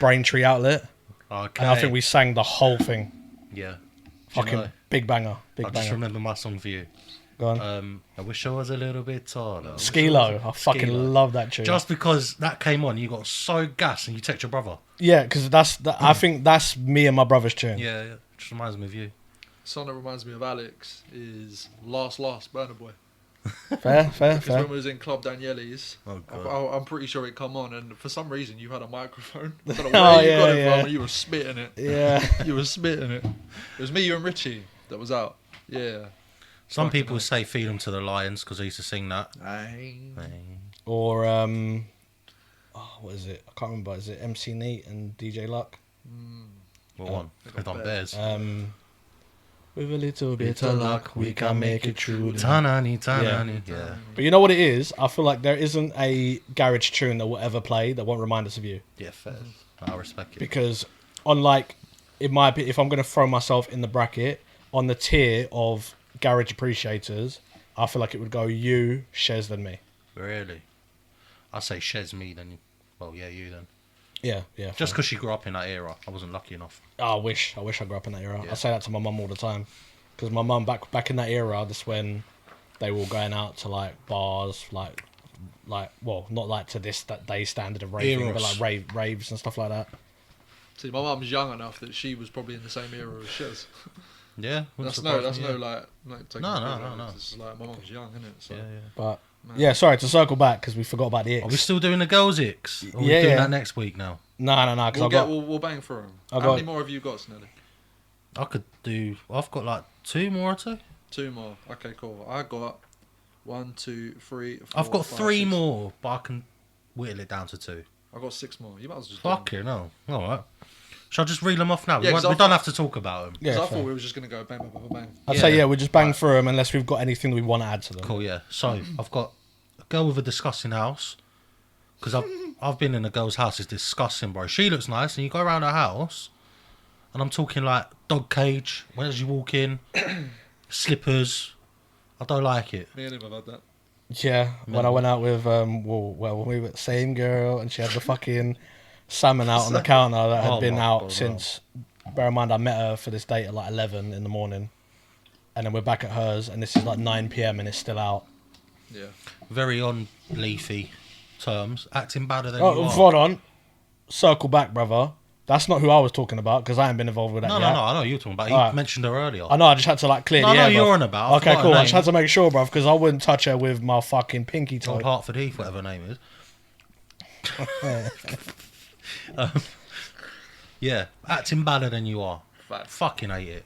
Braintree Outlet, Okay. and I think we sang the whole thing. Yeah. Fucking big banger, big I just banger. remember my song for you. Go on. I wish I was a little bit taller. Skilo, I fucking Skilo. love that tune. Just because that came on, you got so gassed and you text your brother. Yeah, because I think that's me and my brother's tune. Yeah. Just reminds me of you. The song that reminds me of Alex is Last Burna Boy. Fair. Because when we was in Club Daniele's, Oh, God. I'm pretty sure it come on, and for some reason you had a microphone. I don't know Oh, where you got yeah, it yeah. from, and you were spitting it. Yeah. You were spitting it. It was me, you, and Richie that was out. Yeah. Some Fucking people hell. say "Feed 'Em to the Lions" because I used to sing that. Or what is it? I can't remember. Is it MC Neat and DJ Luck? What one? We've done Bears. With a little bit of luck, we can make it through. Tanani. Yeah. But you know what it is? I feel like there isn't a garage tune that will ever play that won't remind us of you. Yeah, fair. I respect it. Because, unlike, it might be, if I'm going to throw myself in the bracket, on the tier of garage appreciators, I feel like it would go you, Shez, then me. Really? I'd say Shez me then. Well, yeah, you then. Yeah. Just because she grew up in that era. I wasn't lucky enough. I wish I grew up in that era. Yeah. I say that to my mum all the time. Because my mum, back in that era, that's when they were going out to, like, bars, like well, not like to that day standard of raving, but like raves and stuff like that. See, my mum's young enough that she was probably in the same era as Shez. Yeah. That's no. no, like taking No. It's just like my mum's young, isn't it? So. Yeah. But yeah, sorry to circle back because we forgot about the Icks. Are we still doing the girls' Icks? Or are we Yeah, doing yeah. that next week now? No, because We'll bang through them. I've How got- many more have you got, Snelly? I could do. I've got like 2 more or 2. 2 more. Okay, cool. I got 1, 2, 3, 4. I've got 5, 3 6. more, but I can whittle it down to 2. I've got 6 more. You might as well just. Fuck it, no. All right. Shall I just reel them off now? Yeah, we 'cause don't I thought- have to talk about them. Because yeah, I fair. thought we were just going to go bang, bang, bang, bang. I'd say, Yeah. we just bang through them unless we've got anything that we want to add to them. Cool, yeah. So I've got a girl with a disgusting house because I've been in a girl's house. It's disgusting, bro. She looks nice, and you go around her house, and I'm talking like dog cage. When as you walk in, slippers. I don't like it. Me and him have had that. Yeah, when I went out with, when we were same girl and she had the fucking salmon out on the counter that had Oh been my out God, since, bear in mind I met her for this date at like 11 in the morning. And then we're back at hers and this is like 9 p.m. and it's still out. Yeah. Very on leafy terms. Acting badder than you Oh, are. hold on. Circle back, brother. That's not who I was talking about because I ain't been involved with that No, yet. I know you were talking about. You Alright. mentioned her earlier. I know, I just had to like clear No, the I know air, you're bruv. on about. I Okay, forgot cool. her I just name. had to make sure, bruv, because I wouldn't touch her with my fucking pinky toe. Tom Hartford Heath, whatever her name is. Yeah, acting badder than you are. Fact. Fucking hate it.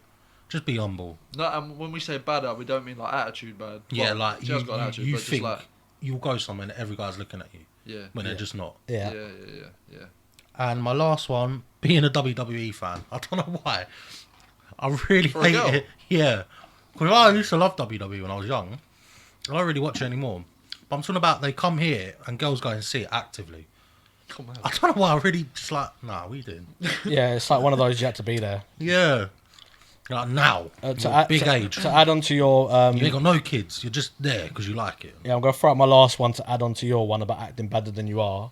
Just be humble. No, and when we say bad, we don't mean like attitude bad. Yeah, Well, like she has got an attitude, you but think just like you'll go somewhere and every guy's looking at you yeah, when they're just not. Yeah. yeah. And my last one, being a WWE fan, I don't know why. I really For a hate girl? it. Yeah, because I used to love WWE when I was young. I don't really watch it anymore. But I'm talking about they come here and girls go and see it actively. Come on. I don't know why I really just like, nah, we didn't. Yeah, it's like one of those you had to be there. Yeah. Like now, big age. To add on to your... You ain't got no kids. You're just there because you like it. Yeah, I'm going to throw out my last one to add on to your one about acting better than you are.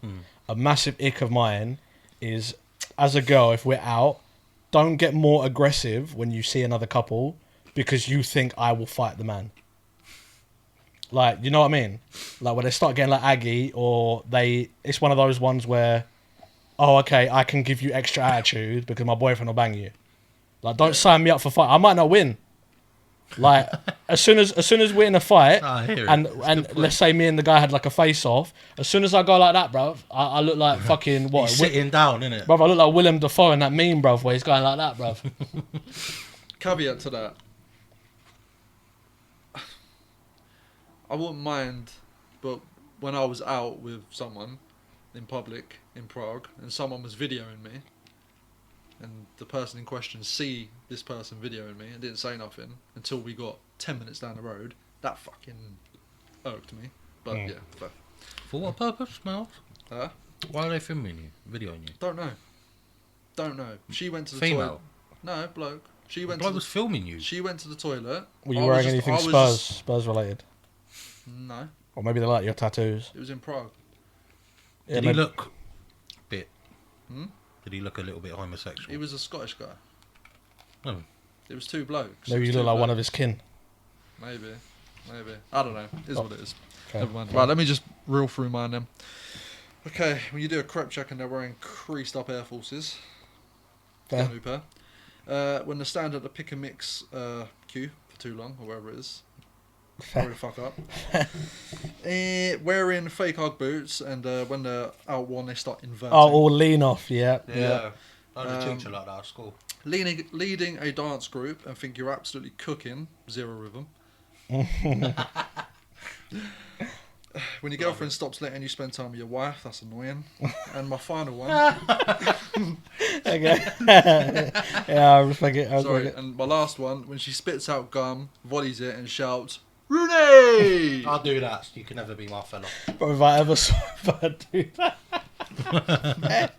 A massive ick of mine is, as a girl, if we're out, don't get more aggressive when you see another couple because you think I will fight the man. Like, you know what I mean? Like, when they start getting like aggy or it's one of those ones where, oh, okay, I can give you extra attitude because my boyfriend will bang you. Like, don't sign me up for fight. I might not win. Like, as soon as we're in a fight, I hear it. and It's a good and point. let's say me and the guy had like a face off. As soon as I go like that, bruv, I look like fucking what? He's sitting down, innit? Bruv, I look like Willem Dafoe in that meme, bruv, where he's going like that, bruv. Caveat to that. I wouldn't mind, but when I was out with someone in public in Prague and someone was videoing me, and the person in question see this person videoing me and didn't say nothing until we got 10 minutes down the road, that fucking irked me. But yeah, fair. For what purpose, Miles? Huh? Why are they filming you, videoing you? Don't know. She went to the Female? toilet. No, bloke. She The went bloke to was filming you. she went to the toilet. Were you I was wearing just- anything I was Spurs just- Spurs related? No, Or maybe they like your tattoos. it was in Prague. Yeah, Did he maybe- look a bit... Hmm? Did he look a little bit homosexual? He was a Scottish guy. Oh. It was 2 blokes. Maybe you look like one of his kin. Maybe. I don't know. It is Oh. what it is. Okay. Never mind. Right, let me just reel through mine then. Okay, when you do a crep check and they're wearing creased up Air Forces, Fair. get a new pair. When they stand at the pick and mix queue for too long, or wherever it is, probably fuck up. Wearing fake Ugg boots, and when they're out one, they start inverting. Oh, all lean off, yeah. Yeah. I had a Um, teacher like that at school. Leading a dance group and think you're absolutely cooking, 0 rhythm. when your girlfriend stops letting you spend time with your wife, that's annoying. And my final one. Okay. Yeah, I respect it. I respect Sorry, it. and my last one, when she spits out gum, volleys it, and shouts, Rooney! I'll do that. You can never be my fella. But if I ever saw her do that.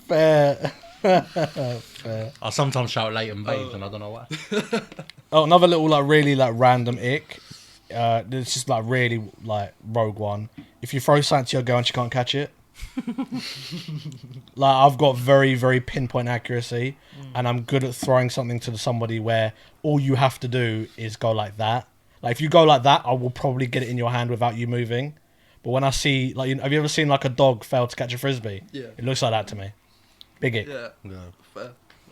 Fair. Fair. I sometimes shout late and bathed, and I don't know why. Oh, another little like really like random ick. It's just like really like rogue one. If you throw something to your girl and she can't catch it, like I've got very very pinpoint accuracy, and I'm good at throwing something to somebody where all you have to do is go like that. Like if you go like that, I will probably get it in your hand without you moving. But when I see like, have you ever seen like a dog fail to catch a frisbee? Yeah. It looks like that to me. Big ick. Yeah, Yeah. fair.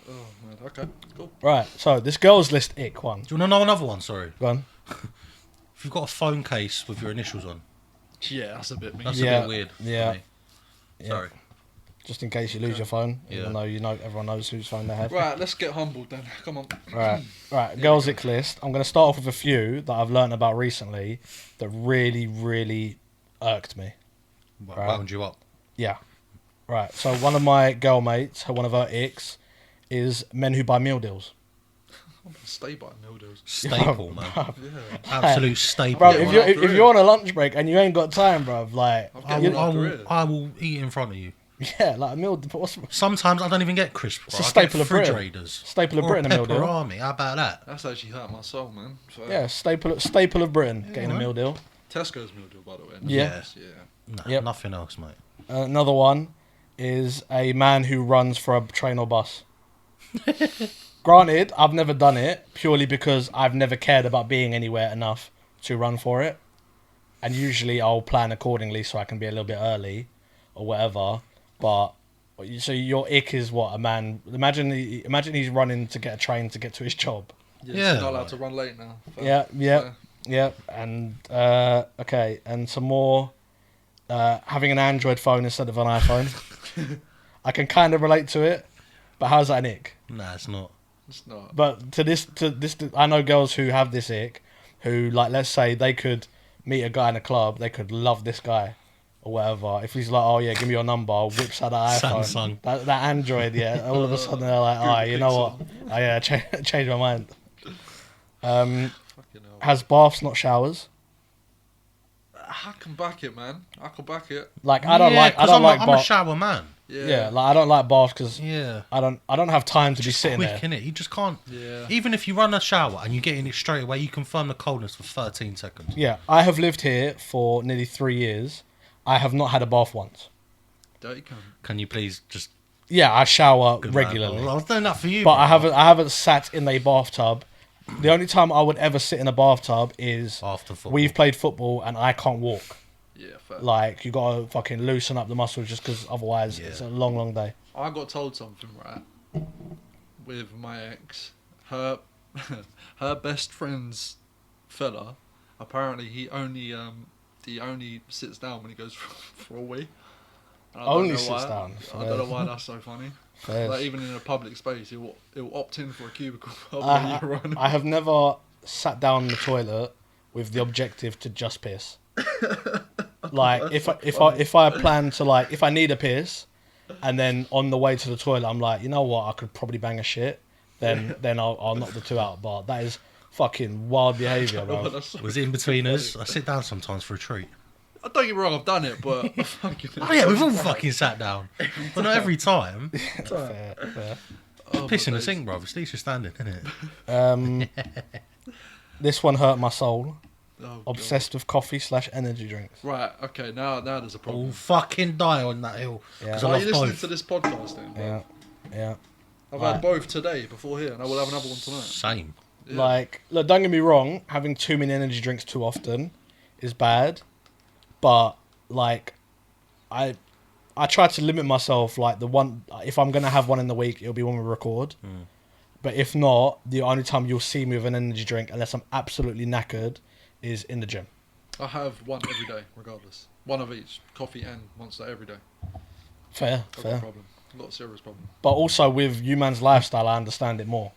Oh, man, okay, cool. Right. So this girls list ick one. Do you want to know another one? Sorry. Go on. If you've got a phone case with your initials on, Yeah, that's a bit mean. that's Yeah, a bit weird. for yeah. me. Yeah. Sorry. Just in case you lose your phone, Yeah. even though everyone knows whose phone they have. Right, let's get humbled then. Come on. Right. Girls' ick list. I'm going to start off with a few that I've learnt about recently that really, really irked me. Right. Wound you up. Yeah. Right. So one of my girl mates, one of her icks, is men who buy meal deals. I'm gonna stay by meal deals. Staple, man. Yeah. Absolute staple. Bro, Yeah, if well, you're after if it. you're on a lunch break and you ain't got time, bro, like I've I You will, know, I, will, career. I will eat in front of you. yeah, like a meal. What's Sometimes I don't even get crisps. It's a bro. I staple get of Britain. refrigerators. Staple of Or Britain, a meal deal. pepperami. How about that? That's actually hurt my soul, man. So, Yeah, staple of Britain, getting a man. meal deal. Tesco's meal deal, by the way. Yeah. Yeah. Nah, Yep. Nothing else, mate. Another one is a man who runs for a train or bus. Granted, I've never done it purely because I've never cared about being anywhere enough to run for it. And usually I'll plan accordingly so I can be a little bit early or whatever. But so your ick is what? A man, imagine he's running to get a train to get to his job. Yeah, Yeah, so not allowed like- to run late now. Fair. Yeah. And okay, and some more having an Android phone instead of an iPhone. I can kind of relate to it, but how's that an ick? Nah, it's not. It's not. But to this, I know girls who have this ick, who like, let's say they could meet a guy in a club, they could love this guy or whatever. If he's like, oh yeah, give me your number, whips out the iPhone, Samsung. that Android, yeah. All of a sudden they're like, oh, you know what? Oh yeah, change my mind. Fucking hell. Has baths not showers? I can back it, man. I can back it. Like I don't like 'cause I'm a baths. shower man. Yeah. Yeah, like I don't like baths because Yeah. I don't have time to be Just sitting quick, there. innit? You just can't. Yeah. Even if you run a shower and you get in it straight away, you confirm the coldness for 13 seconds. Yeah, I have lived here for nearly 3 years. I have not had a bath once. Dirty cunt. Can you please just Yeah, I shower good man. regularly, I was doing that for you, but bro. I haven't sat in a bathtub. The only time I would ever sit in a bathtub is After football. we've played football and I can't walk. Yeah, fair. Like you gotta fucking loosen up the muscles just because otherwise Yeah. it's a long day. I got told something, right? With my ex, her her best friend's fella. Apparently, he only sits down when he goes for a wee. And I don't Only know sits why. down. I don't know why that's so funny. Fairs. Like even in a public space, he'll opt in for a cubicle. I have never sat down in the toilet with the objective to just piss. Like if I plan to like if I need a piss, and then on the way to the toilet I'm like, you know what, I could probably bang a shit. Then I'll knock the two out. But that is fucking wild behaviour, bro. Was it in between us? I sit down sometimes for a treat. Don't get me wrong, I've done it, but fucking. Oh yeah, we've all fucking sat down, but not every time. Fair. Piss in the days. sink, bro. At least you're standing, isn't it? This one hurt my soul. Oh, God. Obsessed with coffee/energy drinks. Right. Okay. Now there's a All problem. fucking die on that hill. Yeah. 'Cause I Are love you listening both. to this podcast then? Bro? Yeah. I've Right. had both today before here, and I will have another one tonight. Same. Yeah. Like, look, don't get me wrong, having too many energy drinks too often is bad. But like I try to limit myself, like the one if I'm gonna have one in the week, it'll be when we record. But if not, the only time you'll see me with an energy drink, unless I'm absolutely knackered, is in the gym. I have one every day, regardless. One of each, coffee and Monster every day. Fair, I've got a fair. problem. I've got a serious problem. But also with you man's lifestyle, I understand it more.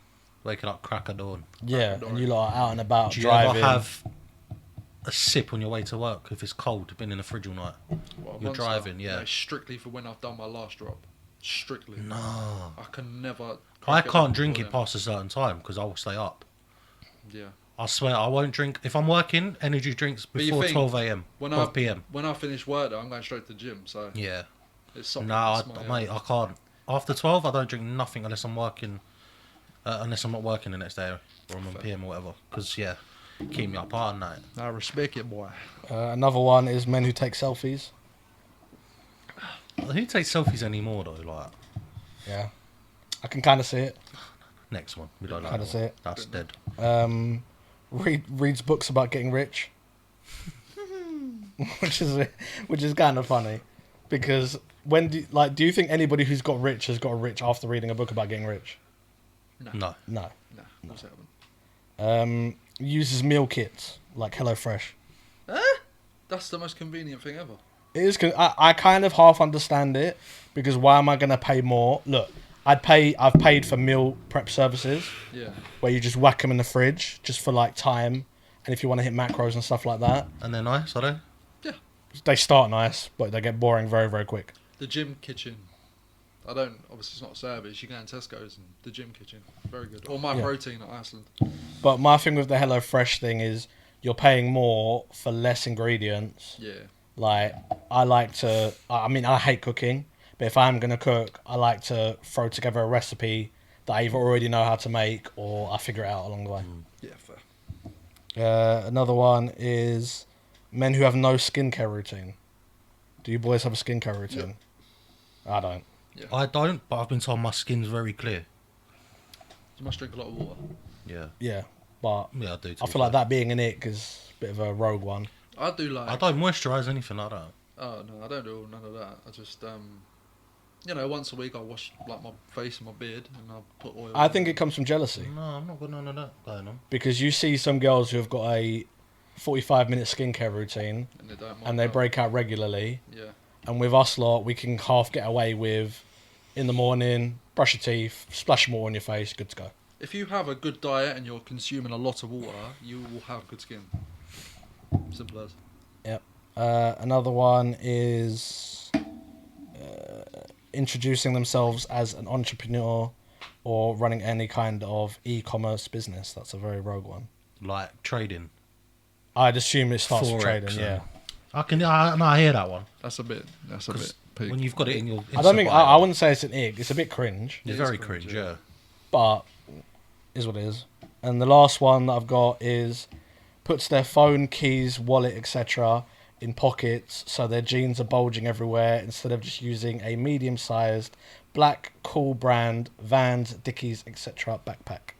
Waking up crack of dawn. Yeah, dawn. and you lot are out and about Do you driving. ever have a sip on your way to work if it's cold, been in the fridge all night. Well, You're Monster, driving, yeah. no, strictly for when I've done my last drop. Strictly. No. I can never. I get can't one drink before it past a certain time because I will stay up. then. Yeah. I swear I won't drink if I'm working energy drinks But you before think 12 a.m. When 12 p.m. When I finish work, though, I'm going straight to the gym. So Yeah. it's something. No, that's my, mate, I can't. After 12, I don't drink nothing unless I'm working, unless I'm not working the next day or I'm on PM or whatever. Because yeah, keep me up all night. I respect it, boy. Another one is men who take selfies. Who takes selfies anymore though? Like Yeah, I can kind of see it. next one, we don't know. Kinda see it. That's dead. Reads books about getting rich, which is kind of funny, because do you think anybody who's got rich after reading a book about getting rich? No. No. Nah, of course I haven't. Uses meal kits like HelloFresh. That's the most convenient thing ever. It is. I kind of half understand it, because why am I going to pay more? Look, I've paid for meal prep services Yeah. where you just whack them in the fridge just for like time, and if you want to hit macros and stuff like that. And they're nice, are they? They start nice, but they get boring very, very quick. The gym kitchen. Obviously it's not a service, you go in Tesco's and the gym kitchen. Very good. Or My Yeah. Protein at Iceland. But my thing with the HelloFresh thing is you're paying more for less ingredients. Yeah. Like, I hate cooking, but if I'm going to cook, I like to throw together a recipe that I either already know how to make or I figure it out along the way. Yeah, fair. Another one is men who have no skincare routine. Do you boys have a skincare routine? I don't. Yeah. I don't, but I've been told my skin's very clear. You must drink a lot of water. Yeah. Yeah, but Yeah, I do. I feel like that being an ick is a bit of a rogue one. I do like. I don't moisturise anything like that. Oh no, I don't do none of that. I just once a week I wash like my face and my beard and I put oil. I think it comes from jealousy, No, I'm not got none of that going on. because you see some girls who have got a 45-minute skincare routine and they don't. and they break out regularly. Yeah. And with us lot, we can half get away with, in the morning, brush your teeth, splash more on your face, good to go. If you have a good diet and you're consuming a lot of water, you will have good skin. Simple as. Yep. Another one is introducing themselves as an entrepreneur or running any kind of e-commerce business. That's a very rogue one. Like trading. I'd assume it starts with Forex trading, and- yeah. I hear that one. That's a bit. Peak. When you've got it in your. I don't think, Insta bio, I wouldn't say it's an ick. It's a bit cringe, It's It is very cringe, cringe, yeah. yeah. but is what it is. And the last one that I've got is puts their phone, keys, wallet, etc. in pockets so their jeans are bulging everywhere instead of just using a medium-sized black cool brand Vans, Dickies, etc. backpack.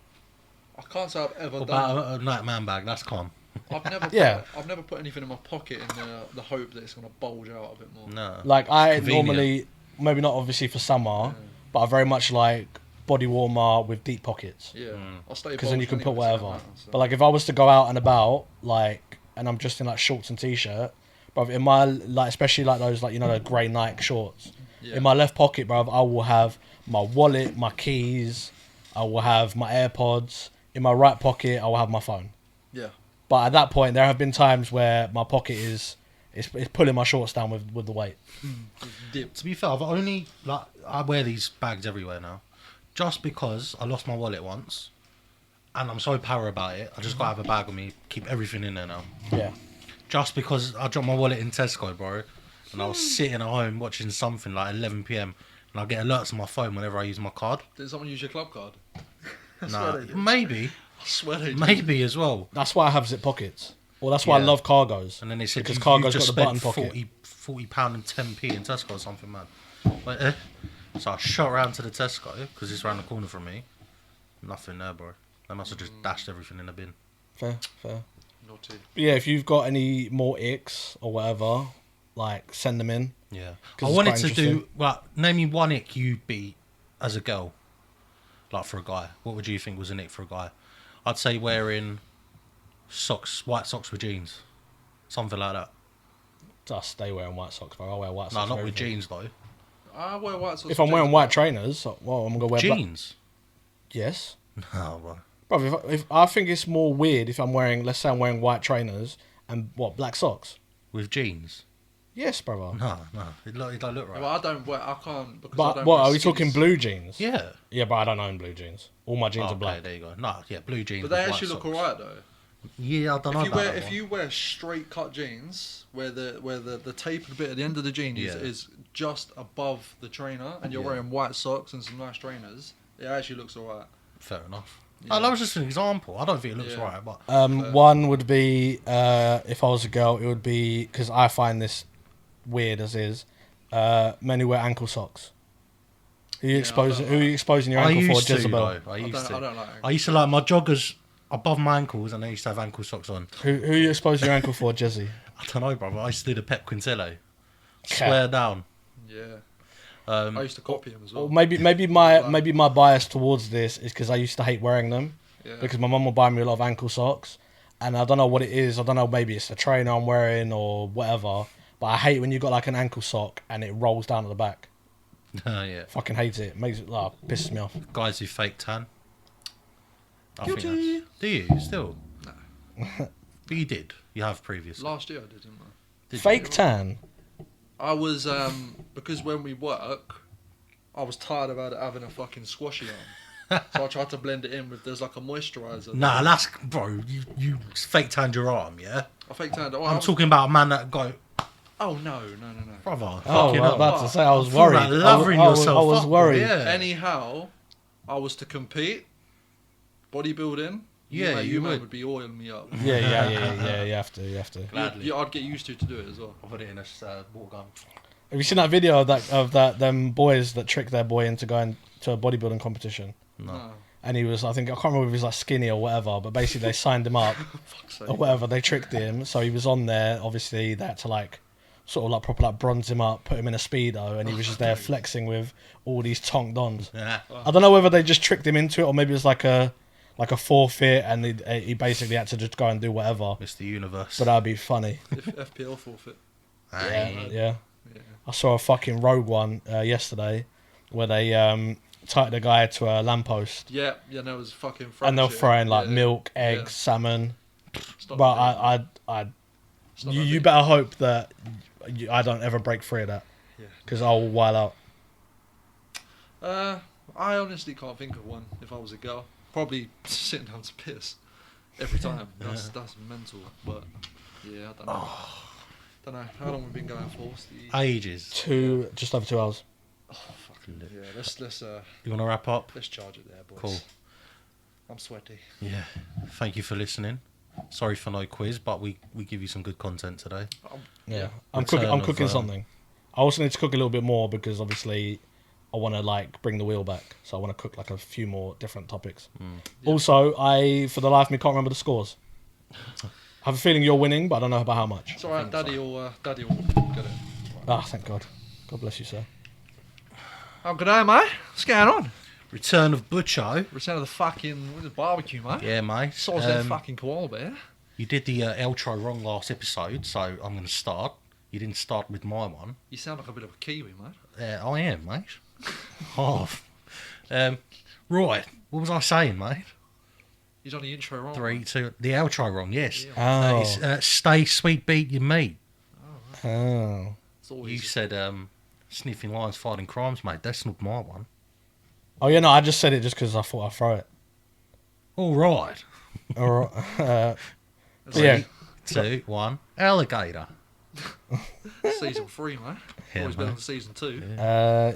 I can't say I've ever What done. about a night man bag? That's calm. I've never. Yeah. I've never put anything in my pocket in the hope that it's gonna bulge out a bit more. No. Like I Convenient. normally, maybe not obviously for summer, but I very much like body warmer with deep pockets. Yeah. I'll stay. Because then you can bulged put anyway, so it whatever. doesn't matter, so. But like if I was to go out and about, like, and I'm just in like shorts and t-shirt, but in my like, especially like those like the grey Nike shorts, Yeah. in my left pocket, bruv, I will have my wallet, my keys, I will have my AirPods. In my right pocket, I will have my phone. Yeah. But at that point, there have been times where my pocket is pulling my shorts down with the weight. Dipped. To be fair, I wear these bags everywhere now, just because I lost my wallet once, and I'm so power about it. I just gotta have a bag with me, keep everything in there now. Yeah. Just because I dropped my wallet in Tesco, bro, and I was sitting at home watching something like 11 p.m. and I get alerts on my phone whenever I use my card. Did someone use your club card? I Nah, swear they did. maybe, I swear they did. maybe as well. That's why I have zip pockets. Well, that's why I Yeah. love cargos. And then they said because you've cargo's just got the button spent pocket. 40 pound and 10p in Tesco or something, man. Like, So I shot around to the Tesco because it's around the corner from me. Nothing there, bro. They must have just dashed everything in the bin. Fair. Naughty. But yeah, if you've got any more icks or whatever, like send them in. Yeah. 'Cause I it's wanted quite to do. interesting. Well, name me one ick you beat as a girl. Like for a guy. What would you think was an ick for a guy? I'd say wearing socks, white socks with jeans. Something like that. Just stay wearing white socks, bro. I'll wear white No, socks. not for with everything. jeans though. I wear white socks. If I'm with wearing jeans. white trainers, well, I'm gonna wear black. Jeans? Yes. No, bro. Bro, if I think it's more weird if I'm wearing, let's say I'm wearing white trainers And what, black socks? With jeans? Yes, brother. No, it don't look right. Well, I don't wear. I can't because I But don't what, wear are we talking skis. blue jeans? Yeah. Yeah, but I don't own blue jeans. All my jeans Oh, are black. Okay, there you go. No, yeah, blue jeans. But they with actually white look socks. alright though. Yeah, I don't know If you about wear that one. you wear straight cut jeans where the tapered bit at the end of the jeans Yeah. is just above the trainer, and you're Yeah. wearing white socks and some nice trainers, it actually looks alright. Fair enough. Yeah. Oh, that was just an example. I don't think it looks Yeah. right, but One would be, if I was a girl, it would be, because I find this weird as is, men who wear ankle socks. Who you Yeah, I exposing? don't Who are you exposing your I ankle for, used to. Jezebel? Though. I I used don't, to. I don't like. I used to like my joggers above my ankles, and I used to have ankle socks on. Who are you exposing your ankle for, Jezzy? I don't know, brother. I used to do the Pep Quintello. Okay. Swear down. Yeah, Um, I used to copy him as well. Or maybe my bias towards this is because I used to hate wearing them. Yeah. Because my mum would buy me a lot of ankle socks, and I don't know what it is. I don't know, maybe it's the trainer I'm wearing or whatever. But I hate when you got like an ankle sock and it rolls down at the back. yeah. Fucking hate it. Makes it pisses me off. Guys who fake tan. I Guilty. think that's... Do you still? No. But you did. You have previously. Last year I did, didn't I? Did Fake you? tan. I was because when we work, I was tired about it having a fucking squashy on, so I tried to blend it in with there's like a moisturizer. Nah, that's bro. You fake tanned your arm, yeah. I fake tanned. Oh, I'm talking about a man that go, Oh no. brother. Oh, fucking I was hell. about to say I was I feel worried. like lovering I was yourself up, bro, worried. yeah. Anyhow, I was to compete, bodybuilding. Yeah, you man would. would be oiling me up. Yeah. You have to. Gladly. I'd get used to do it as well. I'll put it in a water gun. Have you seen that video of that them boys that tricked their boy into going to a bodybuilding competition? No. And he was, I can't remember if he was like skinny or whatever, but basically they signed him up Fuck's sake. or whatever. They tricked him, so he was on there. Obviously, they had to like sort of like proper like bronze him up, put him in a speedo, and he was just there flexing with all these tonk dons. Yeah. I don't know whether they just tricked him into it or maybe it was like a forfeit, and he basically had to just go and do whatever. Mr. Universe. But that'd be funny. If FPL forfeit. Aye. Yeah. Yeah. I saw a fucking rogue one yesterday where they tied the guy to a lamppost Yeah, no, it was fucking. and they were shit. throwing like Yeah. milk, eggs, Yeah. salmon. Stop But that. I Stop you that. better hope that I don't ever break free of that Yeah. because I'll wild out. I honestly can't think of one. If I was a girl, probably sitting down to piss every time. That's mental. But yeah, I don't know. Don't know how long we've been going for. Ages. Just over 2 hours. Fucking lit. Yeah, let's You want to wrap up? charge it there, boys. Cool. I'm sweaty. Yeah. Thank you for listening. Sorry for no quiz, but we give you some good content today. Yeah, I'm Return cooking of, something. I also need to cook a little bit more because obviously I want to like bring the wheel back. So I want to cook like a few more different topics. Also, I for the life of me can't remember the scores. I have a feeling you're winning, but I don't know about how much. It's alright, Daddy will get it. Ah, thank God. God bless you, sir. Oh, good day, mate. What's going on? Return of Butcho. Return of the fucking barbecue, mate. Yeah, mate. Size that fucking koala bear. You did the outro wrong last episode, so I'm going to start. You didn't start with my one. You sound like a bit of a Kiwi, mate. I am, mate. Half. Right. What was I saying, mate? He's on the intro wrong. 3, 2. The outro wrong, yes. Oh. It's, stay sweet, beat your meat. Oh. It's You always said sniffing lions, fighting crimes, mate. That's not my one. Oh yeah, no, I just said it just because I thought I'd throw it. All right. Or, Three, yeah. 2, 1. Alligator. season 3, mate. Yeah, Always been mate. on season 2. yeah,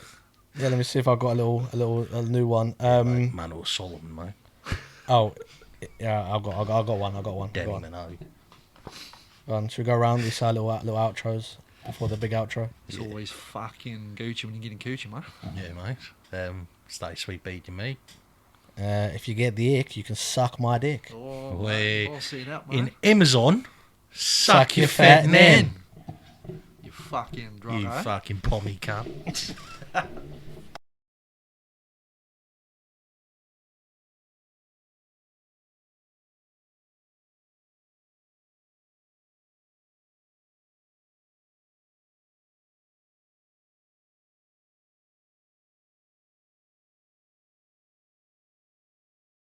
let me see if I've got a new one. Man or Solomon, mate. Oh, yeah, I got one. Go Danny on. Minogue. Go on. Should we go around? We say little outros before the big outro. It's always fucking Gucci when you're getting Gucci, mate. Yeah, mate. Stay sweet, beat your meat. If you get the ick, you can suck my dick. Oh, Wait. I'll see that, mate. In Amazon, suck your fat fat nan. You fucking drunk, You eh? fucking pommy cunt.